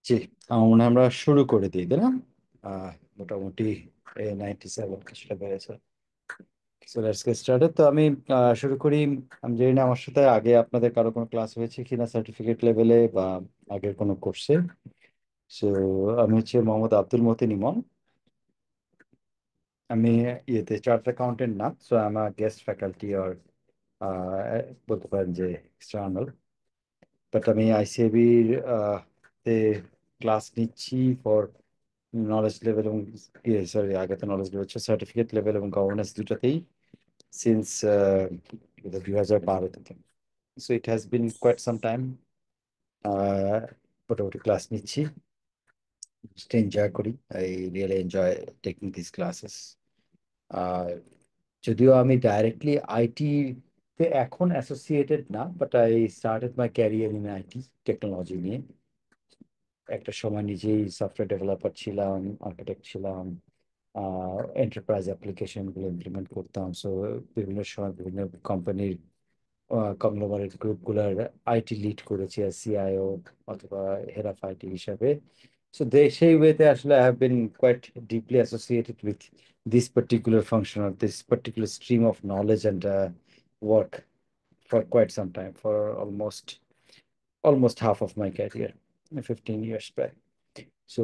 জি, আমার মনে হয় আমরা শুরু করে দিই, তাই না? আহ, মোটামুটি 97 কিছুটা বেড়েছে। So let's get started. তো আমি শুরু করি। আমি জানি না আমার সাথে আগে আপনাদের কারো কোনো ক্লাস হয়েছে কিনা সার্টিফিকেট লেভেলে বা আগের কোনো কোর্সে। সো আমি হচ্ছে মোহাম্মদ আব্দুল মতিন ইমন। আমি ইয়েতে চার্টার্ড অ্যাকাউন্টেন্ট না, সো আমার গেস্ট ফ্যাকাল্টি আর বলতে পারেন যে এক্সটার্নাল। বাট আমি আইসিএবির তে ক্লাস নিচ্ছি ফর নলেজ লেভেল এবং সরি, আগে তো নলেজ লেভেল হচ্ছে সার্টিফিকেট লেভেল এবং গভর্নেন্স দুটাতেই সিন্স 2012 থেকে। So it has been quite some time. মোটামুটি ক্লাস নিচ্ছি, এনজয় করি। I really enjoy taking this classes. আর যদিও আমি ডাইরেক্টলি আইটি তে এখন অ্যাসোসিয়েটেড না, but I started my career in IT technology নিয়ে। একটা সময় নিজেই সফটওয়্যার ডেভেলপার ছিলাম, আর্কিটেক্ট ছিলাম, এন্টারপ্রাইজ অ্যাপ্লিকেশন গুলো ইমপ্লিমেন্ট করতাম। সো বিভিন্ন সময় বিভিন্ন কোম্পানির কংগ্লোমারেট গ্রুপগুলোর আইটি লিড করেছি আর সিআইও অথবা হেড অফ আইটি হিসাবে। সো সেই ওয়েতে আসলে I have been quite deeply associated with this particular function or this particular stream of knowledge and work for quite some time, for almost half of my career, 15 years back. So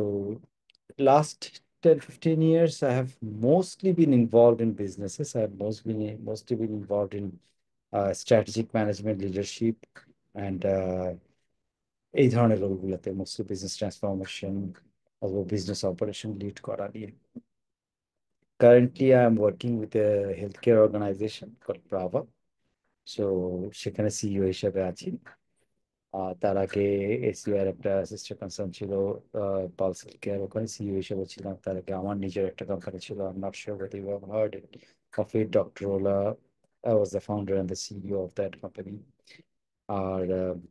last 10, 15 years, I have mostly been involved in businesses. I have mostly been involved in strategic management, leadership, and এই ধরনের রোলগুলোতে mostly business transformation অথবা business operation lead করা নিয়ে। Currently, I am working with a healthcare organization called Brava. So সেখানে CEO হিসেবে আছি। তার আগে এসিআর একটা সিস্টার কনসার্ন ছিল, পালস কেয়ার, ওখানে সিইও হিসেবে ছিলাম। তার আগে আমার নিজের একটা কোম্পানি ছিল, I am not sure whether you have heard of it, Doctorola. I was the founder and the CEO of that company. আর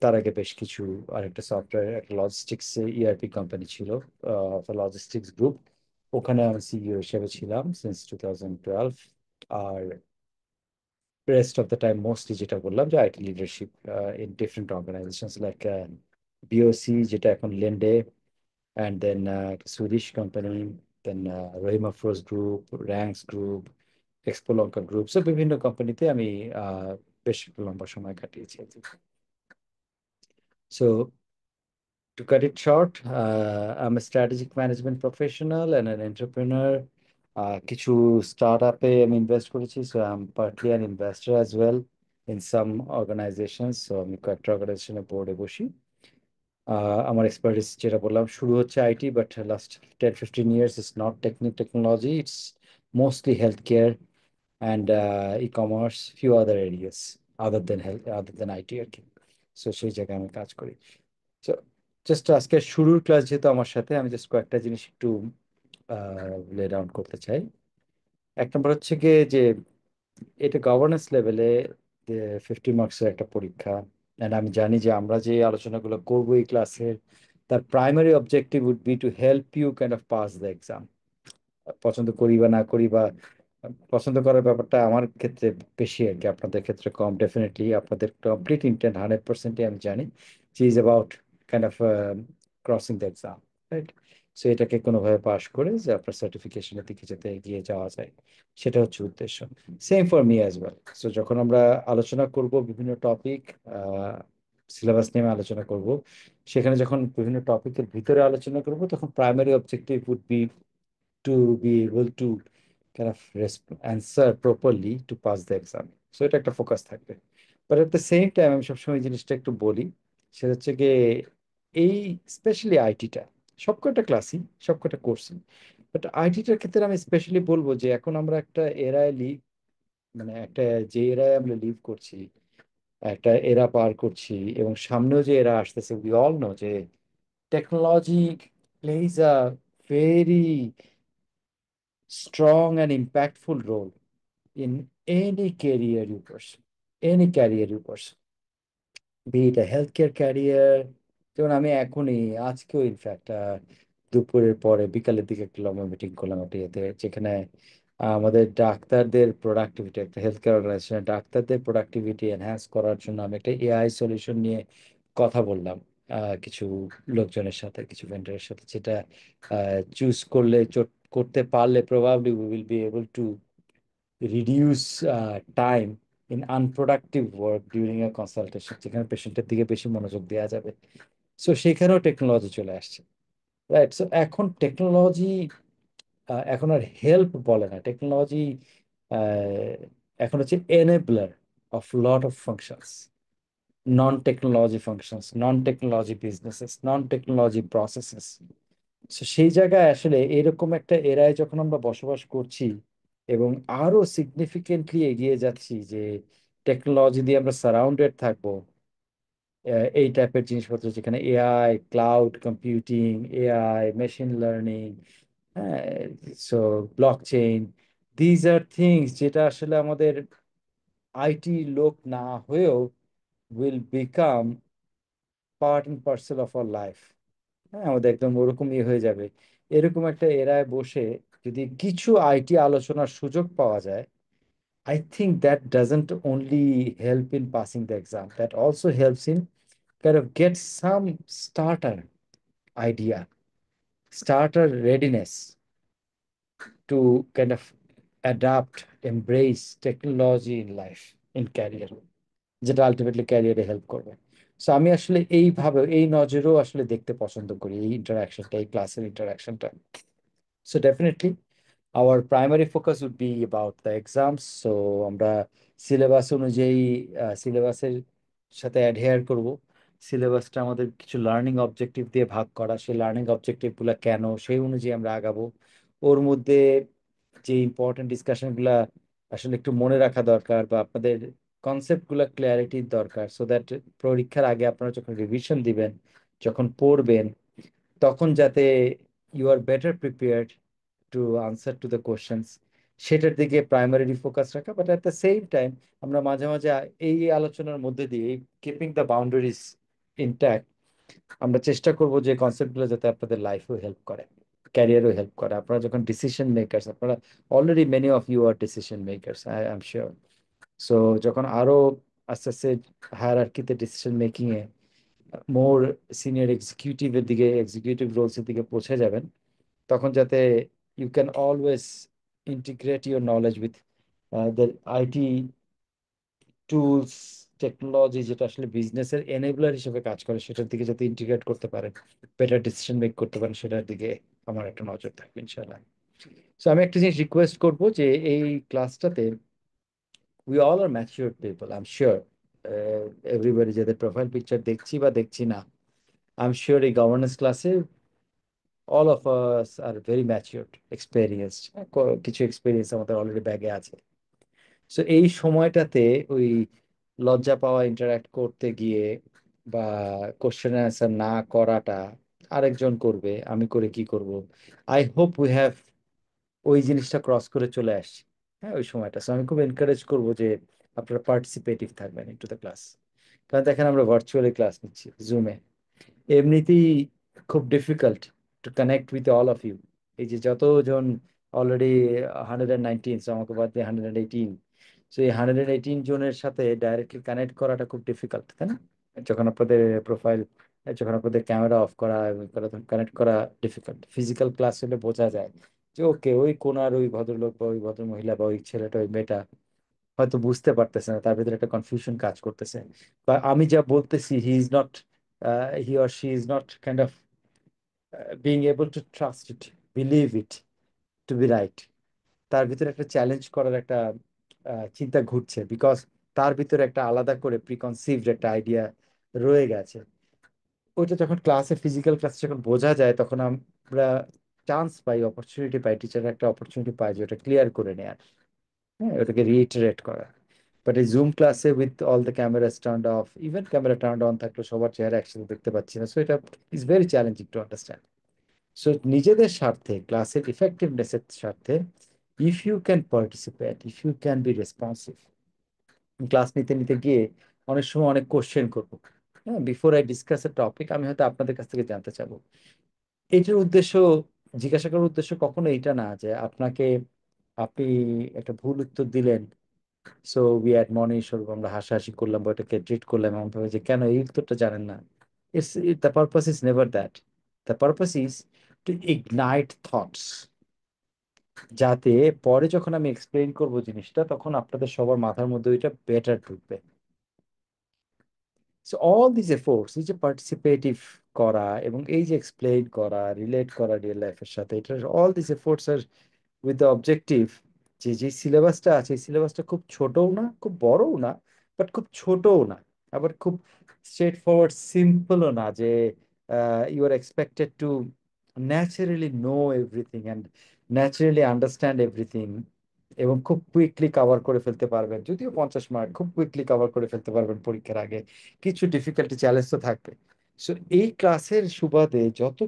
তার আগে বেশ কিছু আরেকটা সফটওয়্যার, একটা লজিস্টিক্স ইআরপি কোম্পানি ছিল, লজিস্টিক্স গ্রুপ। ওখানে আমি সিইও হিসেবে ছিলাম সিন্স 2012। আর rest of the time mostly যেটা বললাম যে IT leadership in different organizations like BOC, যেটা এখন Linde, and then Swedish company, then Rahimafrooz group, Rangs group, Expolanka group. So বিভিন্ন কোম্পানিতে আমি বেশ লম্বা সময় কাটিয়েছি। So to cut it short, I'm a strategic management professional and an entrepreneur. কিছু স্টার্টআপে আমি ইনভেস্ট করেছি, so I am partly an investor as well in some organisations. সো আমি কয়েকটা অর্গানাইজেশনের বোর্ডে বসি। আমার এক্সপার্টিস যেটা বললাম শুরু হচ্ছে IT, but last 10-15 years it's not technology, it's mostly health care and e-commerce, few other areas other than IT আর কি। সো সেই জায়গায় আমি কাজ করি। So, জাস্ট আজকে শুরুর ক্লাস যেহেতু আমার সাথে, আমি জাস্ট কয়েকটা জিনিস একটু লে ডাউন করতে চাই। এক নম্বর হচ্ছে গিয়ে যে এটা গভর্নেন্স লেভেলে 50 মার্কসের একটা পরীক্ষা। অ্যান্ড আমি জানি যে আমরা যে আলোচনাগুলো করবো এই ক্লাসের, তার primary objective would be to help you kind of pass the exam. পছন্দ করি বা না করি, বা পছন্দ করার ব্যাপারটা আমার ক্ষেত্রে বেশি আর কি, আপনাদের ক্ষেত্রে কম। ডেফিনেটলি আপনাদের কমপ্লিট ইন্টেন্ট 100%-ই আমি জানি যে is about kind of crossing the exam, right? So এটাকে কোনোভাবে পাশ করে যে আপনার সার্টিফিকেশনের দিকে যাতে এগিয়ে যাওয়া যায়, সেটা হচ্ছে উদ্দেশ্য। Same for me as well. So যখন আমরা আলোচনা করব বিভিন্ন টপিক, সিলেবাস নিয়ে আলোচনা করব, সেখানে যখন বিভিন্ন টপিকের ভিতরে আলোচনা করব, তখন primary objective would be to be able to kind of answer properly to pass the exam. So এটা একটা ফোকাস থাকবে। But at the same time আমি সবসময় এই জিনিসটা একটু বলি, সেটা হচ্ছে গিয়ে এই স্পেশালি আইটিটা, সবকটা ক্লাসই, সবকটা কোর্সই, বাট আইটিটার ক্ষেত্রে আমি স্পেশালি বলবো যে এখন আমরা একটা এরায় লিভ, মানে একটা যে এরায় আমরা লিভ করছি, একটা এরা পার করছি, এবং সামনেও যে এরা আসতেছে, উই অল নো যে technology plays a very strong and impactful role in any career you pursue, be it a healthcare career. যেমন আমি এখনই, আজকেও ইনফ্যাক্ট দুপুরের পরে বিকালের দিকে একটা লম্বা মিটিং করলাম একটা ইয়েতে, যেখানে আমাদের ডাক্তারদের প্রোডাক্টিভিটি, একটা হেলথ কেয়ার অর্গানাইজেশনের ডাক্তারদের প্রোডাক্টিভিটি এনহ্যান্স করার জন্য আমি একটা এআই সলিউশন নিয়ে কথা বললাম। কিছু লোকজনের সাথে, কিছু ভেন্ডরের সাথে, যেটা চুজ করলে, করতে পারলে probably we will be able to reduce time in unproductive work during a consultation, যেখানে পেশেন্টের দিকে বেশি মনোযোগ দেওয়া যাবে। সো সেখানেও টেকনোলজি চলে আসছে, রাইট? সো এখন টেকনোলজি এখন আর হেল্প বলে না, টেকনোলজি এখন হচ্ছে enabler of lot of functions, non technology functions, non technology businesses, non technology processes. তো সেই জায়গায় আসলে এরকম একটা এরায় যখন আমরা বসবাস করছি এবং আরো সিগনিফিকেন্টলি এগিয়ে যাচ্ছি, যে টেকনোলজি দিয়ে আমরা সারাউন্ডেড থাকবো, এই টাইপের জিনিসপত্র, যেখানে AI, cloud computing, AI, machine learning, হ্যাঁ, so block chain, these are things যেটা আসলে আমাদের আইটি লোক না হয়েও will become part and parcel of our life. হ্যাঁ, আমাদের একদম ওরকমই হয়ে যাবে। এরকম একটা এরায় বসে যদি কিছু আইটি আলোচনার সুযোগ পাওয়া যায়, I think that doesn't only help in passing the exam, that also helps in kind of get some starter idea, starter readiness to kind of adapt, embrace technology in life, in career, যেটা ultimately ক্যারিয়ারে help করবে। So আমি আসলে এইভাবে, এই নজরেও আসলে দেখতে পছন্দ করি এই ইন্টারাকশনটা, এই ক্লাসের ইন্টারাকশনটা। So definitely our primary focus would be about the exams. So আমরা সিলেবাস অনুযায়ী সিলেবাসের সাথে অ্যাডহেয়ার করব। সিলেবাসটা আমাদের কিছু লার্নিং অবজেক্টিভ দিয়ে ভাগ করা, সেই লার্নিং অবজেক্টিভগুলো কেন, সেই অনুযায়ী আমরা আগাবো। ওর মধ্যে যে ইম্পর্টেন্ট ডিসকাশনগুলো আসলে একটু মনে রাখা দরকার, বা আপনাদের কনসেপ্টগুলো ক্লিয়ারিটির দরকার, সো দ্যাট পরীক্ষার আগে আপনারা যখন রিভিশন দিবেন, যখন পড়বেন, তখন যাতে you are better prepared to answer to the questions, সেটার দিকে প্রাইমারি ফোকাস রাখা। But at the same time আমরা মাঝে মাঝে এই আলোচনার মধ্যে দিয়ে, কিপিং দ্য বাউন্ডারিজ ইনট্যাক্ট, আমরা চেষ্টা করব যে কনসেপ্টগুলো যাতে আপনাদের লাইফেও হেল্প করে, ক্যারিয়ারও হেল্প করে। আপনারা যখন ডিসিশন মেকার্স, আপনারা already many of you are decision makers, I am sure. So যখন আরো আস্তে আস্তে হায়ারার্কিতে ডিসিশন মেকিং এ মোর সিনিয়র এক্সিকিউটিভের দিকে, এক্সিকিউটিভ রোলস এর দিকে পৌঁছে যাবেন, তখন যাতে you can always integrate your knowledge with the IT tools, technology, যেটা আসলে বিজনেসের এনেবলার হিসেবে কাজ করে, সেটার দিকে যাতে ইন্টিগ্রেট করতে পারেন, বেটার ডিসিশন মেক করতে পারেন, সেটার দিকে আমার একটা নজর থাকবে ইনশাল্লাহ। সো আমি একটা জিনিস রিকোয়েস্ট করবো, যে এই ক্লাসটাতে we all are mature people, I am sure. Everybody যাদের প্রোফাইল পিকচার দেখছি বা দেখছি না, আই এম শিওর এই গভর্নেন্স ক্লাসে all of us are very matured, experienced, কিছু এক্সপিরিয়েন্স আমাদের অলরেডি ব্যাগে আছে। সো এই সময়টাতে ওই লজ্জা পাওয়া, ইন্টারাক্ট করতে গিয়ে, বা কোশ্চেন অ্যান্সার না করাটা আরেকজন করবে, আমি করে কি করব, আই হোপ উই হ্যাভ ওই জিনিসটা ক্রস করে চলে আসছি। হ্যাঁ, ওই সময়টা। So আমি খুব এনকারেজ করবো যে আপনারা পার্টিসিপেটিভ থাকবেন ইনটু দ্য ক্লাস। কারণ দেখেন, আমরা ভার্চুয়ালি ক্লাস নিচ্ছি জুমে, এমনিতেই খুব difficult to connect with all of you. এই যে যতজন অলরেডি 119, আমাকে বাদ দিয়ে 118, সো এই 118 জনের সাথে ডাইরেক্টলি কানেক্ট করাটা খুব ডিফিকাল্ট, তাই না? যখন আপনাদের প্রোফাইল, যখন আপনাদের ক্যামেরা অফ করা এবং কানেক্ট করা ডিফিকাল্ট। ফিজিক্যাল ক্লাস হলে বোঝা যায় যে ওকে, ওই কোনার ওই ভদ্রলোক বা ওই ভদ্র মহিলা বা ওই ছেলেটা, ওই মেয়েটা হয়তো বুঝতে পারতেছে না, তার ভিতরে একটা কনফিউশন কাজ করতেছে, বা আমি যা বলতেছি he is not, he or she is not kind of being able to trust it, believe it to be right. তার ভিতরে একটা চ্যালেঞ্জ করার একটা চিন্তা ঘুরছে, বিকজ তার ভিতরে একটা আলাদা করে প্রিকনসিভড একটা আইডিয়া রয়ে গেছে। ওইটা যখন ক্লাসে, ফিজিক্যাল ক্লাসে যখন বোঝা যায়, তখন আমরা চান্স পাই, অপরচুনিটি পাই, টিচার একটা অপরচুনিটি পাই যে ওটা ক্লিয়ার করে নেয়ার, হ্যাঁ, ওটাকে রিইটারেট করা। বাট এই জুম ক্লাসে with all the cameras turned off, even camera turned on থাকলে সবার চেহারা একসাথে দেখতে পাচ্ছি না, সো এটা is very challenging to understand. So নিজেদের স্বার্থে, ক্লাসের ইফেক্টিভনেসের স্বার্থে, if you can participate, if you can be responsive, class নিতে নিতে গিয়ে অনেক সময় অনেক কোশ্চেন করবো, হ্যাঁ, before I discuss a topic, আমি হয়তো আপনাদের কাছ থেকে জানতে চাবো। এটার উদ্দেশ্য, জিজ্ঞাসা করার উদ্দেশ্য কখনো এটা না যে আপনাকে, আপনি একটা ভুল উত্তর দিলেন, সো উই অ্যাডমনিশ, আমরা হাসাহাসি করলাম বা এটাকে ট্রিট করলাম এমন ভাবে যে কেন এই উত্তরটা জানেন না। The purpose is never that. The purpose is to ignite thoughts, যাতে পরে যখন আমি এক্সপ্লেইন করব জিনিসটা তখন আপনাদের সবার মাথার মধ্যে ওইটা বেটার ঢুকবে। সো অল দিস এফোর্টস, এই যে পার্টিসিপেটিভ করা এবং এই যে এক্সপ্লেইন করা, রিলেট করা রিয়েল লাইফের সাথে, এটা অল দিস এফোর্টস আর উইথ দ্য অবজেক্টিভ যে যে সিলেবাসটা আছে এই সিলেবাসটা খুব ছোটও না, খুব বড়ও না, বাট খুব ছোটও না, আবার খুব স্ট্রেট ফরওয়ার্ড সিম্পলও না যে you are expected to naturally know everything and naturally understand everything এবং খুব কুইকলি কভার করে ফেলতে পারবেন। যদিও 50 মার্ক খুব কুইকলি কভার করে ফেলতে পারবেন পরীক্ষার আগে, কিছু ডিফিকাল্টি চ্যালেঞ্জ তো থাকবে। সো এই ক্লাসের সুবাদে যত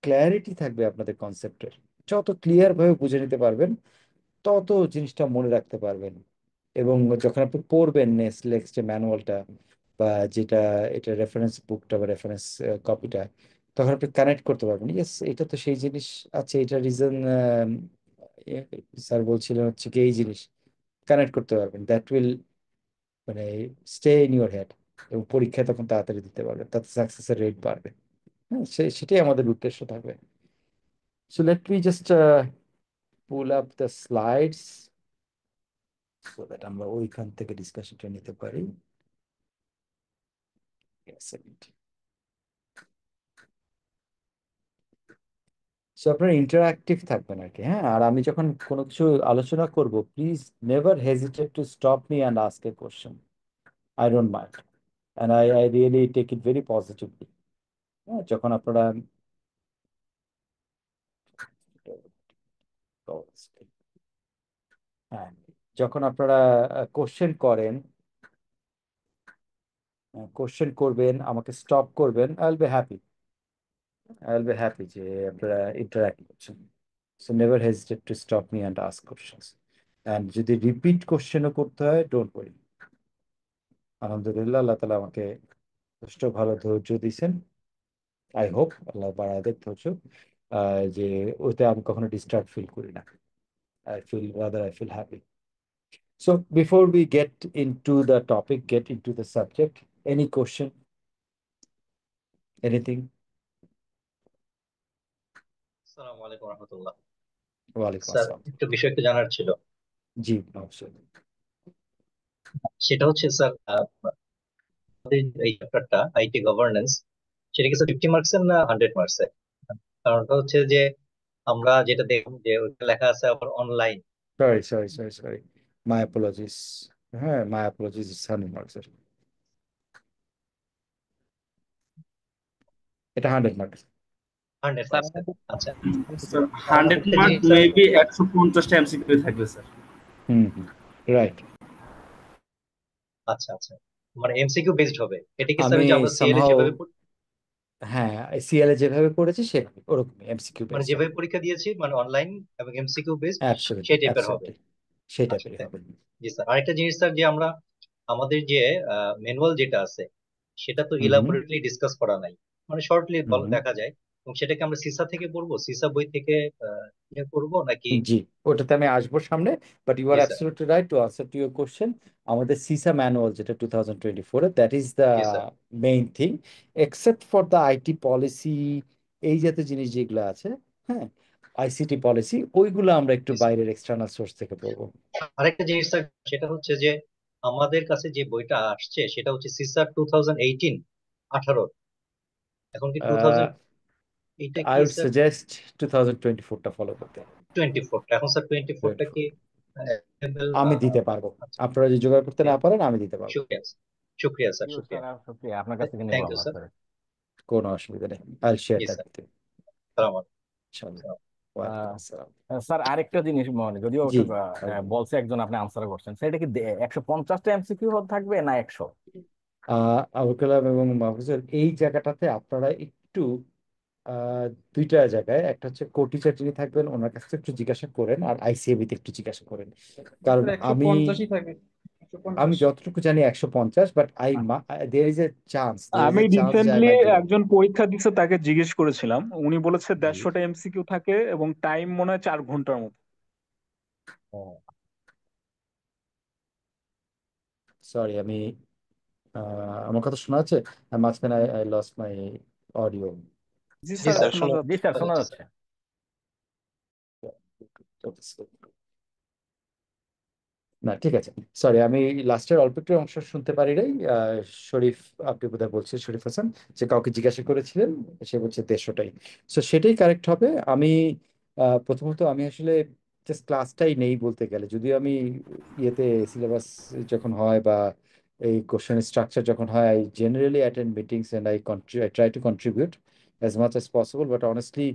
ক্ল্যারিটি থাকবে আপনাদের কনসেপ্টের, যত ক্লিয়ার ভাবে বুঝে নিতে পারবেন, তত জিনিসটা মনে রাখতে পারবেন। এবং যখন আপনি পড়বেন নেক্সট নেক্সট ম্যানুয়ালটা বা যেটা, এটা রেফারেন্স বুকটা বা রেফারেন্স কপিটা, তখন আপনি কানেক্ট করতে পারবেন, ইয়েস এটা তো সেই জিনিস আছে, এটা রিজন স্যার বলছিলেন হচ্ছে কি এই জিনিস, কানেক্ট করতে পারবেন। দ্যাট উইল মানে স্টে ইন ইউর হেড, এবং পরীক্ষায় তখন তাড়াতাড়ি দিতে পারবেন, তাতে সাকসেসের রেট বাড়বে। হ্যাঁ, সেটাই আমাদের উদ্দেশ্য থাকবে। So let me just pull up the slides so that আমরা ওইখান থেকে ডিসকাশনটা নিতে পারি। সো আপনারা ইন্টারঅ্যাক্টিভ থাকবেন আর কি। হ্যাঁ, আর আমি যখন কোনো কিছু আলোচনা করব, please never hesitate to stop me and ask a question. I don't mind, and I really take it very positively. হ্যাঁ, যখন আপনারা হ্যাঁ, যখন আপনারা কোশ্চেন করেন, কোশ্চেন করবেন, আমাকে স্টপ করবেন, আই উইল বি হ্যাপি যে আপনারা ইন্টারাক্ট করছেন। So never hesitate to stop me and ask questions. And যদি রিপিট কোশ্চেনও করতে হয়, ডোন্ট ওয়ারি। আলহামদুলিল্লাহ, আল্লাহ তালা আমাকে যথেষ্ট ভালো ধৈর্য দিয়েছেন। আই হোপ আল্লাহ বাড়ায় দেখ ধৈর্য, যে ওতে আমি কখনো ডিস্টার্ব ফিল করি না। I feel happy. So before we get into the topic, get into the subject, any question, anything? আসসালামু আলাইকুম রহমতুল্লাহ। ওয়ালাইকুম স্যার, আসসালাম। একটু বিষয় একটু জানার ছিল। জি, অবশ্যই। সেটা হচ্ছে স্যার, আমাদের এই চ্যাপ্টারটা আইটি গভর্নেন্স, সেটা কি স্যার 50 মার্কসের না 100 মার্কসের? কারণটা হচ্ছে যে আমরা যেটা দেখলাম যে ওইটা লেখা আছে আবার অনলাইন। সরি, মাই অ্যাপোলজিস। হ্যাঁ, মাই অ্যাপোলজিস, ইটস 100 মার্কস। এটা 100 মার্কস। 100 মার্কসের। আচ্ছা। স্যার আর 100 আরেকটা মার্ক জিনিস স্যার, মেবি 150টা এমসিকিউ থাকবে স্যার। হুম হুম, রাইট। আচ্ছা আচ্ছা, মানে এমসিকিউ বেসড হবে। এটা কি স্যার আমি ওই যে আমরা সিএল এ সামহাও, যেভাবে হ্যাঁ, সিএল এ যেভাবে পড়েছি সেভাবে ওরকম এমসিকিউ মানে বেসড হবে। যেভাবে পরীক্ষা দিয়েছি, মানে অনলাইন এবং এমসিকিউ বেসড, অ্যাবসলিউটলি, সেই টাইপের হবে? অ্যাবসলিউটলি সেই আচ্ছা, টাইপেরই হবে। জি স্যার। আরেকটা জিনিস স্যার, যে আমরা আমাদের যে ম্যানুয়াল যেটা আছে সেটা তো হুম হুম ইলাবোরেটলি ডিসকাস করা নাই, মানে শর্টলি হুম হুম। দেখা যায়। এবং সেটাকে আমরা সিসা থেকে পড়বো, সিসা বই থেকে ইয়ে করবো নাকি? জি, ওটাতে আমি আসবো সামনে। বাট ইউ আর জি sir. Absolutely right to answer to your question. আমাদের সিসা ম্যানুয়াল যেটা 2024, দ্যাট ইজ দ্য জি sir. Main thing, except for the IT policy, এই জাতীয় জিনিস যেগুলো আছে, হ্যাঁ, আইসিটি পলিসি, ওইগুলো আমরা একটু জি স্যার। বাইরের এক্সটার্নাল সোর্স থেকে পড়বো। আরেকটা জিনিস স্যার, সেটা হচ্ছে যে আমাদের কাছে যে বইটা আসছে সেটা হচ্ছে সিসা 2018। এখন কি 2000, এইটা আই কি উড স্যার সাজেস্ট 2024টা ফলো করতে। 24টা? এখন স্যার 24টা কি 24 available? আমি দিতে পারবো। আচ্ছা। আপনারা যদি জোগাড় করতে না পারেন, আমি দিতে পারবো। শুক্রিয়া, শুক্রিয়া স্যার, ইউ শুক্রিয়া। স্যার, সত্যি আপনার কাছ থেকে নেবো থ্যাংক ইউ আমরা স্যার। স্যার। কোনো অসুবিধা নেই, আই শেয়ার জি দ্যাট স্যার। With you. সালাম ইনশাআল্লাহ। আলাইকুম। ওয়ালাইকুম আসসালাম। স্যার আরেকটা জিনিস, মানে যদিও জি, ওটা বলছে একজন, আপনি আনসার করছেন, সেটা কি 150টা এমসিকিউ থাকবে না 100? আবুল কালাম এবং মাহফুজের এই জায়গাটাতে আপনারা একটু আহ, দুইটা জায়গায়, একটা হচ্ছে কোটি চাটুরি থাকবেন, ওনার কাছে একটু জিজ্ঞাসা করেন, আর আইসিএবি তে একটু জিজ্ঞাসা করেন। কারণ স্যার একশো আমি পঞ্চাশই থাকে, একশো আমি পঞ্চাশ। যতটুকু জানি 150, বাট আমি যে I recently might be wrong. একজন পরীক্ষা দিচ্ছে, তাকে জিজ্ঞেস করেছিলাম, উনি বলেছে 150টা এমসিকিউ থাকে এবং টাইম মনে হয় 4 ঘন্টার মতো। সরি, আমি আমার কথা শোনা যাচ্ছে? মাঝখানে I lost my audio. G G sir, sir, শোনা শোনা যাচ্ছে। জি স্যার, শোনা যাচ্ছে যাচ্ছে। না, ঠিক আছে। সরি, আমি লাস্টের অল্প একটু অংশ শুনতে পারি নাই। শরীফ, আপনি বোধহয় বলছেন শরীফ হাসান, যে কাউকে জিজ্ঞাসা করেছিলেন, সে বলছে 150টাই। সো সেটাই কারেক্ট হবে। আমি প্রথমত আমি আসলে জাস্ট ক্লাসটাই নেই বলতে গেলে, যদিও আমি ইয়েতে সিলেবাস যখন হয় বা এই কোশ্চেন স্ট্রাকচার যখন হয়, I generally attend meetings and I try to contribute as much as possible, but honestly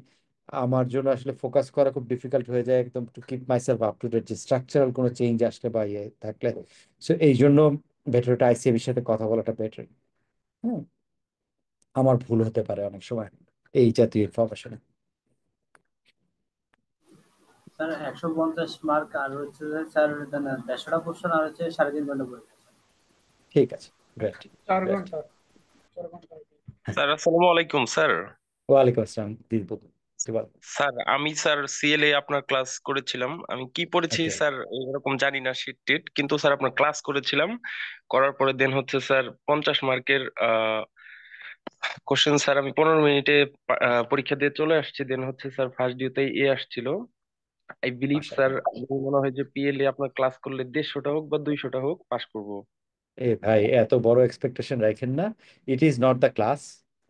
আমার জন্য আসলে ফোকাস করা খুব ডিফিকাল্ট হয়ে যায় একদম, to keep myself up to date, যে স্ট্রাকচারাল কোনো চেঞ্জ আসলে বা ইয়ে থাকলে। সো এই জন্য বেটার ওটা আইসিএবির সাথে কথা বলাটা বেটার। হ্যাঁ, আমার ভুল হতে পারে অনেক সময় এই জাতীয় ইনফরমেশনে। স্যার 150 মার্ক আর হচ্ছে যে স্যার 150টা কোশ্চেন আর হচ্ছে 3.5 ঘন্টা পরীক্ষা। ঠিক আছে, গ্রেট। 4 ঘন্টা। 4 ঘন্টা। স্যার আসসালামু আলাইকুম স্যার। ওয়ালাইকুম আসসালাম দিলবু, কি বল? স্যার আমি স্যার সিএলএ আপনার ক্লাস করেছিলাম, আমি কি পড়েছি ওকে, স্যার এরকম জানি না শীট টিট, কিন্তু স্যার আপনার ক্লাস করেছিলাম। করার পরে দেন হচ্ছে স্যার 50 মার্কের কোশ্চেন স্যার আমি 15 মিনিটে পরীক্ষা দিয়ে চলে আসছি। দেন হচ্ছে স্যার ফার্স্ট ডিউতেই এ আসছিল। আই বিলিভ স্যার, মাশাআল্লাহ। আমার মনে হয় যে পিএলএ আপনার ক্লাস করলে 150টা হোক বা 200টা হোক পাস করবো। এ ভাই, এত বড় এক্সপেকটেশন রাখেন না। It is not the class,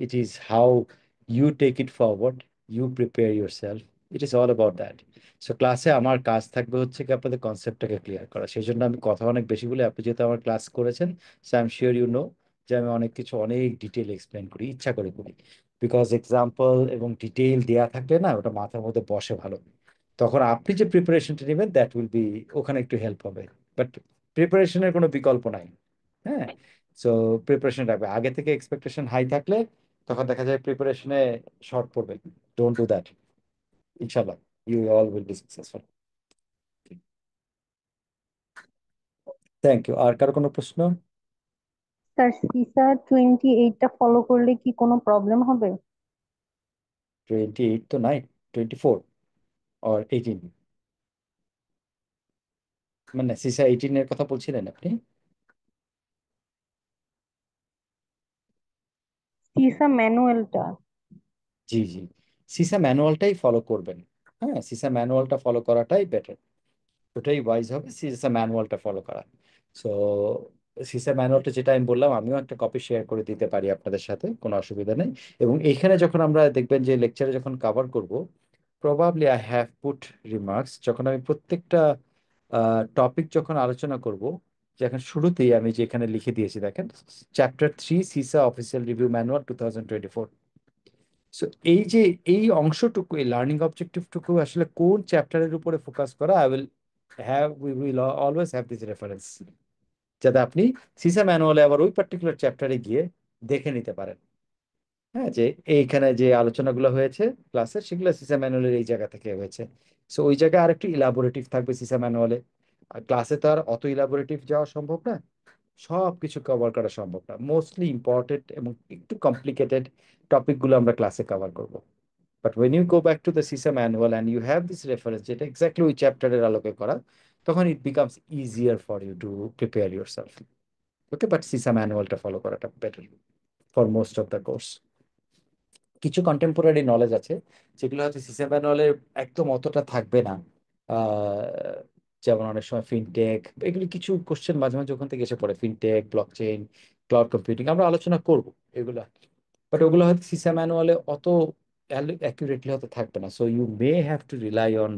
it is how you take it forward, you prepare your self. It is all about that. So ক্লাসে আমার কাজ থাকবে হচ্ছে কি আপনাদের কনসেপ্টটাকে ক্লিয়ার করা, সেই জন্য আমি কথা অনেক বেশি বলে। আপনি যেহেতু আমার ক্লাস করেছেন, so I am sure you know যে আমি অনেক কিছু অনেক ডিটেল এক্সপ্লেন করি, ইচ্ছা করে করি। বিকজ এক্সাম্পল এবং ডিটেল দেয়া থাকলে না ওটা মাথার মধ্যে বসে ভালো। তখন আপনি যে প্রিপারেশনটা নেবেন দ্যাট উইল বি, ওখানে একটু হেল্প হবে। বাট প্রিপারেশনের কোনো বিকল্প নাই। হ্যাঁ, সো প্রিপারেশন রাখবে আগে থেকে। এক্সপেকটেশন হাই থাকলে তখন দেখা যায় প্রিপারেশনে শর্ট পড়বে। Don't do that. ইনশাল্লাহ you all will be successful. Thank you. আর কারো কোনো প্রশ্ন? স্যার সিসা 28টা ফলো করলে কি কোনো প্রবলেম হবে? 28 তো নাই, 24 or 18, মানে সিসা 18 এর কথা বলছিলেন আপনি? সিসা ম্যানুয়ালটা। জি জি, সিসা ম্যানুয়ালটাই ফলো করবেন। হ্যাঁ, সিসা ম্যানুয়ালটা ফলো করাটাই বেটার, ওটাই ওয়াইজ হবে সিসা ম্যানুয়ালটা ফলো করা। সো সিসা ম্যানুয়ালটা যেটা আমি বললাম, আমিও একটা কপি শেয়ার করে দিতে পারি আপনাদের সাথে, কোনো অসুবিধা নেই। এবং এইখানে যখন আমরা দেখবেন যে লেকচারে যখন কভার করব, probably I have put remarks, যখন আমি প্রত্যেকটা টপিক যখন আলোচনা করব, যেখানে শুরুতেই আমি যেখানে লিখে দিয়েছি দেখেন, chapter 3 CISA official review manual 2024। So এই যে এই অংশটুকু, এই লার্নিং অবজেক্টিভটুকু আসলে কোন চ্যাপ্টারের উপরে ফোকাস করা, I will have, we will always have this reference, যাতে আপনি সিসা ম্যানুয়ালে আবার ওই পার্টিকুলার চ্যাপ্টারে গিয়ে দেখে নিতে পারেন। হ্যাঁ, যে এইখানে যে আলোচনাগুলো হয়েছে ক্লাসের, সেগুলো সিসা ম্যানুয়ালের এই জায়গা থেকে হয়েছে। সো ওই জায়গায় আরেকটু ইলাবোরেটিভ থাকবে সিসা ম্যানুয়ালে। আর ক্লাসে তো আর অত ইলাবোরেটিভ যাওয়া সম্ভব না, সব কিছু কভার করা সম্ভব না। মোস্টলি ইম্পর্টেন্ট এবং একটু কমপ্লিকেটেড টপিকগুলো আমরা ক্লাসে কভার করব। But when you go back to the CISA manual and you have this reference যেটা এক্স্যাক্টলি ওই চ্যাপ্টারের আলোকে করা, তখন it becomes easier for you to prepare yourself. Okay, but CISA ম্যানুয়ালটা ফলো করাটা better for most of the course. কিছু contemporary knowledge আছে যেগুলো হয়তো সিসা ম্যানুয়ালে একদম অতটা থাকবে না। যেমন অনেক সময় ফিনটেক, এগুলি কিছু কোশ্চেন মাঝে মাঝে ওখান থেকে এসে পড়ে, ফিনটেক, ব্লকচেইন, ক্লাউড কম্পিউটিং, আমরা আলোচনা করব এগুলা। বাট ওগুলো হয়তো সিসা ম্যানুয়ালে অত অ্যাকুরেটলি হয়তো থাকবে না। So you may have to rely on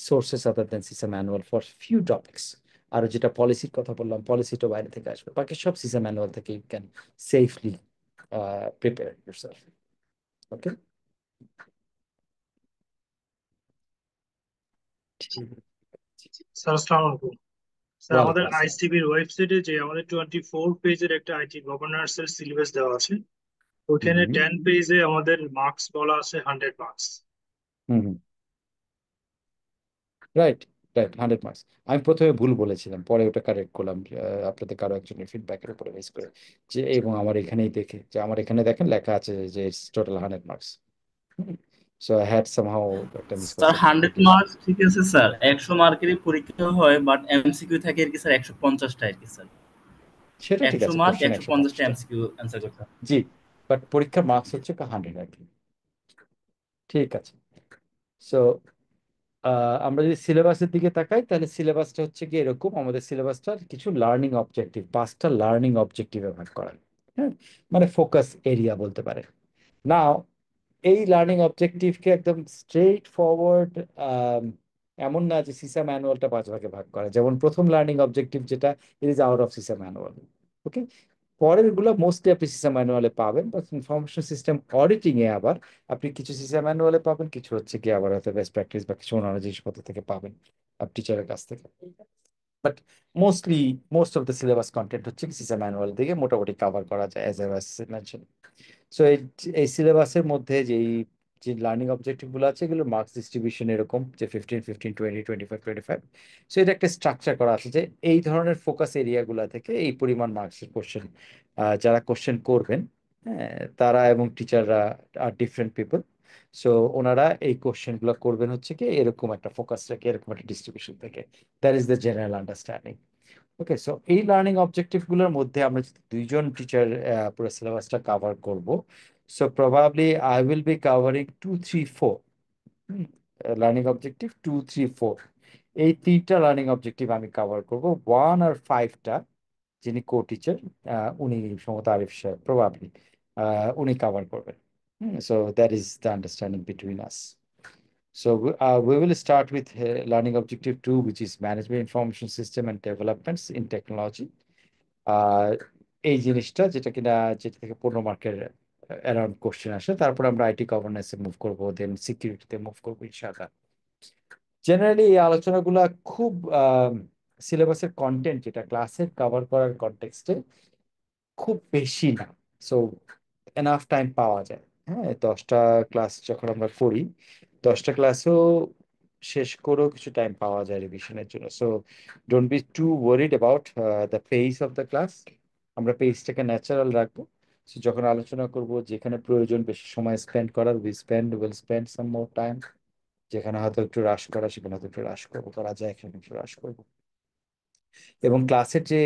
sources other than CISA manual for few topics. আর যেটা পলিসির কথা বললাম, পলিসিটা বাইরে থেকে আসবে, বাকি সব সিসা ম্যানুয়াল থেকে you can safely prepare yourself. Okay, sir আসসালামু আলাইকুম। স্যার ওয়ালাইকুম আমাদের আসসালাম। আইসিবির ওয়েবসাইটে যে আমাদের 24 পেজের একটা আইটি গভর্নেন্স এর সিলেবাস দেওয়া আছে, ওইখানে হুম 10 পেজে আমাদের মার্কস বলা আছে 100 মার্কস। হুম হুম, রাইট রাইট, 100 মার্কস। আমি প্রথমে ভুল বলেছিলাম, পরে ওটা কারেক্ট করলাম, আপনাদের কারো একজনের ফিডব্যাকের উপরে বেস করে, যে এবং আমার এখানেই দেখে, যে আমার এখানে দেখেন লেখা আছে যে total 100 marks. So I had somehow একটা স্যার মিসকনসেপ্ট। 100 মার্কস ঠিক আছে স্যার, 100 মার্কেরই পরীক্ষা হয়, বাট এমসিকিউ থাকে আর কি স্যার 150টা আর কি স্যার। সেটা ঠিক 100 আছে, মার্ক কোশ্চেন 150টা 150টা, এমসিকিউ অ্যান্সার করতে হবে। জি, বাট পরীক্ষার মার্কস হচ্ছে 100 আর কি। ঠিক আছে। সো আমরা যদি সিলেবাসের দিকে তাকাই, তাহলে সিলেবাসটা হচ্ছে কি এরকম, আমাদের সিলেবাসটার কিছু লার্নিং অবজেক্টিভ, 5টা লার্নিং অবজেক্টিভে ভাগ করা, হ্যাঁ, মানে ফোকাস এরিয়া বলতে পারে। নাও এই লার্নিং অবজেক্টিভকে একদম স্ট্রেইট ফরওয়ার্ড, এমন না যে সিসা ম্যানুয়ালটা 5 ভাগে ভাগ করা, যেমন প্রথম লার্নিং অবজেক্টিভ যেটা, it is out of CISA manual. Okay, পরের গুলো মোস্টলি আপনি সিসা ম্যানুয়ালে পাবেন, বা ইনফরমেশন সিস্টেম অডিটিং এ আবার আপনি কিছু সিসা ম্যানুয়ালে পাবেন, কিছু হচ্ছে কি আবার হয়তো বেস্ট প্র্যাকটিস বা কিছু অন্যান্য জিনিসপত্র থেকে পাবেন টিচারের কাছ থেকে। But mostly most of the syllabus content হচ্ছে সিসা ম্যানুয়াল থেকে মোটামুটি কভার করা যায়, as I was mention. So এই সিলেবাসের মধ্যে যে লার্নিং অবজেক্টিভ গুলো আছে, এগুলো মার্কস ডিস্ট্রিবিউশন এরকম যে 15 15 20 25 25। সো এটা একটা স্ট্রাকচার করা আছে যে এই ধরনের ফোকাস এরিয়া গুলা থেকে এই পরিমাণ মার্কসের কোশ্চেন, যারা কোশ্চেন করবেন, হ্যাঁ, তারা এবং টিচাররা আর ডিফারেন্ট পিপল। সো ওনারা এই কোশ্চেন গুলো করবেন হচ্ছে কি এরকম একটা ফোকাস রেখে, এরকম একটা ডিস্ট্রিবিউশন থেকে। That is the general understanding. Okay, so এই লার্নিং অবজেক্টিভ গুলোর মধ্যে আমরা যদি 2জন টিচার পুরো সিলেবাসটা কভার করব, so probably I will be covering 2 3 4, learning objective 2 3 4। এই 3টা লার্নিং অবজেক্টিভ আমি কভার করব। 1 আর 5টা যিনি কো টিচার, উনি সম্ভবত আরিফ সাহেব প্রবাবলি উনি কভার করবেন। So that is the understanding between us. So we will start with learning objective 2, which is management information system and developments in technology. এই জিনিসটা যেটা থেকে 15 মার্কের অ্যারাউন্ড কোশ্চেন আসে, তারপর আমরা আইটি গভর্নেন্সে মুভ করবো, দেন সিকিউরিটিতে মুভ করবো ইনশাআল্লাহ। জেনারেলি এই আলোচনাগুলা খুব সিলেবাসের কন্টেন্ট যেটা ক্লাসের কভার করার কনটেক্সটে খুব বেশি না। সো এনাফ টাইম পাওয়া যায়। হ্যাঁ, 10টা ক্লাস যখন আমরা করি, 10টা ক্লাসেও শেষ করেও কিছু টাইম পাওয়া যায় রিভিশনের জন্য। So don't be too worried about the pace of the class. আমরা পেসটাকে ন্যাচারাল রাখবো। So, যখন আলোচনা করব যেখানে প্রয়োজন বেশি সময় স্পেন্ড করার, will spend some more time. যেখানে হয়তো একটু রাশ করা, সেখানে হয়তো একটু রাশ করবো, করা যায় এখানে একটু রাশ করবো। এবং ক্লাসের যে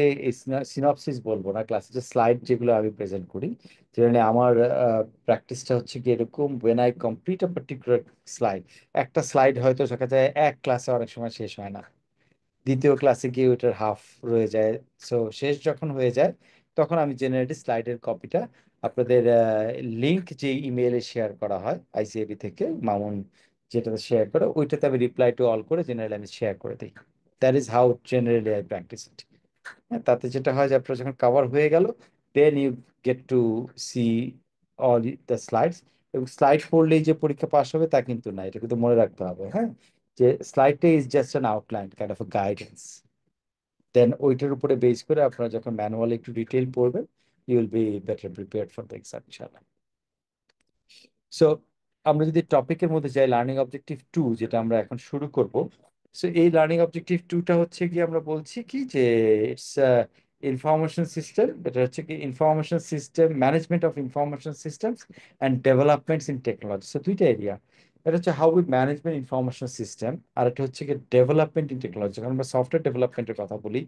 সিনপসিস বলবো না, ক্লাসের যে স্লাইড যেগুলো আমি প্রেজেন্ট করি, যেখানে আমার প্র্যাকটিসটা হচ্ছে কি এরকম, when I complete a particular slide, একটা স্লাইড হয়তো দেখা যায় এক ক্লাসে অনেক সময় শেষ হয় না, দ্বিতীয় ক্লাসে গিয়ে ওইটার হাফ রয়ে যায়। সো শেষ যখন হয়ে যায়, তখন আমি জেনারেলি স্লাইডের কপিটা আপনাদের লিংক যে ইমেইলে শেয়ার করা হয় আইসিএবি থেকে, মামুন যেটাতে শেয়ার করে, ওইটাতে আমি রিপ্লাই টু অল করে জেনারেলি আমি শেয়ার করে দিই। That is how generally I practice it. তাতে যেটা হয় যে আপনার যখন কভার হয়ে গেল, then you get to see all the slides. এবং স্লাইড পড়লেই যে পরীক্ষা পাস হবে তা কিন্তু না, এটা কিন্তু মনে রাখতে হবে, হ্যাঁ, যে স্লাইডটা is just an outline, kind of guidance. Then ওইটার উপরে বেস করে আপনারা যখন ম্যানুয়ালি একটু ডিটেইল পড়বেন, you will be better prepared for the exam ইনশাআল্লাহ। সো আমরা যদি টপিকের মধ্যে যাই, লার্নিং অবজেক্টিভ 2 যেটা আমরা এখন শুরু করব। সো এই লার্নিং অবজেক্টিভ 2টা হচ্ছে কি, আমরা বলছি কি যে ইটস ইনফরমেশন সিস্টেম। এটা হচ্ছে কি information system, management of information systems and developments in technology. So 2টা এরিয়া। এটা হচ্ছে how we management information system, আর এটা হচ্ছে কি ডেভেলপমেন্ট ইন টেকনোলজি। যখন আমরা সফটওয়্যার ডেভেলপমেন্টের কথা বলি,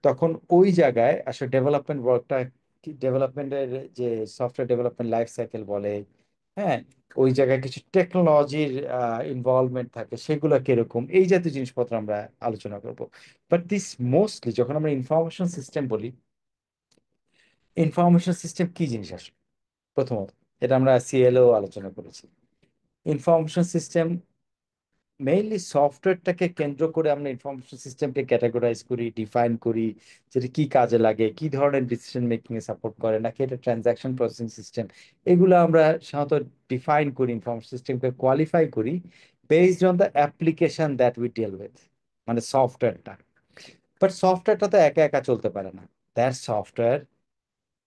তখন ওই জায়গায় আসলে ডেভেলপমেন্ট ওয়ার্কটা কি, ডেভেলপমেন্টের যে সফটওয়্যার ডেভেলপমেন্ট লাইফ সাইকেল বলে, হ্যাঁ, ওই জায়গায় কিছু টেকনোলজির ইনভলভমেন্ট থাকে, সেগুলো কিরকম, এই জাতীয় জিনিসপত্র আমরা আলোচনা করব। বাট দিস মোস্টলি যখন আমরা ইনফরমেশন সিস্টেম বলি, ইনফরমেশন সিস্টেম কি জিনিস আসলে, প্রথমত এটা আমরা সিএলও আলোচনা করেছি। ইনফরমেশন সিস্টেম মেইনলি সফটওয়্যারটাকে কেন্দ্র করে আমরা ইনফরমেশন সিস্টেমকে ক্যাটাগরাইজ করি, ডিফাইন করি, যেটা কি কাজে লাগে, কি ধরনের ডিসিশন মেকিং এ সাপোর্ট করে, নাকি এটা ট্রানজাকশন প্রসেসিং সিস্টেম, এগুলো আমরা সাধারণত ডিফাইন করি, ইনফরমেশন সিস্টেমকে কোয়ালিফাই করি based on the application that we deal with, মানে সফটওয়্যারটা। বাট সফটওয়্যারটা তো একা একা চলতে পারে না। That software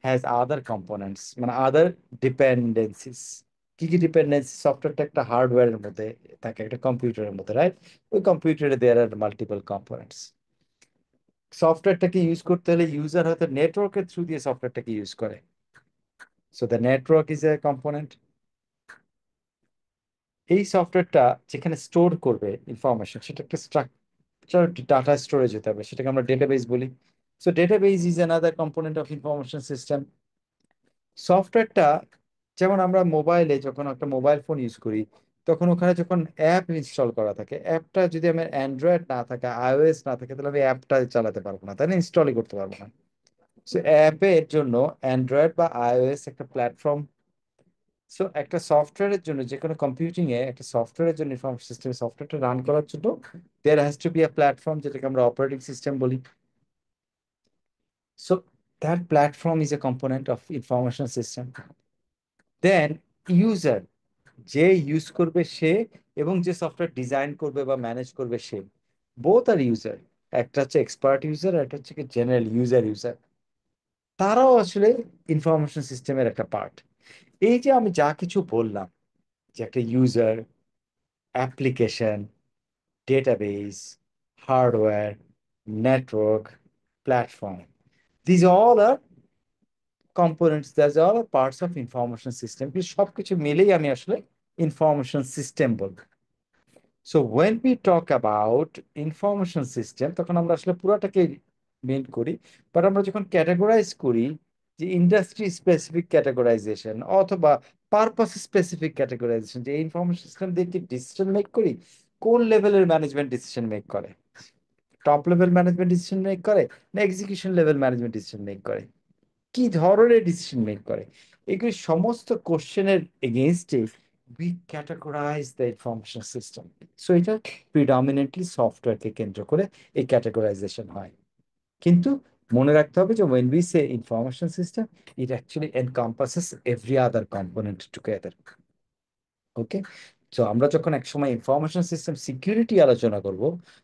has other components, মানে আদার ডিপেন্ডেন্সিস। কি কি ডিপেন্ডেন্সি, সফটওয়্যারটা একটা হার্ডওয়্যারের মধ্যে থাকে, একটা কম্পিউটারের মধ্যে, রাইট? ওই কম্পিউটারে দেয়ার আর মাল্টিপল কম্পোনেন্টস। সফটওয়্যারটাকে ইউজ করতে হলে ইউজার হয়তো নেটওয়ার্কের থ্রু দিয়ে সফটওয়্যারটাকে ইউজ করে। So the network is a component. এই সফটওয়্যারটা যেখানে স্টোর করবে ইনফরমেশন, সেটা একটা স্ট্রাকচার ডাটা স্টোরেজ হতে হবে, সেটাকে আমরা ডেটাবেস বলি। So database is another component of information system. সফটওয়্যারটা যেমন আমরা মোবাইলে যখন একটা মোবাইল ফোন ইউজ করি, তখন ওখানে যখন অ্যাপ ইনস্টল করা থাকে, অ্যাপটা যদি আমার অ্যান্ড্রয়েড না থাকে, আইওএস না থাকে, তাহলে আমি অ্যাপটা চালাতে পারবো না, তাই না? ইনস্টলই করতে পারবো না। সো অ্যাপের জন্য অ্যান্ড্রয়েড বা আইওএস একটা প্ল্যাটফর্ম। সো একটা সফটওয়্যারের জন্য, যে কোনো কম্পিউটিং এ একটা সফটওয়্যারের জন্য, ইনফরমেশন সিস্টেম সফটওয়্যারটা রান করার জন্য there has to be a platform, যেটাকে আমরা অপারেটিং সিস্টেম বলি। So that platform is a component of information system. Then user, যে ইউজ করবে সে, এবং যে সফটওয়্যার ডিজাইন করবে বা ম্যানেজ করবে সে, বোথ আর ইউজার। একটা হচ্ছে এক্সপার্ট ইউজার, একটা হচ্ছে জেনারেল ইউজার। তারাও আসলে ইনফরমেশন সিস্টেমের একটা পার্ট। এই যে আমি যা কিছু বললাম, যে একটা user, application, database, hardware, network, platform, these all are components, these all are parts of information system. সবকিছু মিলেই আমি আসলে ইনফরমেশন সিস্টেম বলবো। So when we talk about information system, তখন আমরা আসলে পুরোটাকে মিন করি। বাট আমরা যখন ক্যাটাগরাইজ করি, যে ইন্ডাস্ট্রি স্পেসিফিক ক্যাটাগরাইজেশন অথবা পারপাস স্পেসিফিক ক্যাটাগরাইজেশন, যে ইনফরমেশন সিস্টেম দিয়ে কি ডিসিশন মেক করি, কোন লেভেলের ম্যানেজমেন্ট ডিসিশন মেক করে, top level management decision make করে না execution level management decision make করে, কি ধরনের ডিসিশন মেক করে, এগুলি সমস্ত কোশ্চেনের এগেনস্টে we categorize the information system. So এটা প্রিডমিনেন্টলি সফটওয়্যারকে কেন্দ্র করে এই ক্যাটাগরাইজেশন হয়। কিন্তু মনে রাখতে হবে যে when we say information system, it actually encompasses every other component together. ওকে, তো আমরা যখন এক সময় ইনফরমেশন সিস্টেম সিকিউরিটি আলোচনা করব,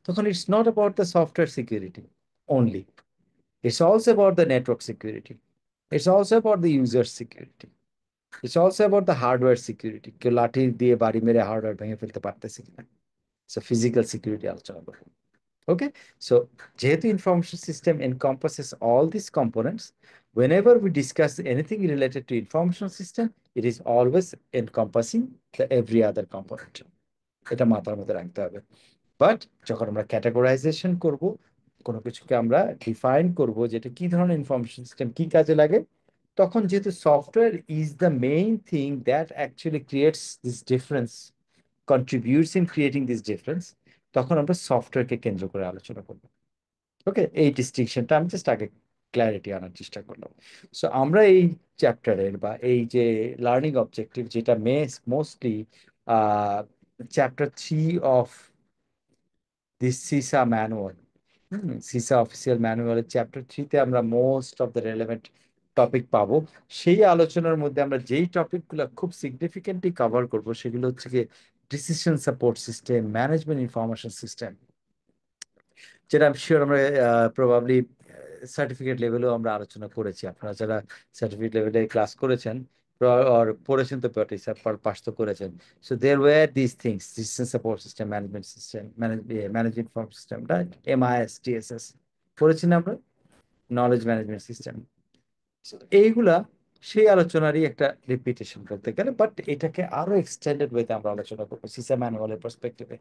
তখন it's not about the software security only. It's also about the network security. It's also about the user security. It's also about the hardware security. কেউ লাঠি দিয়ে বাড়ি মেরে হার্ডওয়্যার ভেঙে ফেলতে পারতেছে কিনা। সো ফিজিক্যাল সিকিউরিটি আলোচনা করবো। ওকে, সো যেহেতু information system encompasses all these components, whenever we discuss anything related to information system, it is always encompassing the every other component. এটা মাথার মধ্যে রাখতে হবে। বাট যখন আমরা ক্যাটাগরাইজেশন করব, কোনো কিছুকে আমরা ডিফাইন করব যেটা কি ধরনের ইনফরমেশন সিস্টেম কি কাজে লাগে, তখন যেহেতু software is the main thing that actually creates this difference, contributes in creating this difference, তখন আমরা সফটওয়্যারকে কেন্দ্র করে আলোচনা করব। ওকে, এই ডিস্টিংশনটা আমি জাস্ট আগে ক্ল্যারিটি আনার চেষ্টা করলাম। সো আমরা এই চ্যাপ্টারের বা এই যে লার্নিং অবজেক্টিভ, যেটা mostly chapter 3 of this CISA manual, CISA official ম্যানুয়ালের চ্যাপ্টার 3-তে আমরা most of the relevant topic পাবো। সেই আলোচনার মধ্যে আমরা যেই টপিকগুলো খুব সিগনিফিকেন্টলি কভার করব, সেগুলো হচ্ছে কি decision support system, management information system, যেটা আমি শিওর আমরা প্রবাবলি সার্টিফিকেট লেভেলেও আমরা আলোচনা করেছি। আপনারা যারা সার্টিফিকেট লেভেলে ক্লাস করেছেন আর পড়েছেন তো পাস তো করেছেন। So there were this things, decision support system, management system, management information system, right? MIS, TSS পড়েছি না আমরা, নলেজ ম্যানেজমেন্ট সিস্টেম। এইগুলা সেই আলোচনারই একটা রিপিটেশন করতে গেলে, বাট এটাকে আরো এক্সটেন্ডেড ওয়েতে আমরা আলোচনা করবো সিসা ম্যানুয়ালের পার্সপেক্টিভে।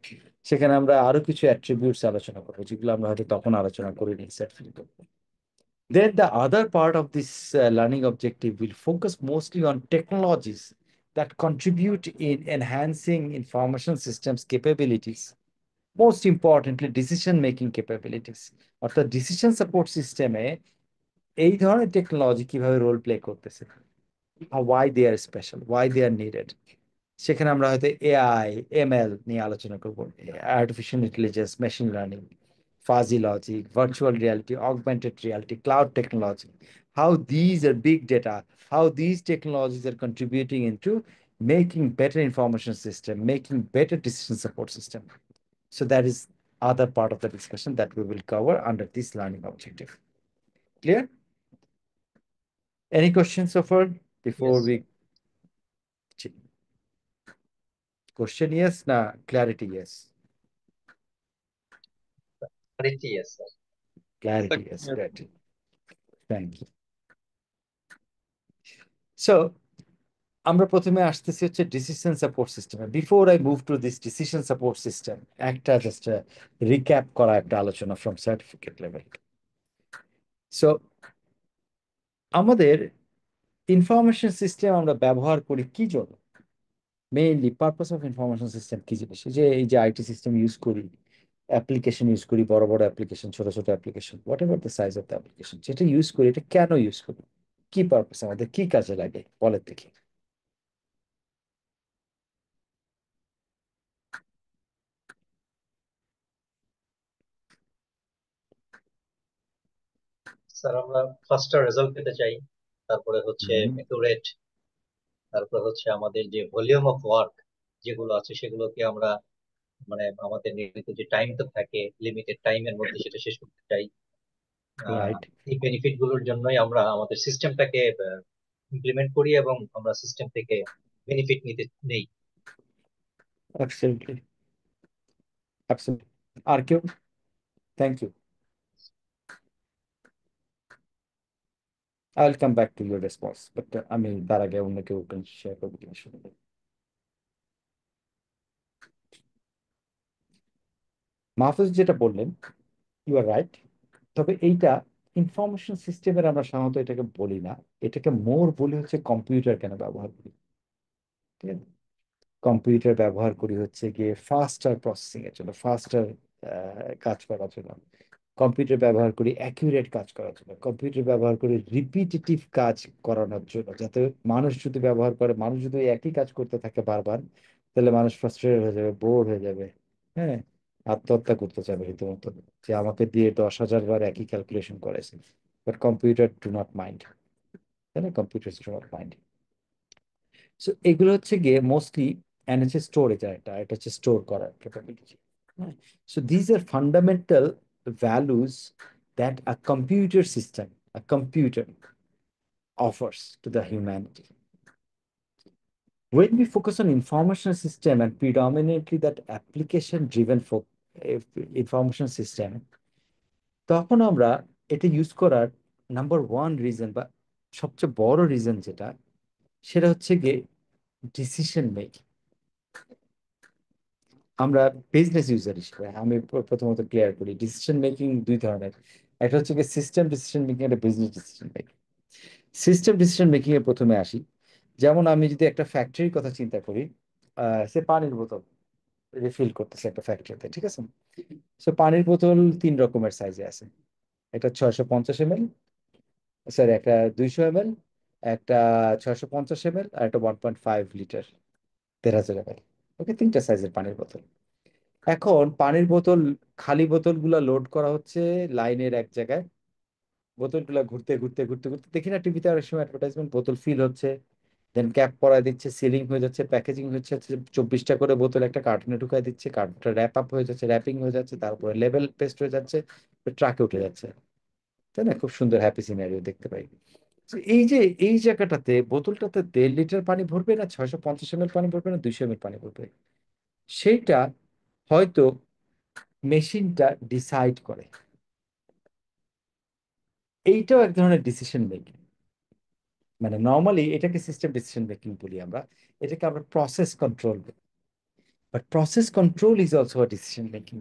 সেখানে আমরা আরো কিছু অ্যাট্রিবিউটস আলোচনা করবো, যেগুলো আমরা হয়তো তখন আলোচনা করিনি certificate. Then the other part of this learning objective will focus mostly on technologies that contribute in enhancing information systems capabilities. Most importantly, decision-making capabilities. অর্থাৎ ডিসিশন সাপোর্ট সিস্টেমে এই ধরনের টেকনোলজি কিভাবে রোল প্লে করতেছে, why they are special, why they are needed. সেখানে আমরা হয়তো AI, ML নিয়ে আলোচনা করব, artificial intelligence, machine learning, fuzzy logic, virtual reality, augmented reality, cloud technology, how these are big data, how these technologies are contributing into making better information system, making better decision support system. So that is other part of the discussion that we will cover under this learning objective. Clear? Any questions so far before Yes. we question? Yes, na clarity? Yes. Clarity, yes, sir. Clarity, yes, clarity. Thank you. So আমরা প্রথমে আসতেছি হচ্ছে decision support সিস্টেমে। Before I move to this decision support system, একটা just recap করা একটা আলোচনা from certificate level. So আমাদের ইনফরমেশন সিস্টেম আমরা ব্যবহার করি কি জন্য? Mainly purpose of information system কি জিনিস? এই যে আইটি সিস্টেম ইউজ করি, অ্যাপ্লিকেশন ইউজ করি, বড় বড় অ্যাপ্লিকেশন, ছোট ছোট application, what ever the size of the application, যেটা ইউজ করি এটা কেন ইউজ করি, কি পারপাস, আমাদের কি কাজে লাগে বলেন দেখি। স্যার আমরা ফাস্টার রেজাল্ট পেতে চাই, তারপরে হচ্ছে হুম, অ্যাকুরেট, তারপরে হচ্ছে আমাদের যে ভলিউম অফ ওয়ার্ক যেগুলো আছে সেগুলোকে আমরা মানে আমাদের নির্ধারিত যে টাইমটা থাকে লিমিটেড টাইমের মধ্যে সেটা শেষ করতে চাই। রাইট, এই বেনিফিট গুলোর জন্যই আমরা আমাদের সিস্টেমটাকে ইমপ্লিমেন্ট করি এবং আমরা সিস্টেম থেকে বেনিফিট নিতে নেই। Absolutely, absolutely. আর কেউ? Thank you. I will come back to your response, but আমি তার আগে অন্য কেউ শেয়ার করবো কিনা শুনবো। মাহফুজ যেটা বললেন, ইউ আর রাইট। তবে এইটা ইনফরমেশন সিস্টেমের আমরা সাধারণত এটাকে বলি না, এটাকে মোর বলি হচ্ছে কম্পিউটার কেন ব্যবহার করি। ঠিক আছে, কম্পিউটার ব্যবহার করি হচ্ছে গিয়ে ফাস্টার প্রসেসিং এর জন্য, ফাস্টার কাজ করার জন্য। কম্পিউটার ব্যবহার করি অ্যাকিউরেট কাজ করার জন্য। কম্পিউটার ব্যবহার করি রিপিটেটিভ কাজ করানোর জন্য, যাতে মানুষ যদি ব্যবহার করে, মানুষ যদি ওই একই কাজ করতে থাকে বারবার, তাহলে মানুষ ফ্রাস্ট্রেটেড হয়ে যাবে, বোর হয়ে যাবে, হ্যাঁ, আত্মহত্যা করতে চাবে রীতিমতো, যে আমাকে দিয়ে 10,000 বার একই ক্যালকুলেশন করেছে। But computer do not mind, তাই না? Computer do not mind. So এগুলো হচ্ছে গিয়ে মোস্টলি এনার্জি স্টোরেজ, আর এটা হচ্ছে স্টোর করার capability. So these are fundamental values that a computer system, a computer offers to the humanity. When we focus on information system and predominantly that application driven for information system, তখন আমরা এটা use করার number one reason বা সবচেয়ে বড় reason যেটা, সেটা হচ্ছে গিয়ে ডিসিশন মেকিং। আমরা বিজনেস ইউজার হিসেবে আমি প্রথমত ক্লিয়ার করি, ডিসিশন মেকিং দুই ধরনের। একটা হচ্ছে গিয়ে সিস্টেম ডিসিশন মেকিং, একটা business decision making. System decision making এ প্রথমে আসি। যেমন আমি যদি একটা ফ্যাক্টরির কথা চিন্তা করি, সে পানির বোতল রিফিল করতেছে একটা ফ্যাক্টরিতে, ঠিক আছে? সো পানির বোতল তিন রকমের সাইজে আছে। একটা 650 ml, সরি একটা 200 ml, একটা 650 ml, আর একটা 1.5 লিটার, 1,500 ml। ওকে, তিনটা সাইজের পানির বোতল। এখন পানির বোতল, খালি বোতলগুলা লোড করা হচ্ছে লাইনের এক জায়গায়। বোতলগুলা ঘুরতে ঘুরতে ঘুরতে ঘুরতে দেখি না টিভিতে অনেক সময় অ্যাডভার্টাইজমেন্ট, বোতল ফিল হচ্ছে, দেন ক্যাপ পরায় দিচ্ছে, সিলিং হয়ে যাচ্ছে, প্যাকেজিং হচ্ছে, 24টা করে বোতল একটা কার্টুনে ঢুকাই দিচ্ছে, কার্টুনটা র্যাপ আপ হয়ে যাচ্ছে, র্যাপিং হয়ে যাচ্ছে, তারপরে লেবেল পেস্ট হয়ে যাচ্ছে, ট্রাকে উঠে যাচ্ছে, তাই না? খুব সুন্দর হ্যাপি সিনারিও দেখতে পাই। তো এই যে এই জায়গাটাতে বোতলটাতে 1.5 লিটার পানি ভরবে না 650 ml পানি ভরবে না 200 ml পানি ভরবে, সেইটা হয়তো মেশিনটা ডিসাইড করে। এইটাও এক ধরনের ডিসিশন মেকিং। মানে নর্মালি এটাকে সিস্টেম ডিসিশন মেকিং বলি আমরা, এটাকে আমরা প্রসেস কন্ট্রোল বলি। But process control is also a decision making,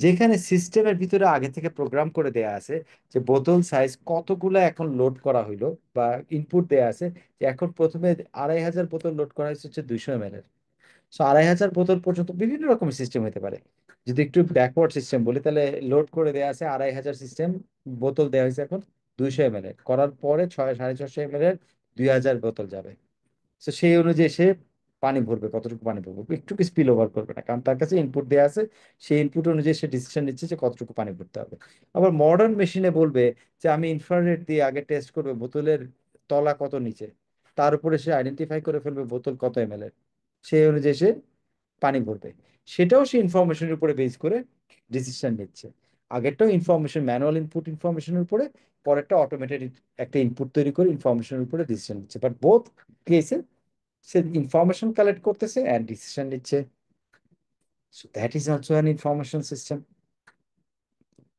যেখানে সিস্টেমের ভিতরে আগে থেকে প্রোগ্রাম করে দেয়া আছে যে বোতল সাইজ কতগুলো এখন লোড করা হইলো, বা ইনপুট দেয়া আছে যে এখন প্রথমে 2,500 বোতল লোড করা হয়েছে হচ্ছে 200 ml। সো 2,500 বোতল পর্যন্ত বিভিন্ন রকমের সিস্টেম হতে পারে। যদি একটু ব্যাকওয়ার্ড সিস্টেম বলি, তাহলে লোড করে দেওয়া আছে 2,500 সিস্টেম, বোতল দেওয়া হয়েছে এখন 200 ml এর, করার পরে 650 ml এর 2,000 বোতল যাবে। তো সেই অনুযায়ী সে পানি ভরবে, কতটুকু পানি ভরবে, একটু স্পিল ওভার করবে না, কারণ তার কাছে ইনপুট দেওয়া আছে, সেই ইনপুট অনুযায়ী সে ডিসিশন নিচ্ছে যে কতটুকু পানি ভরতে হবে। আবার মডার্ন মেশিনে বলবে যে আমি ইনফ্রারেড দিয়ে আগে টেস্ট করবে বোতলের তলা কত নিচে, তার উপরে সে আইডেন্টিফাই করে ফেলবে বোতল কত এমএল এর, সেই অনুযায়ী সে পানি ভরবে। সেটাও সে ইনফরমেশনের উপরে বেস করে ডিসিশন নিচ্ছে। আগেরটাও ইনফরমেশন, ম্যানুয়াল ইনপুট ইনফরমেশনের উপরে, পরেরটা অটোমেটেড একটা ইনপুট তৈরি করে ইনফরমেশনের উপরে ডিসিশন নিচ্ছে। বাট বোথ কেসে সে ইনফরমেশন কালেক্ট করতেছে অ্যান্ড ডিসিশন নিচ্ছে। So that is also an information system.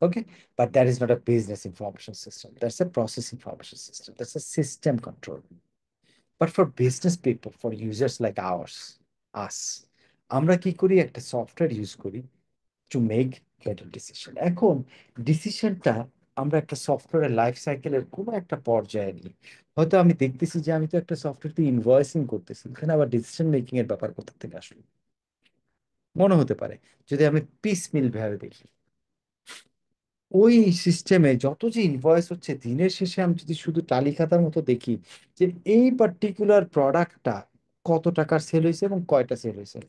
Okay, but that is not a business information system. That's a process information system. That's a system control. But for business people, for users like us, আমরা কি করি, একটা software use করি to make better decision. এখন ডিসিশনটা আমরা একটা সফটওয়্যারের লাইফ সাইকেলের কোনো একটা পর্যায়ে নিই, হয়তো আমি দেখতেছি যে আমি তো একটা সফটওয়্যারতে ইনভয়েসিং করতেছি, এখানে আবার ডিসিশন মেকিং এর ব্যাপার কোথা থেকে আসলো মনে হতে পারে। যদি আমি পিস মিল ভাবে দেখি, ওই সিস্টেমে যত যে ইনভয়েস হচ্ছে দিনের শেষে আমি যদি শুধু টালি খাতার মতো দেখি যে এই পার্টিকুলার প্রোডাক্টটা কত টাকার সেল হয়েছে এবং কয়টা সেল হয়েছে,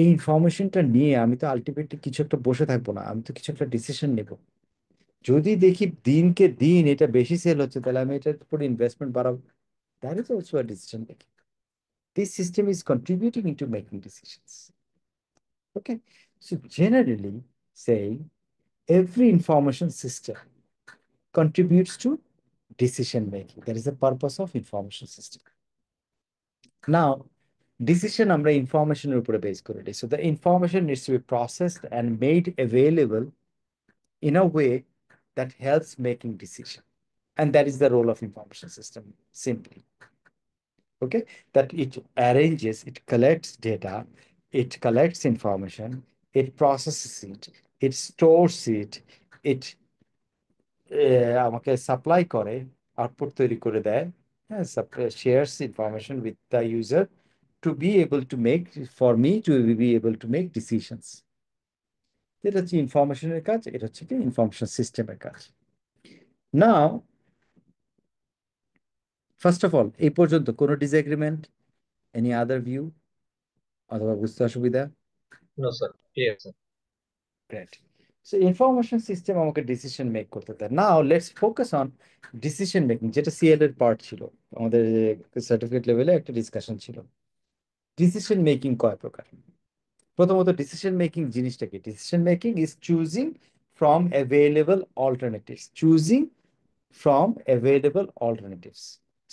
এই ইনফরমেশনটা নিয়ে আমি তো আলটিমেটলি কিছু একটা বসে থাকবো না, আমি তো কিছু একটা ডিসিশন নেব। যদি দেখি দিনকে দিন এটা বেশি সেল হচ্ছে, তাহলে আমি এটার উপর ইনভেস্টমেন্ট বাড়াবো। That is also a decision making. This system is contributing into making decisions. Okay, so generally saying every information system contributes to decision making. That is the purpose of information system. Now, decision আমরা ইনফরমেশনের উপরে base করে দিই। So the information needs to be processed and made available in a way that helps making decision. And that is the role of information system, simply. Okay, that it arranges, it collects data, it collects information, it processes it, it stores it, it আমাকে supply করে, output তৈরি করে দেয়, হ্যাঁ, shares information with the user to be able to make, for me to be able to make decisions. এটা হচ্ছে ইনফরমেশনের কাজ, এটা হচ্ছে কি ইনফরমেশন সিস্টেমের কাজ। নাও, ফার্স্ট অফ অল, এই পর্যন্ত কোনো ডিসএগ্রিমেন্ট, এনি আদার ভিউ, অথবা বুঝতে অসুবিধা? No sir, clear sir. Great. So information system আমাকে ডিসিশন মেক করতে দেয়। Now let's focus on decision making, যেটা সিএল এর পার্ট ছিল আমাদের সার্টিফিকেট লেভেলে একটা ডিসকাশন ছিল। ডিসিশন মেকিং কয় প্রকার? প্রথমত, ডিসিশন মেকিং জিনিসটা কি? Decision making is choosing from available alternatives, choosing from available alternatives.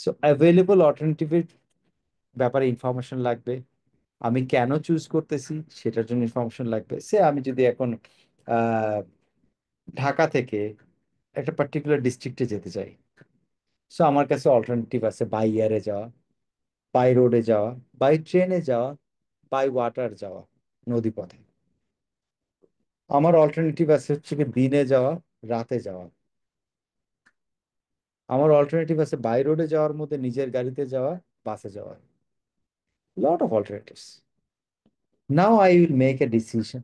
So available অল্টারনেটিভের ব্যাপারে ইনফরমেশন লাগবে, আমি কেন চুজ করতেছি সেটার জন্য ইনফরমেশন লাগবে। সে আমি যদি এখন ঢাকা থেকে একটা পার্টিকুলার ডিস্ট্রিক্টে যেতে চাই, সো আমার কাছে অল্টারনেটিভ আছে বাই এয়ারে যাওয়া, বাই রোডে যাওয়া, বাই ট্রেনে যাওয়া, বাই ওয়াটার যাওয়া, নদী পথে। আমার অল্টারনেটিভ আছে হচ্ছে কি দিনে যাওয়া, রাতে যাওয়া। আমার অল্টারনেটিভ আছে বাই রোডে যাওয়ার মধ্যে, নিজের গাড়িতে যাওয়া, বাসে যাওয়া। Lot of alternatives. Now I will make a decision.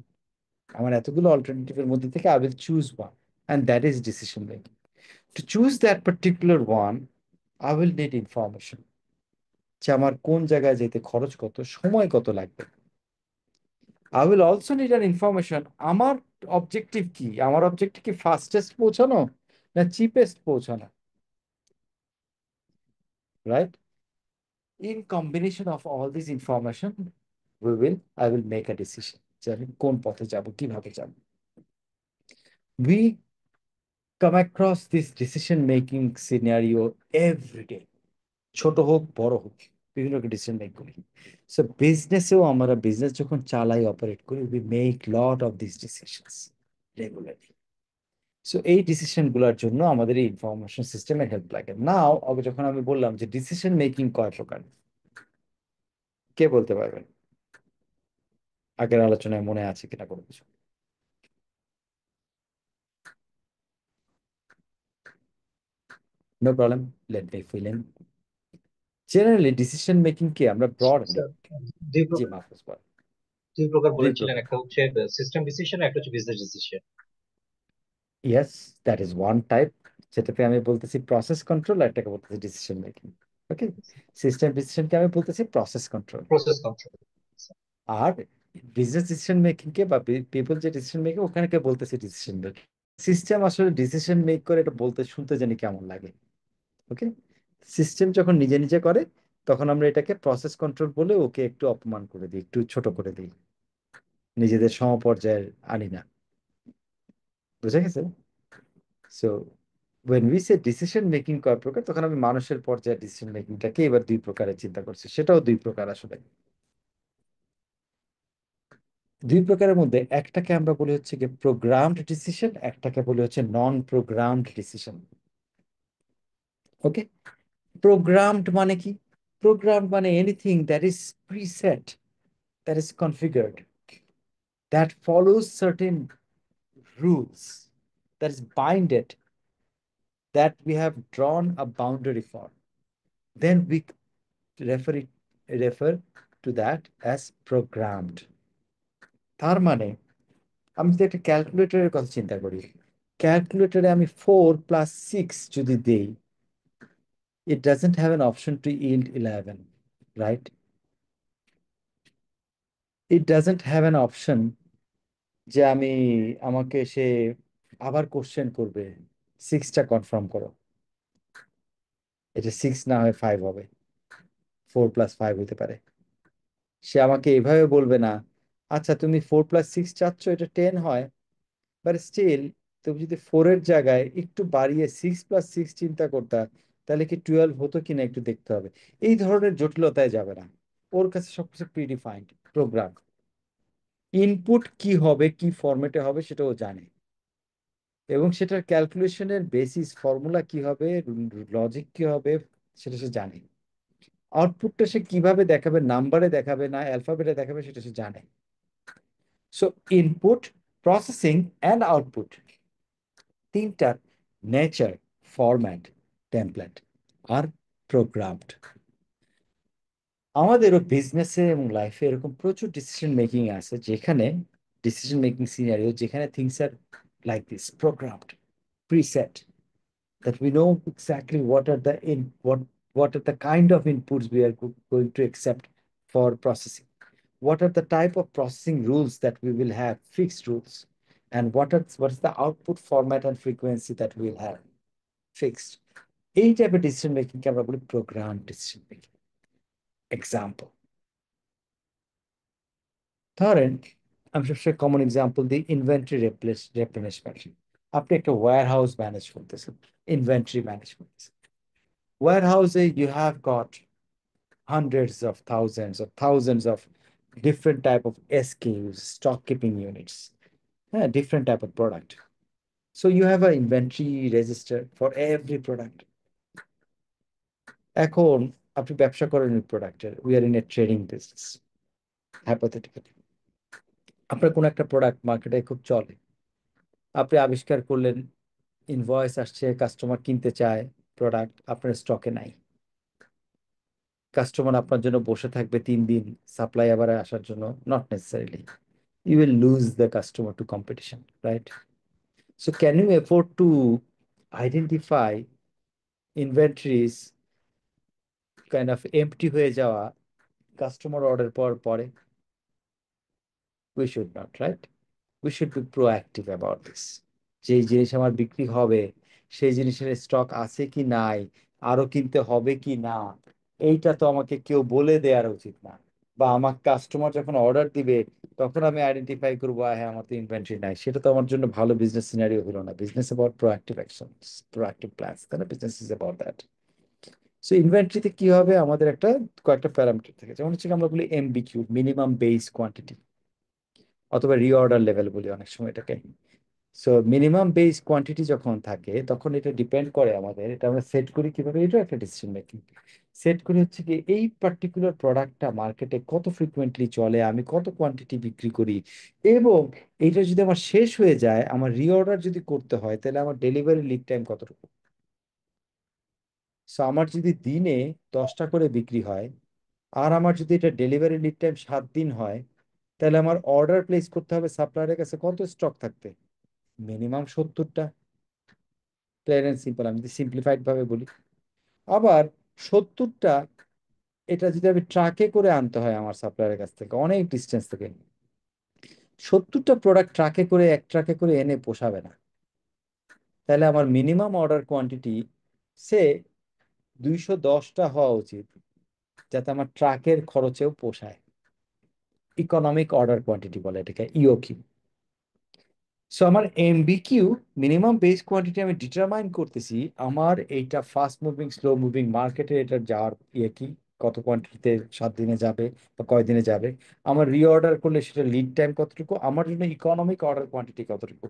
আমার এতগুলো অল্টারনেটিভের মধ্যে থেকে I will choose one, and that is decision making. To choose that particular one, I will need information, যে আমার কোন জায়গায় যেতে খরচ কত, সময় কত লাগবে। I will also need an information, আমার অবজেক্টিভ কি? আমার অবজেক্টিভ কি ফাস্টেস্ট পৌঁছানো না চিপেস্ট পৌঁছানো? Right? In combination of all this information I will make a decision যে আমি কোন পথে যাব, কিভাবে যাব। We come across this decision making scenario every day, ছোট হোক বড় হোক, বিভিন্ন ডিসিশন মেক করি। সো বিজনেসেও আমরা বিজনেস যখন চালাই, অপারেট করি, we make lot of this decisions regularly. So এই ডিসিশন গুলোর জন্য আমাদের এই ইনফরমেশন সিস্টেমের হেল্প লাগে। নাও, যখন আমি বললাম যে ডিসিশন মেকিং কয় প্রকার, কে বলতে পারবেন? আগের আলোচনায় মনে আছে কিনা কোনো কিছু? No problem, let me fill in. Generally decision making কে আমরা ব্রড নিই। স্যার, দুই জি প্রকার মাহফুজ বল। দুই প্রকার দুই বলেছিলেন, প্রকার। একটা হচ্ছে সিস্টেম ডিসিশন, একটা হচ্ছে business decision. Yes, that is one type, যেটাতে আমি বলতেছি প্রসেস কন্ট্রোল, আর এটাকে বলতেছি ডিসিশন মেকিং। ওকে, সিস্টেম ডিসিশনকে আমি বলতেছি প্রসেস কন্ট্রোল। Process control. আর বিজনেস ডিসিশন মেকিং কে বা পিপল যে ডিসিশন মেকিং, ওখানে কে বলতেছে ডিসিশন মেকিং। সিস্টেম আসলে ডিসিশন মেক করে, এটা বলতে শুনতে জানি কেমন লাগে। ওকে, সিস্টেম যখন নিজে নিজে করে, তখন আমরা এটাকে প্রসেস কন্ট্রোল বলে ওকে একটু অপমান করে দিই, একটু ছোট করে দিই, নিজেদের সমপর্যায়ের আনি না। বুঝা গেছে? So when we say decision making কয় প্রকার, তখন আমি মানুষের পর্যায়ে ডিসিশন মেকিংটাকে এবার দুই প্রকারে চিন্তা করছি, সেটাও দুই প্রকার আসলে। দুই প্রকারের মধ্যে একটাকে আমরা বলি হচ্ছে কি প্রোগ্রামড ডিসিশন, একটাকে বলি হচ্ছে নন প্রোগ্রামড ডিসিশন। ওকে, প্রোগ্রামড মানে কি? প্রোগ্রামড মানে anything that is preset, that is configured, that follows certain rules, that is binded, that we have drawn a boundary for, then we refer refer to that as programmed. তার মানে আমি যদি একটা ক্যালকুলেটরের কথা চিন্তা করি, ক্যালকুলেটরে আমি 4 + 6 যদি দেই, it doesn't have an option to yield 11, right? It doesn't have an option যে আমাকে সে আবার কোশ্চেন করবে 6টা কনফার্ম করো, এটা 6 না হয় 5 হবে, 4 + 5 হতে পারে। সে আমাকে এভাবে বলবে না, আচ্ছা তুমি 4 + 6 চাচ্ছ, এটা 10 হয়, বাট স্টিল তুমি যদি 4-এর জায়গায় একটু বাড়িয়ে 6 + 6 চিন্তা করতা, তাহলে কি 12 হতো কিনা একটু দেখতে হবে। এই ধরনের জটিলতায় যাবে না, ওর কাছে সবকিছু প্রিডিফাইন্ড প্রোগ্রাম। ইনপুট কি হবে, কি ফরম্যাটে হবে সেটাও জানে, এবং সেটার ক্যালকুলেশনের বেসিস ফর্মুলা কি হবে, লজিক কি হবে, সেটা সে জানে। আউটপুটটা সে কিভাবে দেখাবে, নাম্বারে দেখাবে না অ্যালফাবেটে দেখাবে, সেটা সে জানে। So input, processing and output, তিনটার নেচার, ফরম্যাট, টেমপ্লেট আর প্রোগ্রামড। আমাদেরও বিজনেসে এবং লাইফে এরকম প্রচুর ডিসিশন মেকিং আছে, যেখানে ডিসিশন মেকিং সিনারিও, যেখানে things are like this, programmed, preset, that we know exactly what are the kind of inputs we are going to accept for processing, what are the type of processing rules that we will have, fixed rules, and what is the output format and frequency that we will have fixed. এই টাইপের decision making কে আমরা বলি programme decision making. Example ধরেন, আমি সবচেয়ে common example দিই, inventory রিপ্লেনিশমেন্ট। আপনি একটা ওয়্যার হাউস ম্যানেজ করতেছেন, ইনভেন্টরি ম্যানেজ করতেছেন। Warehouse, you have got hundreds of thousands of different type of SKUs, stock keeping units, different type of product. So you have an inventory register for every product. এখন আপনি ব্যবসা করেন ওই প্রোডাক্টের, we are in a trading business, hypothetically. আপনার কোন একটা product মার্কেটে খুব চলে, আপনি আবিষ্কার করলেন, ইনভয়েস আসছে, কাস্টমার কিনতে চায়, প্রোডাক্ট আপনার স্টকে নাই, কাস্টমার আপনার জন্য বসে থাকবে 3 দিন সাপ্লাই আবার আসার জন্য, not necessarily, you will lose the customer to competition, right? So can you afford to identify inventories kind of empty হয়ে যাওয়া কাস্টমার অর্ডার পাওয়ার পরে? We should not, right? We should be proactive about this. যেই জিনিস আমার বিক্রি হবে, সেই জিনিসের স্টক আছে কি নাই, আরো কিনতে হবে কি না, এইটা তো আমাকে কেউ বলে দেওয়ার উচিত না। বা আমার কাস্টমার যখন অর্ডার দিবে, তখন আমি আইডেন্টিফাই করবো, হ্যাঁ আমার তো ইনভেন্টরি নাই, সেটা তো আমার জন্য ভালো বিজনেস সিনারিও হলো না। Business about proactive actions, proactive plans, তাই না? Business is about that. So ইনভেন্টরিতে কি হবে, আমাদের কয়েকটা প্যারামিটার থাকে, যেমন হচ্ছে আমরা বলি এমবিকিউ, মিনিমাম বেস কোয়ান্টিটি, অথবা রিঅর্ডার লেভেল বলি অনেক সময় এটাকে। সো মিনিমাম বেস কোয়ান্টিটি যখন থাকে, তখন এটা ডিপেন্ড করে আমাদের, এটা আমরা সেট করি কিভাবে, এটা একটা ডিসিশন মেকিং। সেট করি হচ্ছে কি, এই পার্টিকুলার প্রোডাক্টটা মার্কেটে কত ফ্রিকুয়েন্টলি চলে, আমি কত কোয়ান্টিটি বিক্রি করি, এবং এইটা যদি আমার শেষ হয়ে যায়, আমার রিঅর্ডার যদি করতে হয়, তাহলে আমার ডেলিভারি লিড টাইম কতটুকু। সো আমার যদি দিনে 10টা করে বিক্রি হয়, আর আমার যদি এটা ডেলিভারি লিড টাইম 7 দিন হয়, তাহলে আমার অর্ডার প্লেস করতে হবে সাপ্লায়ারের কাছে কত স্টক থাকতে, মিনিমাম 70টা। প্লেন এন্ড সিম্পল, আমি যদি সিম্পলিফাইড ভাবে বলি। আবার 70টা, এটা যদি আমি ট্রাকে করে আনতে হয় আমার সাপ্লায়ারের কাছ থেকে, অনেক ডিস্টেন্স থেকে, 70টা প্রোডাক্ট ট্রাকে করে, এক ট্রাকে করে এনে পোষাবে না। তাহলে আমার মিনিমাম অর্ডার কোয়ান্টিটি সে 210টা হওয়া উচিত, যাতে আমার ট্রাকের খরচেও পোষায়। ইকোনমিক অর্ডার কোয়ান্টিটি বলে এটাকে, ইওকিউ। সো আমার এমবিকিউ, মিনিমাম বেস কোয়ান্টিটি, আমি ডিটারমাইন করতেছি আমার এইটা ফাস্ট মুভিং, স্লো মুভিং মার্কেটে এটা যাওয়ার কি, কত কোয়ান্টিটিতে 7 দিনে যাবে বা কয়দিনে যাবে, আমার রিঅর্ডার করলে সেটা লিড টাইম কতটুকু, আমার জন্য ইকোনমিক অর্ডার কোয়ান্টিটি কতটুকু।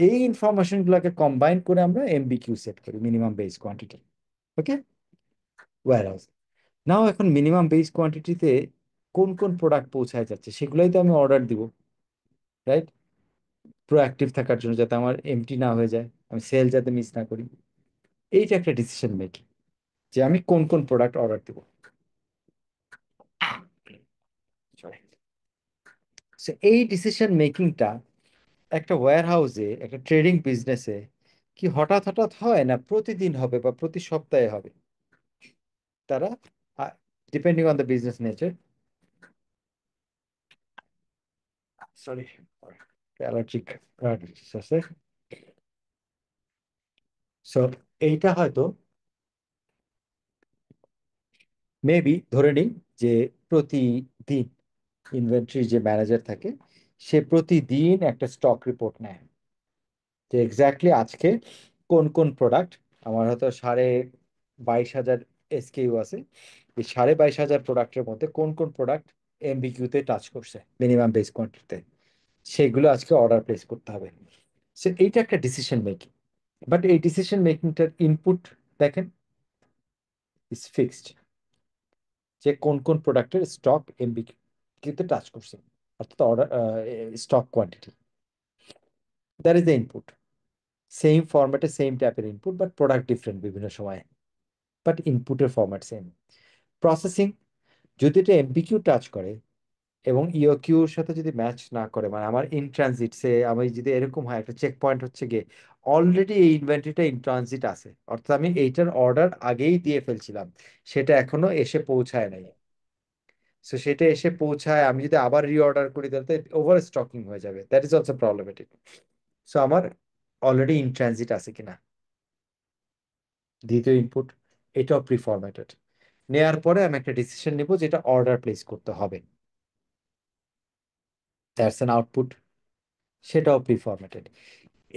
এই ইনফরমেশন গুলোকে কম্বাইন করে আমরা এমবিকিউ সেট করি, মিনিমাম বেস কোয়ান্টিটি। ওকে, ওয়্যার হাউস। নাও এখন মিনিমাম বেস প্রোঅ্যাক্টিভ থাকার জন্য, যাতে আমার এমটি না হয়ে যায়, আমি সেল যাতে মিস না করি। এইটা একটা ডিসিশন মেকিং, যে আমি কোন কোন প্রোডাক্ট অর্ডার দেবো। এই ডিসিশন মেকিংটা একটা ওয়্যার হাউসে, একটা ট্রেডিং বিজনেসে কি হঠাৎ হঠাৎ হয়, না প্রতিদিন হবে বা প্রতি সপ্তাহে হবে? তারা, depending on the business nature, sorry allergic আছে, সো এইটা হয়তো মেবি ধরে নিই যে প্রতিদিন ইনভেন্টরি যে ম্যানেজার থাকে, সে প্রতিদিন একটা স্টক রিপোর্ট নেয়, যে এক্স্যাক্টলি আজকে কোন কোন প্রোডাক্ট, আমার হয়তো 22,500 এসকেইউ আছে, এই 22,500 প্রোডাক্টের মধ্যে কোন কোন প্রোডাক্ট এমবিকিউতে টাচ করছে মিনিমাম বেস কোয়ান্টিটিতে, সেগুলো আজকে অর্ডার প্লেস করতে হবে। সো এইটা একটা ডিসিশন মেকিং। বাট এই ডিসিশন মেকিংটার ইনপুট দেখেন ইজ ফিক্সড, যে কোন কোন প্রোডাক্টের স্টক এমবিকিউতে টাচ করছে, অর্থাৎ order stock quantity, that is the input. Same ফরম্যাটে সেম টাইপের ইনপুট, বাট প্রোডাক্ট ডিফারেন্ট বিভিন্ন সময়ে, বাট ইনপুটের ফরম্যাট সেম। প্রসেসিং, যদি এটা এমবিকিউ টাচ করে এবং ইওকিউর সাথে যদি ম্যাচ না করে, মানে আমার ইন ট্রানজিট সে, আমি যদি এরকম হয় একটা চেক পয়েন্ট হচ্ছে গিয়ে অলরেডি এই ইনভেন্টরিটা ইন ট্রানজিট আছে, অর্থাৎ আমি এইটার অর্ডার আগেই দিয়ে ফেলছিলাম, সেটা এখনো এসে পৌঁছায় নাই, সো সেটা এসে পৌঁছায়, আমি যদি আবার রিঅর্ডার করি তাহলে ওভার স্টকিং হয়ে যাবে, that is also problematic. So আমার অলরেডি ইন ট্রানজিট আছে কিনা, দ্বিতীয় ইনপুট, এটাও প্রি ফরম্যাটেড। নেয়ার পরে আমি একটা ডিসিশন নিব যেটা অর্ডার প্লেস করতে হবে, দ্যাটস অ্যান আউটপুট, সেটাও প্রি ফরম্যাটেড।